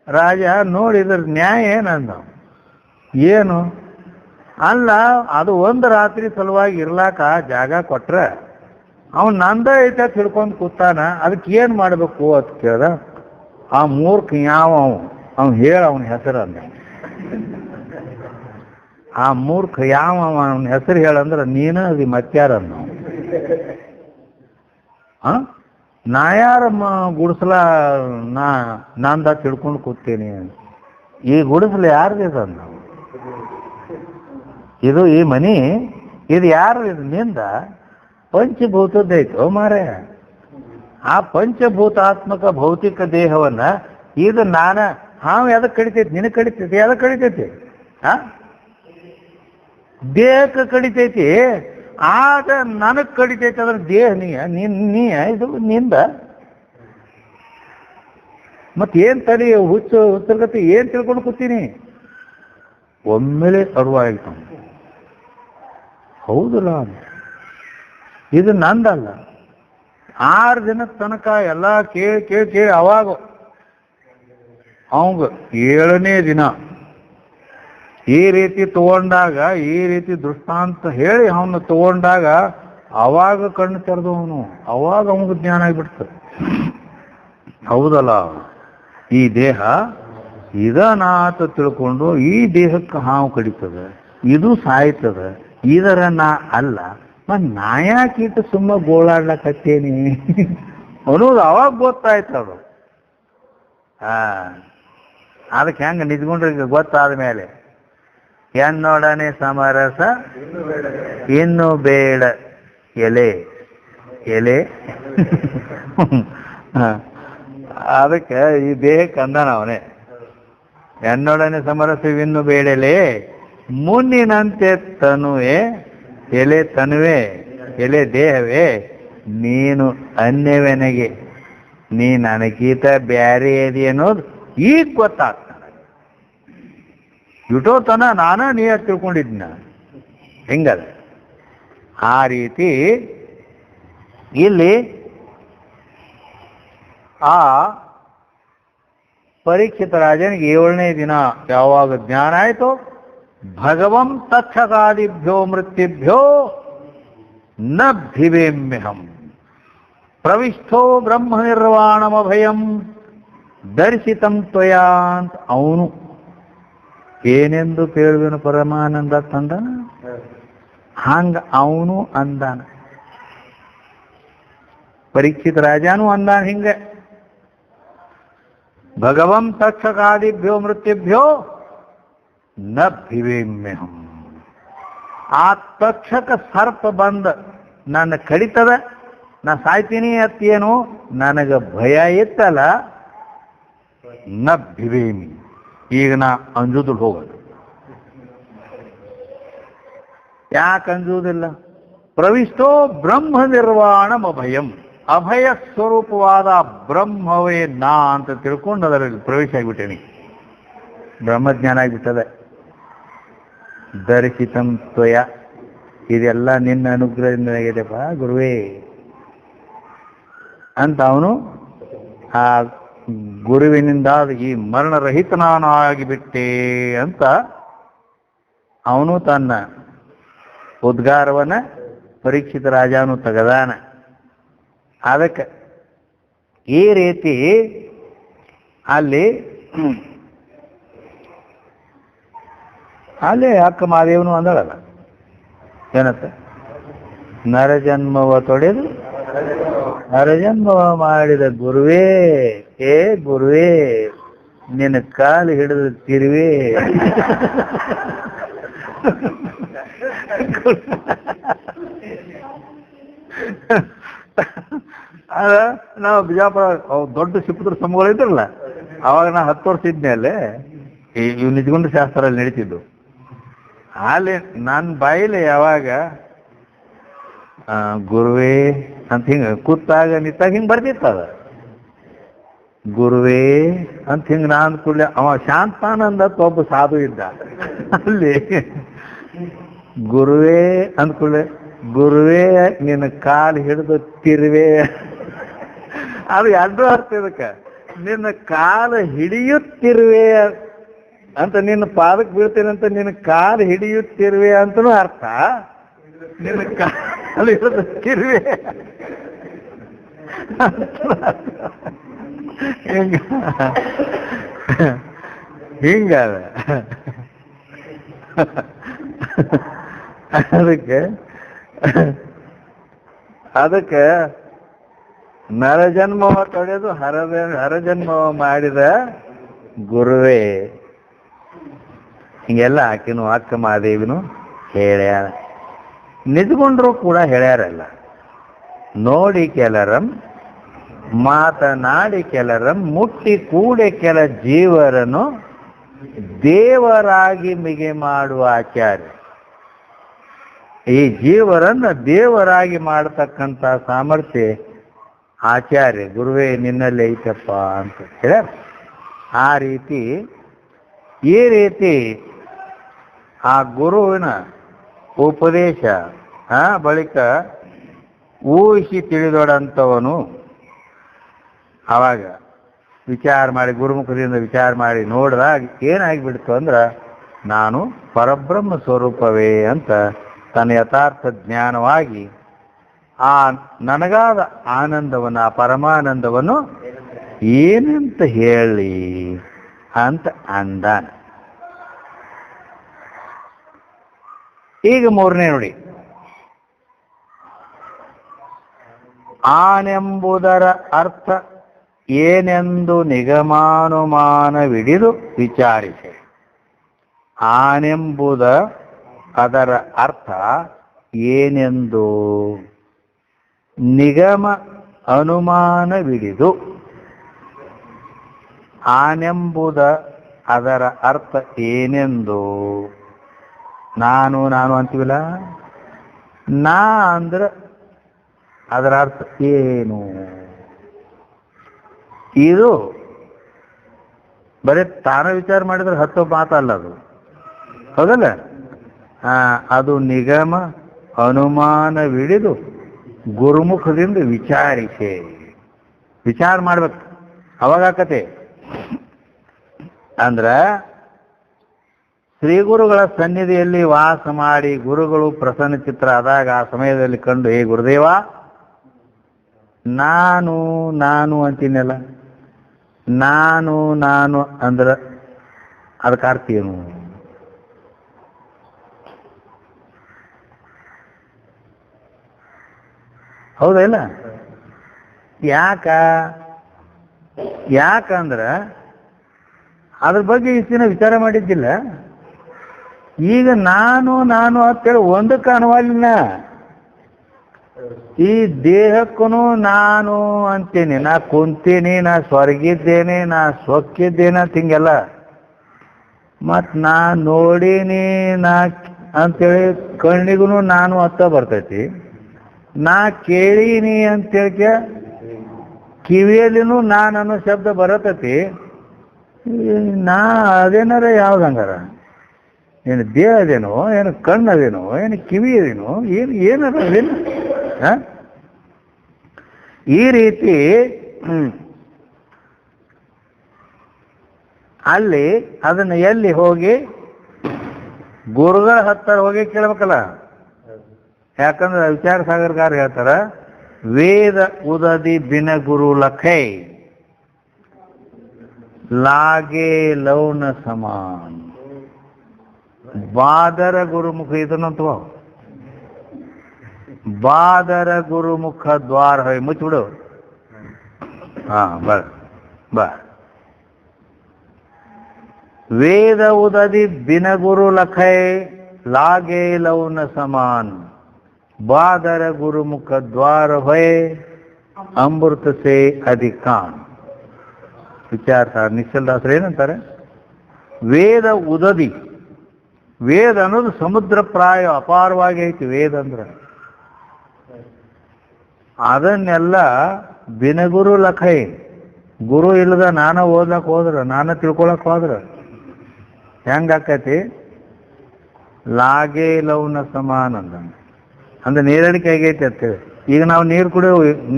ರಾಜ ನೋಡಿದ್ರ ನ್ಯಾಯ ಏನಂದ, ಏನು ಅಲ್ಲ, ಅದು ಒಂದು ರಾತ್ರಿ ಸಲುವಾಗಿ ಇರ್ಲಾಕ ಜಾಗ ಕೊಟ್ರೆ ಅವನು ನಂದ ಐತೆ ತಿಳ್ಕೊಂಡು ಕೂತಾನ, ಅದಕ್ಕೆ ಏನು ಮಾಡಬೇಕು ಅಂತ ಕೇಳ್ದ. ಆ ಮೂರ್ಖ ಯಾವ ಅವನು ಹೇಳ ಅವನ ಹೆಸರು ಅಂದ. ಆ ಮೂರ್ಖ ಯಾವ ಅವನ ಹೆಸರು ಹೇಳಂದ್ರೆ ನೀನು ಅದು ಮತ್ಯಾರ ಅಂದ. ನಾ ಯಾರ ಗುಡಿಸಲ ನಂದ ತಿಳ್ಕೊಂಡು ಕೂತೀನಿ, ಈ ಗುಡಿಸಲು ಯಾರ್ದಿದೆ ಅಂದ. ಇದು ಈ ಮನಿ ಇದು ಯಾರು, ಇದು ನಿಂದ ಪಂಚಭೂತದ್ದೈತು ಮಾರೇ. ಆ ಪಂಚಭೂತಾತ್ಮಕ ಭೌತಿಕ ದೇಹವನ್ನ ಇದು ಹಾವು ಎದಕ್ಕೆ ಕಡಿತೈತಿ, ನಿನಗೆ ಕಡಿತೈತಿ, ಎದಕ್ಕೆ ಕಡಿತೈತಿ, ದೇಹಕ್ಕೆ ಕಡಿತೈತಿ. ಆಗ ನನಗೆ ಕಡಿತೈತಿ ಅಂದ್ರೆ ದೇಹ ನೀ ಇದು ನಿಂದ. ಮತ್ತೇನು ತಲೆ ಹುಚ್ಚರ್ಗತಿ ಏನು ತಿಳ್ಕೊಂಡು ಕೂತೀನಿ. ಒಮ್ಮೆಲೆ ಅರಿವಾಯ್ತು, ಹೌದಲ್ಲ ಇದು ನಂದಲ್ಲ. 6 ದಿನದ ತನಕ ಎಲ್ಲ ಕೇಳಿ ಅವಾಗ ಅವಂಗ 7ನೇ ದಿನ ಈ ರೀತಿ ತಗೊಂಡಾಗ, ಈ ರೀತಿ ದೃಷ್ಟಾಂತ ಹೇಳಿ ಅವನು ತಗೊಂಡಾಗ ಅವಾಗ ಕಣ್ಣು ತೆರೆದವನು, ಅವಾಗ ಅವನಿಗೆ ಜ್ಞಾನ ಆಗಿಬಿಡ್ತದೆ. ಹೌದಲ್ಲ, ಈ ದೇಹ ಇದನಾತ ತಿಳ್ಕೊಂಡು ಈ ದೇಹಕ್ಕೆ ಹಾವು ಕಡಿತದೆ, ಇದು ಸಾಯ್ತದೆ, ಇದರ ನಾ ಅಲ್ಲ, ಮತ್ತು ನಾ ಯಾಕಿಟ್ಟು ಸುಮ್ಮ ಗೋಳಾಡ್ಲಕತ್ತೇನಿ ಅನ್ನೋದು ಅವಾಗ ಗೊತ್ತಾಯ್ತದು. ಅದಕ್ಕೆ ಹೆಂಗೆ ನಿಜ್ಕೊಂಡ್ರೆ ಗೊತ್ತಾದ ಮೇಲೆ ಎನ್ನೊಡನೆ ಸಮರಸ ಇನ್ನು ಬೇಡ ಎಲೆ ಎಲೆ ಅದಕ್ಕೆ ಈ ದೇಹಕ್ಕೆ ಅಂದಾನ ಅವನೇ, ಎನ್ನೊಡನೆ ಸಮರಸವಿನ್ನು ಬೇಡಲೇ ಮುನ್ನಿನಂತೆ ತನುವೆ ಎಲೆ ತನುವೆ ಎಲೆ ದೇಹವೇ ನೀನು ಅನ್ಯವೆನಗೆ, ನೀ ನನಗೀತ ಬ್ಯಾರೆ ಎದಿ ಅನ್ನೋದು ಈಗ ಗೊತ್ತಾಗ್ತ. ಇಟೋತನ ನೀ ತಿಳ್ಕೊಂಡಿದ್ನ ಹೆಂಗದ. ಆ ರೀತಿ ಇಲ್ಲಿ ಆ ಪರೀಕ್ಷಿತ ರಾಜನಿಗೆ 7ನೇ ದಿನ ಯಾವಾಗ ಜ್ಞಾನ ಆಯಿತು, ಭಗವಂ ತಕ್ಷಕಾದಿಭ್ಯೋ ಮೃತ್ಯುಭ್ಯೋ ನ ಭಿವೇಮ್ಯಹಂ ಪ್ರವಿಷ್ಠೋ ಬ್ರಹ್ಮ ನಿರ್ವಾಣಮಭಯಂ ದರ್ಶಿತಂ ತ್ವಯಾ ಅಂತ ಅವನು ಏನೆಂದು ಕೇಳುವನು ಪರಮಾನಂದ ತಂದನ. ಹಂಗ ಅವನು ಅಂದಾನ, ಪರೀಕ್ಷಿತ ರಾಜನೂ ಅಂದಾನ ಹಿಂಗೆ, ಭಗವಂ ತಕ್ಷಕಾದಿಭ್ಯೋ ಮೃತ್ಯುಭ್ಯೋ ನ ಭಿವೇಮ್ಯಹಂ. ಆ ತಕ್ಷಕ ಸರ್ಪ ಬಂದ ನನ್ನ ಕಡಿತದ, ನಾ ಸಾಯ್ತೀನಿ ಅತ್ತೇನು ನನಗೆ ಭಯ ಇತ್ತಲ್ಲ, ನ ಭಿವೇಮಿ, ಈಗ ನಾ ಅಂಜುದು ಹೋಗೋದು. ಯಾಕೆ ಅಂಜುವುದಿಲ್ಲ? ಪ್ರವಿಷ್ಟೋ ಬ್ರಹ್ಮ ನಿರ್ವಾಣಂ ಅಭಯಂ, ಅಭಯ ಸ್ವರೂಪವಾದ ಬ್ರಹ್ಮವೇ ನಾ ಅಂತ ತಿಳ್ಕೊಂಡು ಅದರಲ್ಲಿ ಪ್ರವೇಶ ಆಗಿಬಿಟ್ಟೇನಿ, ಬ್ರಹ್ಮಜ್ಞಾನ ಆಗಿಬಿಟ್ಟದೆ. ದರ್ಶಿತಂ ತ್ವಯ, ಇದೆಲ್ಲ ನಿನ್ನ ಅನುಗ್ರಹದಿಂದ ಆಗಿದೆಪ್ಪ ಗುರುವೇ ಅಂತ ಅವನು ಆ ಗುರುವಿನಿಂದ ಈ ಮರಣರಹಿತ ನಾನು ಆಗಿಬಿಟ್ಟೆ ಅಂತ ಅವನು ತನ್ನ ಉದ್ಗಾರವನ್ನ ಪರೀಕ್ಷಿತ ರಾಜನು ತೆಗೆದಾನ. ಅದಕ್ಕೆ ಈ ರೀತಿ ಅಲ್ಲಿ ಅಕ್ಕ ಮಹಾದೇವನು ಅಂದಳಲ್ಲ, ಏನತ್ತ, ನರಜನ್ಮವ ತೊಡೆದು ನರಜನ್ಮವ ಮಾಡಿದ ಗುರುವೇ, ಏ ಗುರುವೇ ನಿನ್ನ ಕಾಲು ಹಿಡಿದು ತಿರುವೆ. ನಾವು ಬಿಜಾಪುರ ದೊಡ್ಡ ಸಿಪ್ಪುದ್ರ ಸಮೂಹಗಳು ಇದ್ರಲ್ಲ, ಅವಾಗ ನಾ 10 ವರ್ಷ ಇದ್ನೇ ಅಲ್ಲೇ, ಇವು ನಿಜಗುಂಡ ಶಾಸ್ತ್ರ ಅಲ್ಲಿ ನಡೀತಿದ್ದು. ಅಲ್ಲಿ ನನ್ನ ಬಾಯಿಲೆ ಯಾವಾಗ ಗುರುವೇ ಅಂತ ಹಿಂಗ ಕೂತಾಗ ನಿಂತಾಗ ಹಿಂಗೆ ಬರ್ತಿತ್ತದ, ಗುರುವೇ ಅಂತ ಹಿಂಗ ನಾ ಅಂದ್ಕೂಡ್ಲೆ ಅವ ಶಾಂತಾನಂದ ಒಬ್ಬ ಸಾಧು ಇದ್ದ ಅಲ್ಲಿ, ಗುರುವೇ ಅಂದ್ಕೂಡ್ಲೆ ಗುರುವೇ ನಿನ್ನ ಕಾಲು ಹಿಡಿದು ತಿರುವೆ. ಅದು ಎರಡು ಅರ್ಥ ಇದಕ್ಕೆ, ನಿನ್ನ ಕಾಲು ಹಿಡಿಯುತ್ತಿರುವೆ ಅಂತ, ನಿನ್ನ ಪಾದಕ್ಕೆ ಬೀಳ್ತೇನೆ ಅಂತ ನಿನ್ನ ಕಾಲು ಹಿಡಿಯುತ್ತಿರುವೆ ಅಂತನೂ ಅರ್ಥ, ನಿನ್ನ ಕಾಲು ಹಿಡಿಯುತ್ತಿರುವೆ ಹಿಂಗದ. ಅದಕ್ಕೆ ನರಜನ್ಮವ ತೊಡೆದು ಹರಜನ್ಮವ ಮಾಡಿದ ಗುರುವೇ, ಹಿಂಗೆಲ್ಲ ಆಕಿನು ಅಕ್ಕ ಮಹಾದೇವಿನು ಹೇಳ್ಯಾರ. ನಿಜಗೊಂಡ್ರು ಕೂಡ ಹೇಳ್ಯಾರಲ್ಲ, ನೋಡಿ ಕೆಲರಂ ಮಾತನಾಡಿ ಕೆಲರಂ ಮುಟ್ಟಿ ಕೂಡೆ ಕೆಲ ಜೀವರನ್ನು ದೇವರಾಗಿ ಮಿಗೆ ಮಾಡುವ ಆಚಾರ್ಯ. ಈ ಜೀವರನ್ನು ದೇವರಾಗಿ ಮಾಡತಕ್ಕಂಥ ಸಾಮರ್ಥ್ಯ ಆಚಾರ್ಯ ಗುರುವೇ ನಿನ್ನಲ್ಲಿ ಐತಪ್ಪ ಅಂತ ಹೇಳ್ಯಾರ. ಆ ರೀತಿ ಈ ರೀತಿ ಆ ಗುರುವಿನ ಉಪದೇಶ ಬಳಿಕ ಊಹಿಸಿ ತಿಳಿದೊಡಂಥವನು ಅವಾಗ ವಿಚಾರ ಮಾಡಿ, ಗುರುಮುಖದಿಂದ ವಿಚಾರ ಮಾಡಿ ನೋಡಿದಾಗ ಏನಾಗಿಬಿಡ್ತು ಅಂದ್ರೆ, ನಾನು ಪರಬ್ರಹ್ಮ ಸ್ವರೂಪವೇ ಅಂತ ತನ್ನ ಯಥಾರ್ಥ ಜ್ಞಾನವಾಗಿ ಆ ನನಗಾದ ಆನಂದವನ್ನು, ಆ ಪರಮಾನಂದವನ್ನು ಏನಂತ ಹೇಳಿ ಅಂತ ಅಂದಾನ. ಈಗ 3ನೇ ನೋಡಿ, ಆನೆಂಬುದರ ಅರ್ಥ ಏನೆಂದು ನಿಗಮಾನುಮಾನವಿಡಿದು ವಿಚಾರಿಸಿ. ಆನೆಂಬುದ ಅದರ ಅರ್ಥ ಏನೆಂದು ನಿಗಮ ಅನುಮಾನವಿಡಿದು, ಆನೆಂಬುದ ಅದರ ಅರ್ಥ ಏನೆಂದು ನಾನು ನಾನು ಅಂತೀವಿಲ್ಲ, ನಾ ಅಂದ್ರೆ ಅದರ ಅರ್ಥ ಏನು? ಇದು ಬರೀ ತಾನ ವಿಚಾರ ಮಾಡಿದ್ರೆ ಹತ್ತೋ ಮಾತಲ್ಲ ಅದು, ಹೌದಲ್ಲ? ಅದು ನಿಗಮ ಅನುಮಾನವಿಡಿದು ಗುರುಮುಖದಿಂದ ವಿಚಾರ ಮಾಡ್ಬೇಕು, ಅವಾಗಕತೆ. ಅಂದ್ರ ಶ್ರೀ ಗುರುಗಳ ಸನ್ನಿಧಿಯಲ್ಲಿ ವಾಸ ಮಾಡಿ ಗುರುಗಳು ಪ್ರಸನ್ನ ಚಿತ್ರ ಆದಾಗ ಆ ಸಮಯದಲ್ಲಿ ಕಂಡು, ಹೇ ಗುರುದೇವ, ನಾನು ನಾನು ಅಂತೀನಲ್ಲ, ನಾನು ನಾನು ಅಂದ್ರ ಅದಕ್ಕೆ ಅರ್ಥ ಏನು? ಹೌದಾ ಇಲ್ಲ? ಯಾಕಂದ್ರ ಅದ್ರ ಬಗ್ಗೆ ಇಷ್ಟು ದಿನ ವಿಚಾರ ಮಾಡಿದ್ದಿಲ್ಲ. ಈಗ ನಾನು ನಾನು ಅಂತೇಳಿ ಒಂದಕ್ಕೆ ಅನುವಾಲಿನ. ಈ ದೇಹಕ್ಕೂ ನಾನು ಅಂತೇನೆ, ನಾ ಕುಂತೀನಿ, ನಾ ಸ್ವರ್ಗಿದ್ದೇನೆ, ನಾ ಸೊಕ್ಕಿದ್ದೇನೆ ಅಂತ ಹಿಂಗೆಲ್ಲ. ಮತ್ತು ನಾ ನೋಡೀನಿ ನಾ ಅಂತೇಳಿ ಕಣ್ಣಿಗೂ ನಾನು ಅತ್ತ ಬರ್ತೈತಿ. ನಾ ಕೇಳೀನಿ ಅಂತೇಳಿ ಕಿವಿಯಲ್ಲಿನೂ ನಾನು ಅನ್ನೋ ಶಬ್ದ ಬರತೈತಿ. ನಾ ಅದೇನಾರ ಯಾವ್ದು ಹಂಗಾರ? ಏನು ದೇಹ ಅದೇನೋ, ಏನು ಕಣ್ಣು ಅದೇನೋ, ಏನು ಕಿವಿ ಅದೇನೋ, ಏನಾರ ಅದೇನು? ಈ ರೀತಿ ಅಲ್ಲಿ ಅದನ್ನು ಎಲ್ಲಿ ಹೋಗಿ ಗುರುಗಳ ಹತ್ತಿರ ಹೋಗಿ ಕೇಳ್ಬೇಕಲ್ಲ. ಯಾಕಂದ್ರೆ ವಿಚಾರ ಸಾಗರಕಾರ ಹೇಳ್ತಾರ, ವೇದ ಉದದಿ ಬಿನ ಗುರು ಲಖೈ लागे लौन समान ಬಾದರ ಗುರುಮುಖ. ಇದನ್ನಂತ ಬಾದರ ಗುರುಮುಖ ದ್ವಾರ ಹೊಯ್ ಮುಚ್ಚಿಬಿಡು. ಬ ವೇದ ಉದದಿ ಬಿನ ಗುರು ಲಖೈ लागे लौन समान ಬಾದರ ಗುರುಮುಖ ದ್ವಾರ ಹೊಯ್ ಅಮೃತ ಸೇ ಅಧಿಕಾನ್. ವಿಚಾರ ನಿಶ್ಚಲದಾಸರು ಏನಂತಾರೆ? ವೇದ ಉದದಿ, ವೇದ ಅನ್ನೋದು ಸಮುದ್ರ ಪ್ರಾಯ ಅಪಾರವಾಗಿ ಐತಿ. ವೇದ ಅಂದ್ರೆ ಅದನ್ನೆಲ್ಲ ಬಿನಗುರು ಲಖೈ, ಗುರು ಇಲ್ಲದ ನಾನ ಓದಕ್ ಹೋದ್ರ, ನಾನ ತಿಳ್ಕೊಳಕ್ ಹೋದ್ರ ಹೆಂಗಾಕತಿ? ಲಾಗೆ ಲೌನ ಸಮಾನ ಅಂದ್ರೆ ನೀರಡಿಕೆ ಆಗೈತಿ ಅಂತೇಳಿ. ಈಗ ನಾವು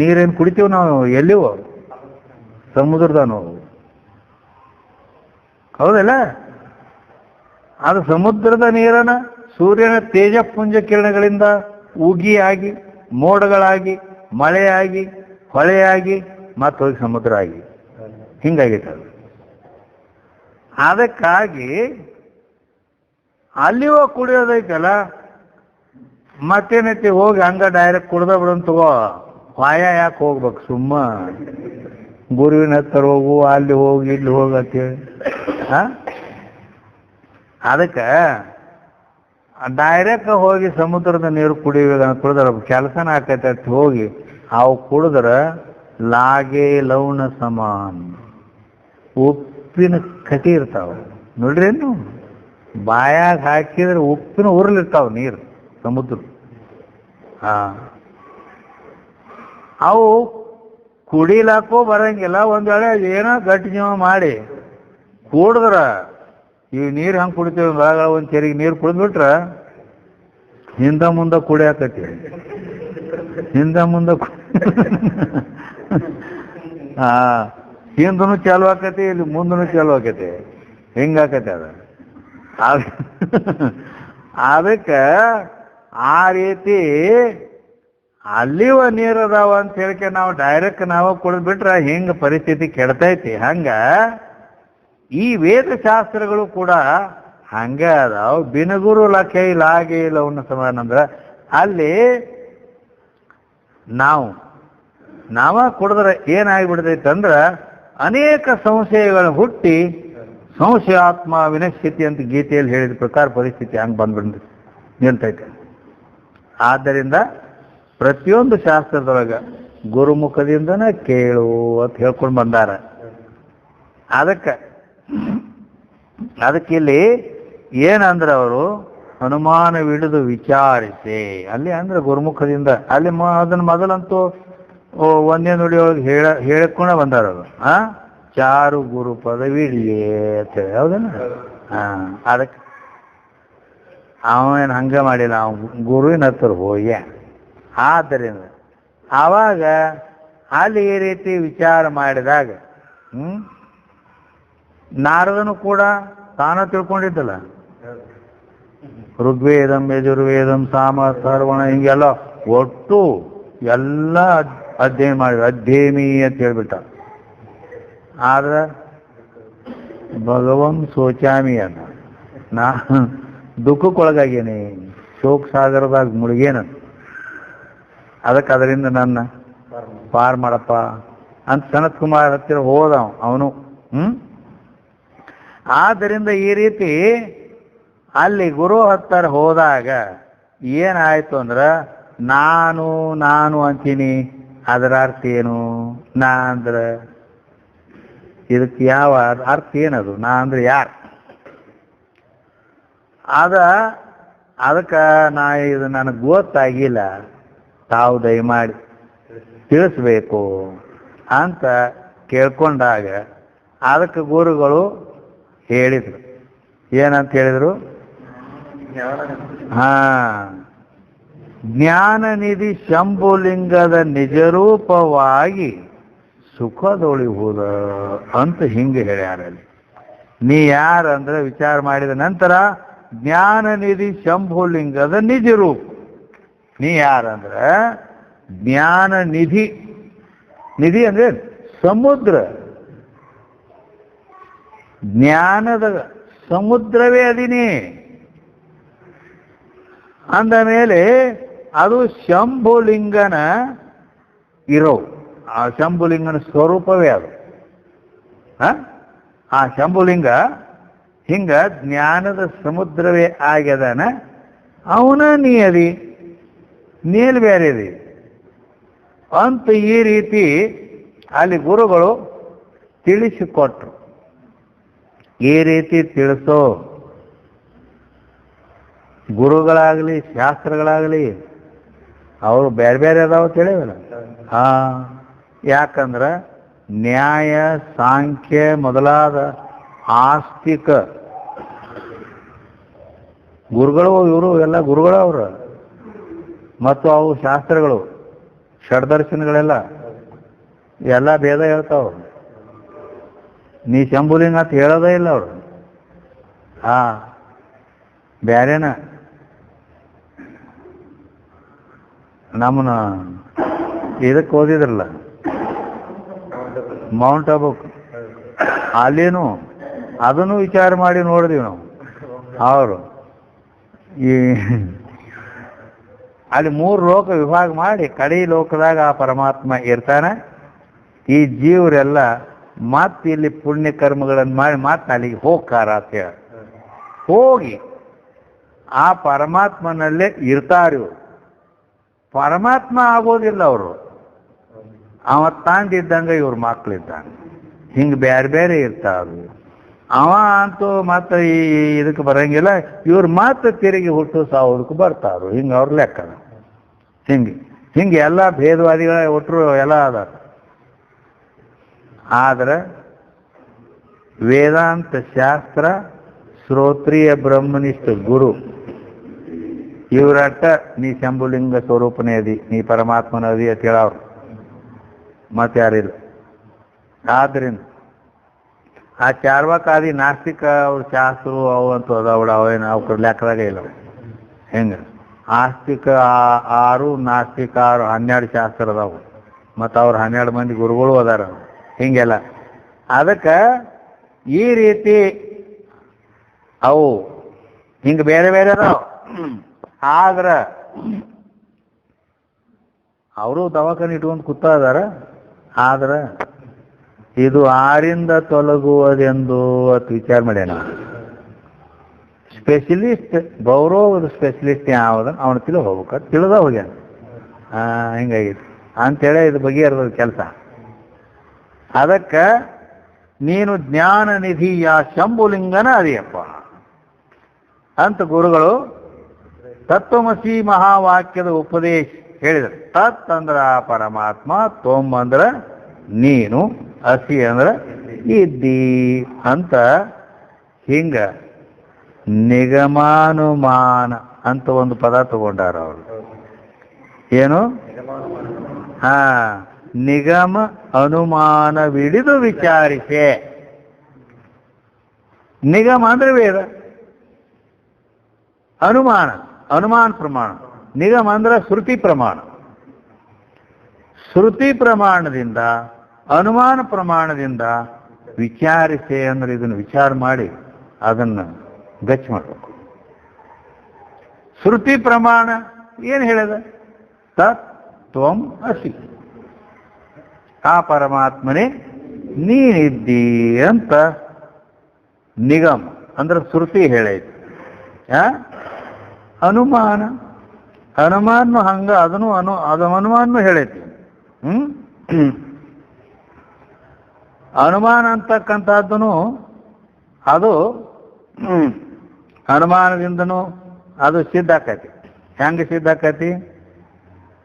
ನೀರೇನು ಕುಡಿತೀವಿ ನಾವು? ಎಲ್ಲಿವೋ ಸಮುದ್ರದ ನಾವು, ಹೌದಲ್ಲ? ಅದು ಸಮುದ್ರದ ನೀರನ್ನ ಸೂರ್ಯನ ತೇಜಪುಂಜ ಕಿರಣಗಳಿಂದ ಉಗಿಯಾಗಿ, ಮೋಡಗಳಾಗಿ, ಮಳೆಯಾಗಿ, ಹೊಳೆಯಾಗಿ, ಮತ್ತೆ ಹೋಗಿ ಸಮುದ್ರ ಆಗಿ ಹಿಂಗಾಗೈತೆ ಅದು. ಅದಕ್ಕಾಗಿ ಅಲ್ಲಿ ಹೋಗಿ ಕುಡಿಯೋದೈತಲ್ಲ, ಮತ್ತೇನೈತಿ? ಹೋಗಿ ಹಂಗ ಡೈರೆಕ್ಟ್ ಕುಡ್ದ ಬಿಡೋನ್ ತಗೋ. ವಾಯ ಯಾಕೆ ಹೋಗ್ಬೇಕು? ಸುಮ್ಮ ಗುರುವಿನ ಹತ್ತಿರ ಹೋಗು, ಅಲ್ಲಿ ಹೋಗಿ ಇಲ್ಲಿ ಹೋಗತ್ತೇಳಿ. ಅದಕ್ಕೆ ಡೈರೆಕ್ಟ್ ಹೋಗಿ ಸಮುದ್ರದ ನೀರು ಕುಡಿದ್ರೆ ಕೆಲಸನ ಆಕೈತೆ ಅಂತ ಹೋಗಿ ಅವು ಕುಡಿದ್ರೆ ಲಾಗೆ ಲೌಣ ಸಮಾನ್, ಉಪ್ಪಿನ ಕಟಿ ಇರ್ತಾವ ನೋಡ್ರೇನು, ಬಾಯಾಗ ಹಾಕಿದ್ರೆ ಉಪ್ಪಿನ ಉರುಳಿರ್ತಾವ ನೀರು ಸಮುದ್ರ. ಅವು ಕುಡಿಲಾಕೂ ಬರಂಗಿಲ್ಲ. ಒಂದ್ ವೇಳೆ ಏನೋ ಗಟ್ಟಿ ಜೀವ ಮಾಡಿ ಕುಡಿದ್ರ, ಈ ನೀರು ಹಂಗೆ ಕುಡಿತೀವಿ, ಬೆಳಗಳ ಒಂದು ಚೆರಿಗೆ ನೀರು ಕುಡಿದ್ಬಿಟ್ರೆ ಹಿಂದ ಮುಂದೆ ಕುಡಿಯಾಕತಿ, ಹಿಂದ ಮುಂದೆ ಹಿಂದೂ ಚಾಲು ಆಕತಿ, ಇಲ್ಲಿ ಮುಂದೂ ಚಾಲು ಆಕತಿ, ಹಿಂಗಾಕತಿ ಅದ. ಅದಕ್ಕೆ ಆ ರೀತಿ ಅಲ್ಲಿವ ನೀರು ಅದಾವ ಅಂತ ಹೇಳಿಕೆ ನಾವು ಡೈರೆಕ್ಟ್ ನಾವು ಕುಡಿದ್ಬಿಟ್ರೆ ಹಿಂಗೆ ಪರಿಸ್ಥಿತಿ ಕೆಡ್ತೈತಿ. ಹಂಗ ಈ ವೇದಶಾಸ್ತ್ರಗಳು ಕೂಡ ಹಂಗೆ ಅದಾವ. ಬಿನಗುರು ಲಖೈ ಲಾಗೆ ಲೌನ ಸಮಾನ ಅಂದ್ರೆ ಅಲ್ಲಿ ನಾವ ಕುಡಿದ್ರೆ ಏನಾಗಿಬಿಡ್ತೈತೆ ಅಂದ್ರೆ ಅನೇಕ ಸಂಶಯಗಳು ಹುಟ್ಟಿ ಸಂಶಯಾತ್ಮ ವಿನಶ್ಯತಿ ಅಂತ ಗೀತೆಯಲ್ಲಿ ಹೇಳಿದ ಪ್ರಕಾರ ಪರಿಸ್ಥಿತಿ ಹಂಗೆ ಬಂದ್ಬಿಡ್ ನಿಲ್ತೈತೆ. ಆದ್ದರಿಂದ ಪ್ರತಿಯೊಂದು ಶಾಸ್ತ್ರದೊಳಗೆ ಗುರುಮುಖದಿಂದನ ಕೇಳು ಅಂತ ಹೇಳ್ಕೊಂಡು ಬಂದಾರ. ಅದಕ್ಕೆ ಇಲ್ಲಿ ಏನಂದ್ರೆ ಅವರು ಅನುಮಾನವಿಡಿದು ವಿಚಾರಿಸಿ. ಅಲ್ಲಿ ಅಂದ್ರೆ ಗುರುಮುಖದಿಂದ ಅಲ್ಲಿ ಅದನ್ನ ಮೊದಲಂತೂ ಒಂದೇ ನುಡಿಯೊಳಗೆ ಹೇಳಕ್ಕೂಣ ಬಂದಾರ ಅದು. ಚಾರು ಗುರು ಪದವಿಡಿಯೇ ಅಂತೇಳಿ ಹೌದನ. ಅದಕ್ಕೆ ಅವನೇನು ಹಂಗೆ ಮಾಡಿಲ್ಲ, ಅವನು ಗುರುವಿನ ಹತ್ರ ಹೋಗಿ. ಆದ್ದರಿಂದ ಆವಾಗ ಅಲ್ಲಿ ಈ ರೀತಿ ವಿಚಾರ ಮಾಡಿದಾಗ ನಾರದನು ಕೂಡ ತಾನ ತಿಳ್ಕೊಂಡಿದ್ದಲ್ಲ, ಋಗ್ವೇದಂ ಯಜುರ್ವೇದಂ ಸಾಮ ಸರ್ವಣ ಹಿಂಗೆಲ್ಲ ಒಟ್ಟು ಎಲ್ಲ ಅಧ್ಯಯನ ಮಾಡಿ ಅಧ್ಯೇಮಿ ಅಂತ ಹೇಳ್ಬಿಟ್ಟ. ಆದ್ರೆ ಭಗವನ್ ಸೋಚಾಮಿ ಅನ್ನ ನಾ ದುಃಖಕ್ಕೊಳಗಾಗೇನೆ, ಶೋಕ ಸಾಗರದಾಗ ಮುಳುಗೇನ, ಅದಕ್ಕೆ ಅದರಿಂದ ನನ್ನ ಪಾರ್ ಮಾಡಪ್ಪ ಅಂತ ಸನತ್ ಕುಮಾರ್ ಹತ್ತಿರ ಹೋದ ಅವನು. ಆದ್ದರಿಂದ ಈ ರೀತಿ ಅಲ್ಲಿ ಗುರು ಹತ್ತಿರ ಹೋದಾಗ ಏನಾಯ್ತು ಅಂದ್ರೆ ನಾನು ನಾನು ಅಂತೀನಿ. ಅದರ ಅರ್ಥ ಏನು? ನಾ ಅಂದ್ರೆ ಇದಕ್ಕೆ ಯಾವ ಅರ್ಥ ಏನದು? ನಾ ಅಂದ್ರೆ ಯಾರು? ಅದಕ್ಕೆ ಇದು ನನಗೆ ಗೊತ್ತಾಗಿಲ್ಲ, ತಾವು ದಯಮಾಡಿ ತಿಳಿಸ್ಬೇಕು ಅಂತ ಕೇಳ್ಕೊಂಡಾಗ ಅದಕ್ಕೆ ಗುರುಗಳು ಹೇಳಿದರು. ಏನಂತ ಹೇಳಿದರು? ಜ್ಞಾನನಿಧಿ ಶಂಭುಲಿಂಗದ ನಿಜರೂಪವಾಗಿ ಸುಖದೊಳಿಹುದ ಅಂತ ಹಿಂಗೆ ಹೇಳ್ಯಾರಲ್ಲಿ. ನೀ ಯಾರಂದ್ರೆ ವಿಚಾರ ಮಾಡಿದ ನಂತರ ಜ್ಞಾನನಿಧಿ ಶಂಭುಲಿಂಗದ ನಿಜರೂಪ. ನೀ ಯಾರಂದ್ರೆ ಜ್ಞಾನ ನಿಧಿ. ನಿಧಿ ಅಂದ್ರೆ ಸಮುದ್ರ, ಜ್ಞಾನದ ಸಮುದ್ರವೇ ಅದೀನಿ ಅಂದ ಮೇಲೆ ಅದು ಶಂಭುಲಿಂಗನ ಇರೋ, ಆ ಶಂಭುಲಿಂಗನ ಸ್ವರೂಪವೇ ಅದು. ಆ ಶಂಭುಲಿಂಗ ಹಿಂಗ ಜ್ಞಾನದ ಸಮುದ್ರವೇ ಆಗ್ಯದಾನ. ಅವನ ನೀ ಅದಿ, ನೀಲ್ ಬೇರೆ ಅದಿ ಅಂತ ಈ ರೀತಿ ಅಲ್ಲಿ ಗುರುಗಳು ತಿಳಿಸಿಕೊಟ್ರು. ಈ ರೀತಿ ತಿಳಿಸೋ ಗುರುಗಳಾಗಲಿ ಶಾಸ್ತ್ರಗಳಾಗಲಿ ಅವರು ಬೇರೆ ಬೇರೆ ಅದಾವ ತಿಳಿವಲ್ಲ. ಯಾಕಂದ್ರೆ ನ್ಯಾಯ ಸಾಂಖ್ಯ ಮೊದಲಾದ ಆಸ್ತಿಕ ಗುರುಗಳು ಇವರು ಎಲ್ಲ ಗುರುಗಳು ಅವರು. ಮತ್ತು ಅವು ಶಾಸ್ತ್ರಗಳು ಷಡ್ದರ್ಶನಗಳೆಲ್ಲ ಎಲ್ಲ ಭೇದ ಹೇಳ್ತಾವ. ನೀ ಶಂಭುಲಿಂಗ ಅಂತ ಹೇಳೋದೇ ಇಲ್ಲ ಅವರು. ಬ್ಯಾರೇನ ನಮ್ಮನ್ನ ಇದಕ್ಕೆ ಓದಿದ್ರಲ್ಲ ಮೌಂಟ್ ಅಬುಕ್, ಅಲ್ಲೇನು ಅದನ್ನು ವಿಚಾರ ಮಾಡಿ ನೋಡಿದೀವಿ ನಾವು. ಅವರು ಈ ಅಲ್ಲಿ 3 ಲೋಕ ವಿಭಾಗ ಮಾಡಿ ಕಡೆ ಲೋಕದಾಗ ಆ ಪರಮಾತ್ಮ ಇರ್ತಾನೆ. ಈ ಜೀವರೆಲ್ಲ ಮತ್ತೆ ಇಲ್ಲಿ ಪುಣ್ಯ ಕರ್ಮಗಳನ್ನು ಮಾಡಿ ಮತ್ತೆ ಅಲ್ಲಿಗೆ ಹೋಗ್ತಾರ ಅಂತ ಹೇಳಿ ಹೋಗಿ ಆ ಪರಮಾತ್ಮನಲ್ಲೇ ಇರ್ತಾರೆ. ಪರಮಾತ್ಮ ಆಗೋದಿಲ್ಲ ಅವರು. ಅವ ತಾಂಡಿದ್ದಂಗೆ ಇವ್ರ ಮಕ್ಳಿದ್ದಂಗೆ ಹಿಂಗೆ ಬೇರೆ ಬೇರೆ ಇರ್ತಾರು. ಅವ ಅಂತೂ ಮತ್ತೆ ಈ ಇದಕ್ಕೆ ಬರಂಗಿಲ್ಲ, ಇವ್ರು ಮತ್ತೆ ತಿರುಗಿ ಹುಟ್ಟು ಸಾವುದಕ್ಕೆ ಬರ್ತಾರು. ಹಿಂಗೆ ಅವ್ರ ಲೆಕ್ಕ. ಹಿಂಗೆ ಎಲ್ಲ ಭೇದವಾದಿಗಳ ಒಟ್ಟರು ಎಲ್ಲ ಅದ. ಆದ್ರೆ ವೇದಾಂತ ಶಾಸ್ತ್ರ ಶ್ರೋತ್ರಿಯ ಬ್ರಹ್ಮನಿಷ್ಠ ಗುರು ಇವರಟ್ಟ ನೀ ಶಂಭುಲಿಂಗ ಸ್ವರೂಪನೇ ಅದಿ, ನೀ ಪರಮಾತ್ಮನ ಅದಿ ಅಂತ ಹೇಳವ್ರು, ಮತ್ತೆ ಯಾರಿಲ್ಲ. ಆದ್ರಿಂದ ಆ ಚಾರ್ವಾಕಾದಿ ನಾಸ್ತಿಕ ಅವ್ರ ಶಾಸ್ತ್ರ ಅವು ಅಂತೂ ಅದಾವಡ, ಅವೇನು ಅವ್ರ ಲೆಕ್ಕದಾಗ ಇಲ್ಲ. ಹೆಂಗೆ ಆಸ್ತಿಕ 6 ನಾಸ್ತಿಕ 6 12 ಶಾಸ್ತ್ರ ಅದಾವು. ಮತ್ತು ಅವ್ರು 12 ಮಂದಿ ಗುರುಗಳು ಅದಾರ. ಹಿಂಗೆಲ್ಲ ಅದಕ್ಕೆ ಈ ರೀತಿ ಅವು ಹಿಂಗೆ ಬೇರೆ ಬೇರೆ ಅದಾವ. ಆದ್ರೆ ಅವರು ದವಾಖಾನೆ ಇಟ್ಕೊಂಡು ಕೂತ ಇದಾರ. ಆದ್ರೆ ಇದು ಆರಿಂದ ತೊಲಗುವುದೆಂದು ಅಂತ ವಿಚಾರ ಮಾಡ್ಯಾನ. ಸ್ಪೆಷಲಿಸ್ಟ್ ಗೌರವದ ಸ್ಪೆಷಲಿಸ್ಟ್ ಯಾವ್ದ ಅವನ ಹೋಗ್ಬೇಕ ತಿಳಿದ ಹೋಗ್ಯಾನ. ಹಿಂಗಾಗಿತ್ತು ಅಂತೇಳಿ ಇದು ಬಗೆಹರಿದ ಕೆಲಸ. ಅದಕ್ಕೆ ನೀನು ಜ್ಞಾನ ನಿಧಿಯ ಶಂಭುಲಿಂಗನ ಅದಿಯಪ್ಪ ಅಂತ ಗುರುಗಳು ತತ್ವಮಸಿ ಮಹಾವಾಕ್ಯದ ಉಪದೇಶ ಹೇಳಿದರು. ತತ್ ಅಂದ್ರ ಪರಮಾತ್ಮ, ತ್ವಂ ಅಂದ್ರ ನೀನು, ಅಸಿ ಅಂದ್ರ ಇದ್ದಿ ಅಂತ. ಹಿಂಗ ನಿಗಮಾನುಮಾನ ಅಂತ ಒಂದು ಪದ ತಗೊಂಡಾರ ಅವರು. ಏನು? ನಿಗಮ ಅನುಮಾನವಿಡಿದು ವಿಚಾರಿಸೆ. ನಿಗಮ ಅಂದ್ರೆ ವೇದ, ಅನುಮಾನ ಪ್ರಮಾಣ. ನಿಗಮ ಅಂದ್ರೆ ಶ್ರುತಿ ಪ್ರಮಾಣ. ಶ್ರುತಿ ಪ್ರಮಾಣದಿಂದ, ಅನುಮಾನ ಪ್ರಮಾಣದಿಂದ ವಿಚಾರಿಸೆ ಅಂದ್ರೆ ಇದನ್ನು ವಿಚಾರ ಮಾಡಿ ಅದನ್ನು ಗಚ್ಚ ಮಾಡಬೇಕು. ಶ್ರುತಿ ಪ್ರಮಾಣ ಏನು ಹೇಳಿದ? ತತ್ ತ್ವಂ ಅಸಿ, ಆ ಪರಮಾತ್ಮನೇ ನೀನಿದ್ದಿ ಅಂತ ನಿಗಮ ಅಂದ್ರೆ ಶ್ರುತಿ ಹೇಳೈತಿ. ಅನುಮಾನ ಹಂಗ ಅದನ್ನು ಅನುಮಾನನು ಹೇಳೈತಿ. ಅನುಮಾನ ಅಂತಕ್ಕಂಥದ್ದನು ಅದು ಅನುಮಾನದಿಂದನೂ ಅದು ಸಿದ್ಧ ಆಕೈತಿ. ಹೆಂಗೆ ಸಿದ್ಧ ಆಕೈತಿ?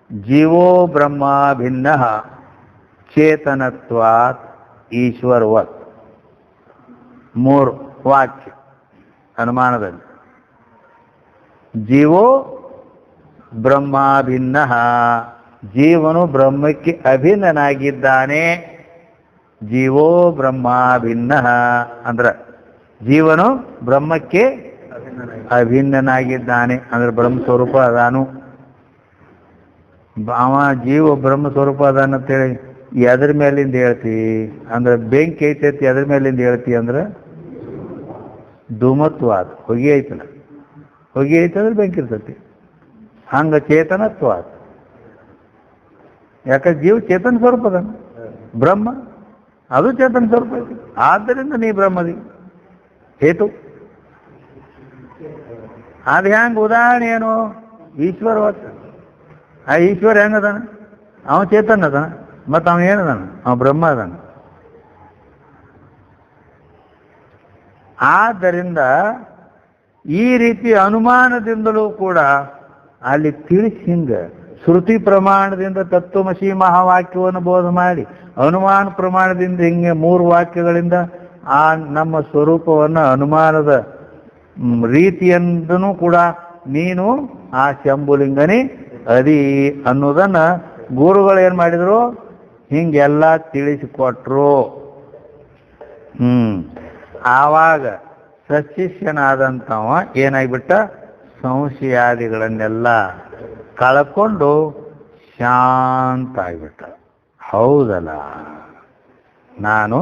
ಜೀವೋ ಬ್ರಹ್ಮ ಭಿನ್ನ ಚೇತನತ್ವಾತ್ ಈಶ್ವರವತ್. 3 ವಾಕ್ಯ ಅನುಮಾನದಲ್ಲಿ. ಜೀವೋ ಬ್ರಹ್ಮ ಭಿನ್ನ, ಜೀವನು ಬ್ರಹ್ಮಕ್ಕೆ ಅಭಿನ್ನನಾಗಿದ್ದಾನೆ. ಜೀವೋ ಬ್ರಹ್ಮ ಭಿನ್ನ ಅಂದ್ರೆ ಜೀವನು ಬ್ರಹ್ಮಕ್ಕೆ ಅಭಿನ್ನನಾಗಿದ್ದಾನೆ ಅಂದ್ರೆ ಬ್ರಹ್ಮ ಸ್ವರೂಪ ಅದಾನು. ಅವ ಜೀವ ಬ್ರಹ್ಮ ಸ್ವರೂಪ ಅದಾನ ಅಂತೇಳಿ ಎದ್ರ ಮೇಲಿಂದ ಹೇಳ್ತಿ ಅಂದ್ರೆ ಬೆಂಕಿ ಐತೈತಿ, ಎದ್ರ ಮೇಲಿಂದ ಹೇಳ್ತಿ ಅಂದ್ರೆ ಧೂಮತ್ವಾದ, ಹೊಗೆ ಐತಲ್ಲ, ಹೊಗೆ ಐತಂದ್ರೆ ಬೆಂಕಿ ಇರ್ತೈತಿ. ಹಂಗ ಚೇತನತ್ವಾದ. ಯಾಕಂದ್ರೆ ಜೀವ ಚೇತನ ಸ್ವರೂಪ ಅದಾನ, ಬ್ರಹ್ಮ ಅದು ಚೇತನ ಸ್ವರೂಪ ಐತಿ. ಆದ್ದರಿಂದ ನೀ ಬ್ರಹ್ಮದಿ ಹೇತು. ಅದು ಹೆಂಗೆ? ಉದಾಹರಣೆ ಏನು? ಈಶ್ವರವತ್. ಆ ಈಶ್ವರ ಹೆಂಗದಾನ? ಅವ ಚೇತನ ಅದಾನ, ಮತ್ತು ಅವ ಏನದಾನ? ಅವ ಬ್ರಹ್ಮ ಅದಾನ. ಆದ್ದರಿಂದ ಈ ರೀತಿ ಅನುಮಾನದಿಂದಲೂ ಕೂಡ ಅಲ್ಲಿ ತಿಳಿಸಿ ಹಿಂಗ ಶ್ರುತಿ ಪ್ರಮಾಣದಿಂದ ತತ್ವಮಸಿ ಮಹಾವಾಕ್ಯವನ್ನು ಬೋಧ ಮಾಡಿ, ಅನುಮಾನ ಪ್ರಮಾಣದಿಂದ ಹಿಂಗೆ 3 ವಾಕ್ಯಗಳಿಂದ ಆ ನಮ್ಮ ಸ್ವರೂಪವನ್ನು ಅನುಮಾನದ ರೀತಿಯಿಂದನೂ ಕೂಡ ನೀನು ಆ ಶಂಭುಲಿಂಗನೇ ಅದಿ ಅನ್ನೋದನ್ನ ಗುರುಗಳು ಏನ್ ಮಾಡಿದ್ರು? ಹಿಂಗೆಲ್ಲ ತಿಳಿಸಿಕೊಟ್ರು. ಆವಾಗ ಸಶಿಷ್ಯನಾದಂಥವ ಏನಾಗ್ಬಿಟ್ಟ? ಸಂಶಯಾದಿಗಳನ್ನೆಲ್ಲ ಕಳ್ಕೊಂಡು ಶಾಂತ ಆಗಿಬಿಟ್ಟ. ಹೌದಲ್ಲ, ನಾನು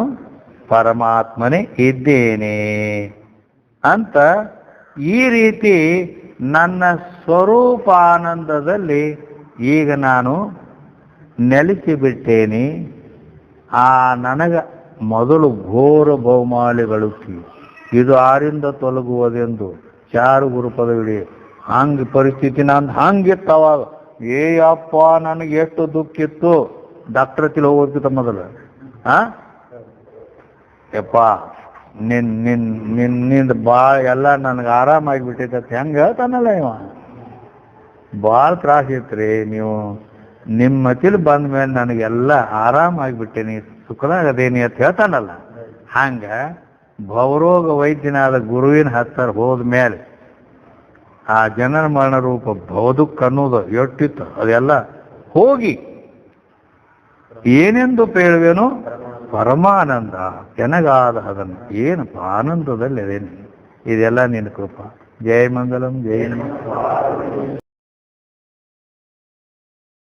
ಪರಮಾತ್ಮನೇ ಇದ್ದೇನೆ ಅಂತ ಈ ರೀತಿ ನನ್ನ ಸ್ವರೂಪಾನಂದದಲ್ಲಿ ಈಗ ನಾನು ನೆಲೆಸಿಬಿಟ್ಟೇನೆ. ಆ ನನಗ ಮೊದಲು ಘೋರ ಬಹುಮಾಲಿಗಳು ಇದು ಆರಿಂದ ತೊಲಗುವುದೆಂದು ಚಾರು ಗುರುಪದವಿಡಿ. ಹಂಗೆ ಪರಿಸ್ಥಿತಿ ನಂದು ಹಂಗಿತ್ತವಾಗ. ಅಪ್ಪ ನನಗೆ ಎಷ್ಟು ದುಃಖ ಇತ್ತು. ಡಾಕ್ಟರ್ ಹತ್ತಿರ ಹೋಗೋದಕ್ಕಿಂತ ಮೊದಲು ಯಪ್ಪ ನಿಂದ ಭಾಳ ಎಲ್ಲ ನನಗೆ ಆರಾಮಾಗಿಬಿಟ್ಟೈತೆ ಹೆಂಗೆ ಹೇಳ್ತಾನಲ್ಲ ಇವ. ಭಾಳ ತ್ರಾಸ ಇತ್ರಿ, ನೀವು ನಿಮ್ಮ ಮತಿಲಿ ಬಂದ ಮೇಲೆ ನನಗೆಲ್ಲ ಆರಾಮಾಗಿಬಿಟ್ಟೇನಿ, ಸುಖದಾಗದೇನಿ ಅಂತ ಹೇಳ್ತಾನಲ್ಲ. ಹಂಗೆ ಭವರೋಗ ವೈದ್ಯನಾದ ಗುರುವಿನ ಹತ್ತಿರ ಹೋದ ಮೇಲೆ ಆ ಜನನ ಮರಣ ರೂಪ ಭವದುಃಖ ಅನ್ನೋದು ಎಷ್ಟಿತ್ತು ಅದೆಲ್ಲ ಹೋಗಿ ಏನೆಂದು ಪೇಳುವೆನು? ಪರಮಾನಂದ ಎನಗಾದ ಅದನ್ನು ಏನಪ್ಪ ಆನಂದದಲ್ಲಿ ಅದೇನು. ಇದೆಲ್ಲ ನಿನ್ನ ಕೃಪಾ. ಜಯ ಮಂಗಲಂ, ಜಯ ನಮಃ.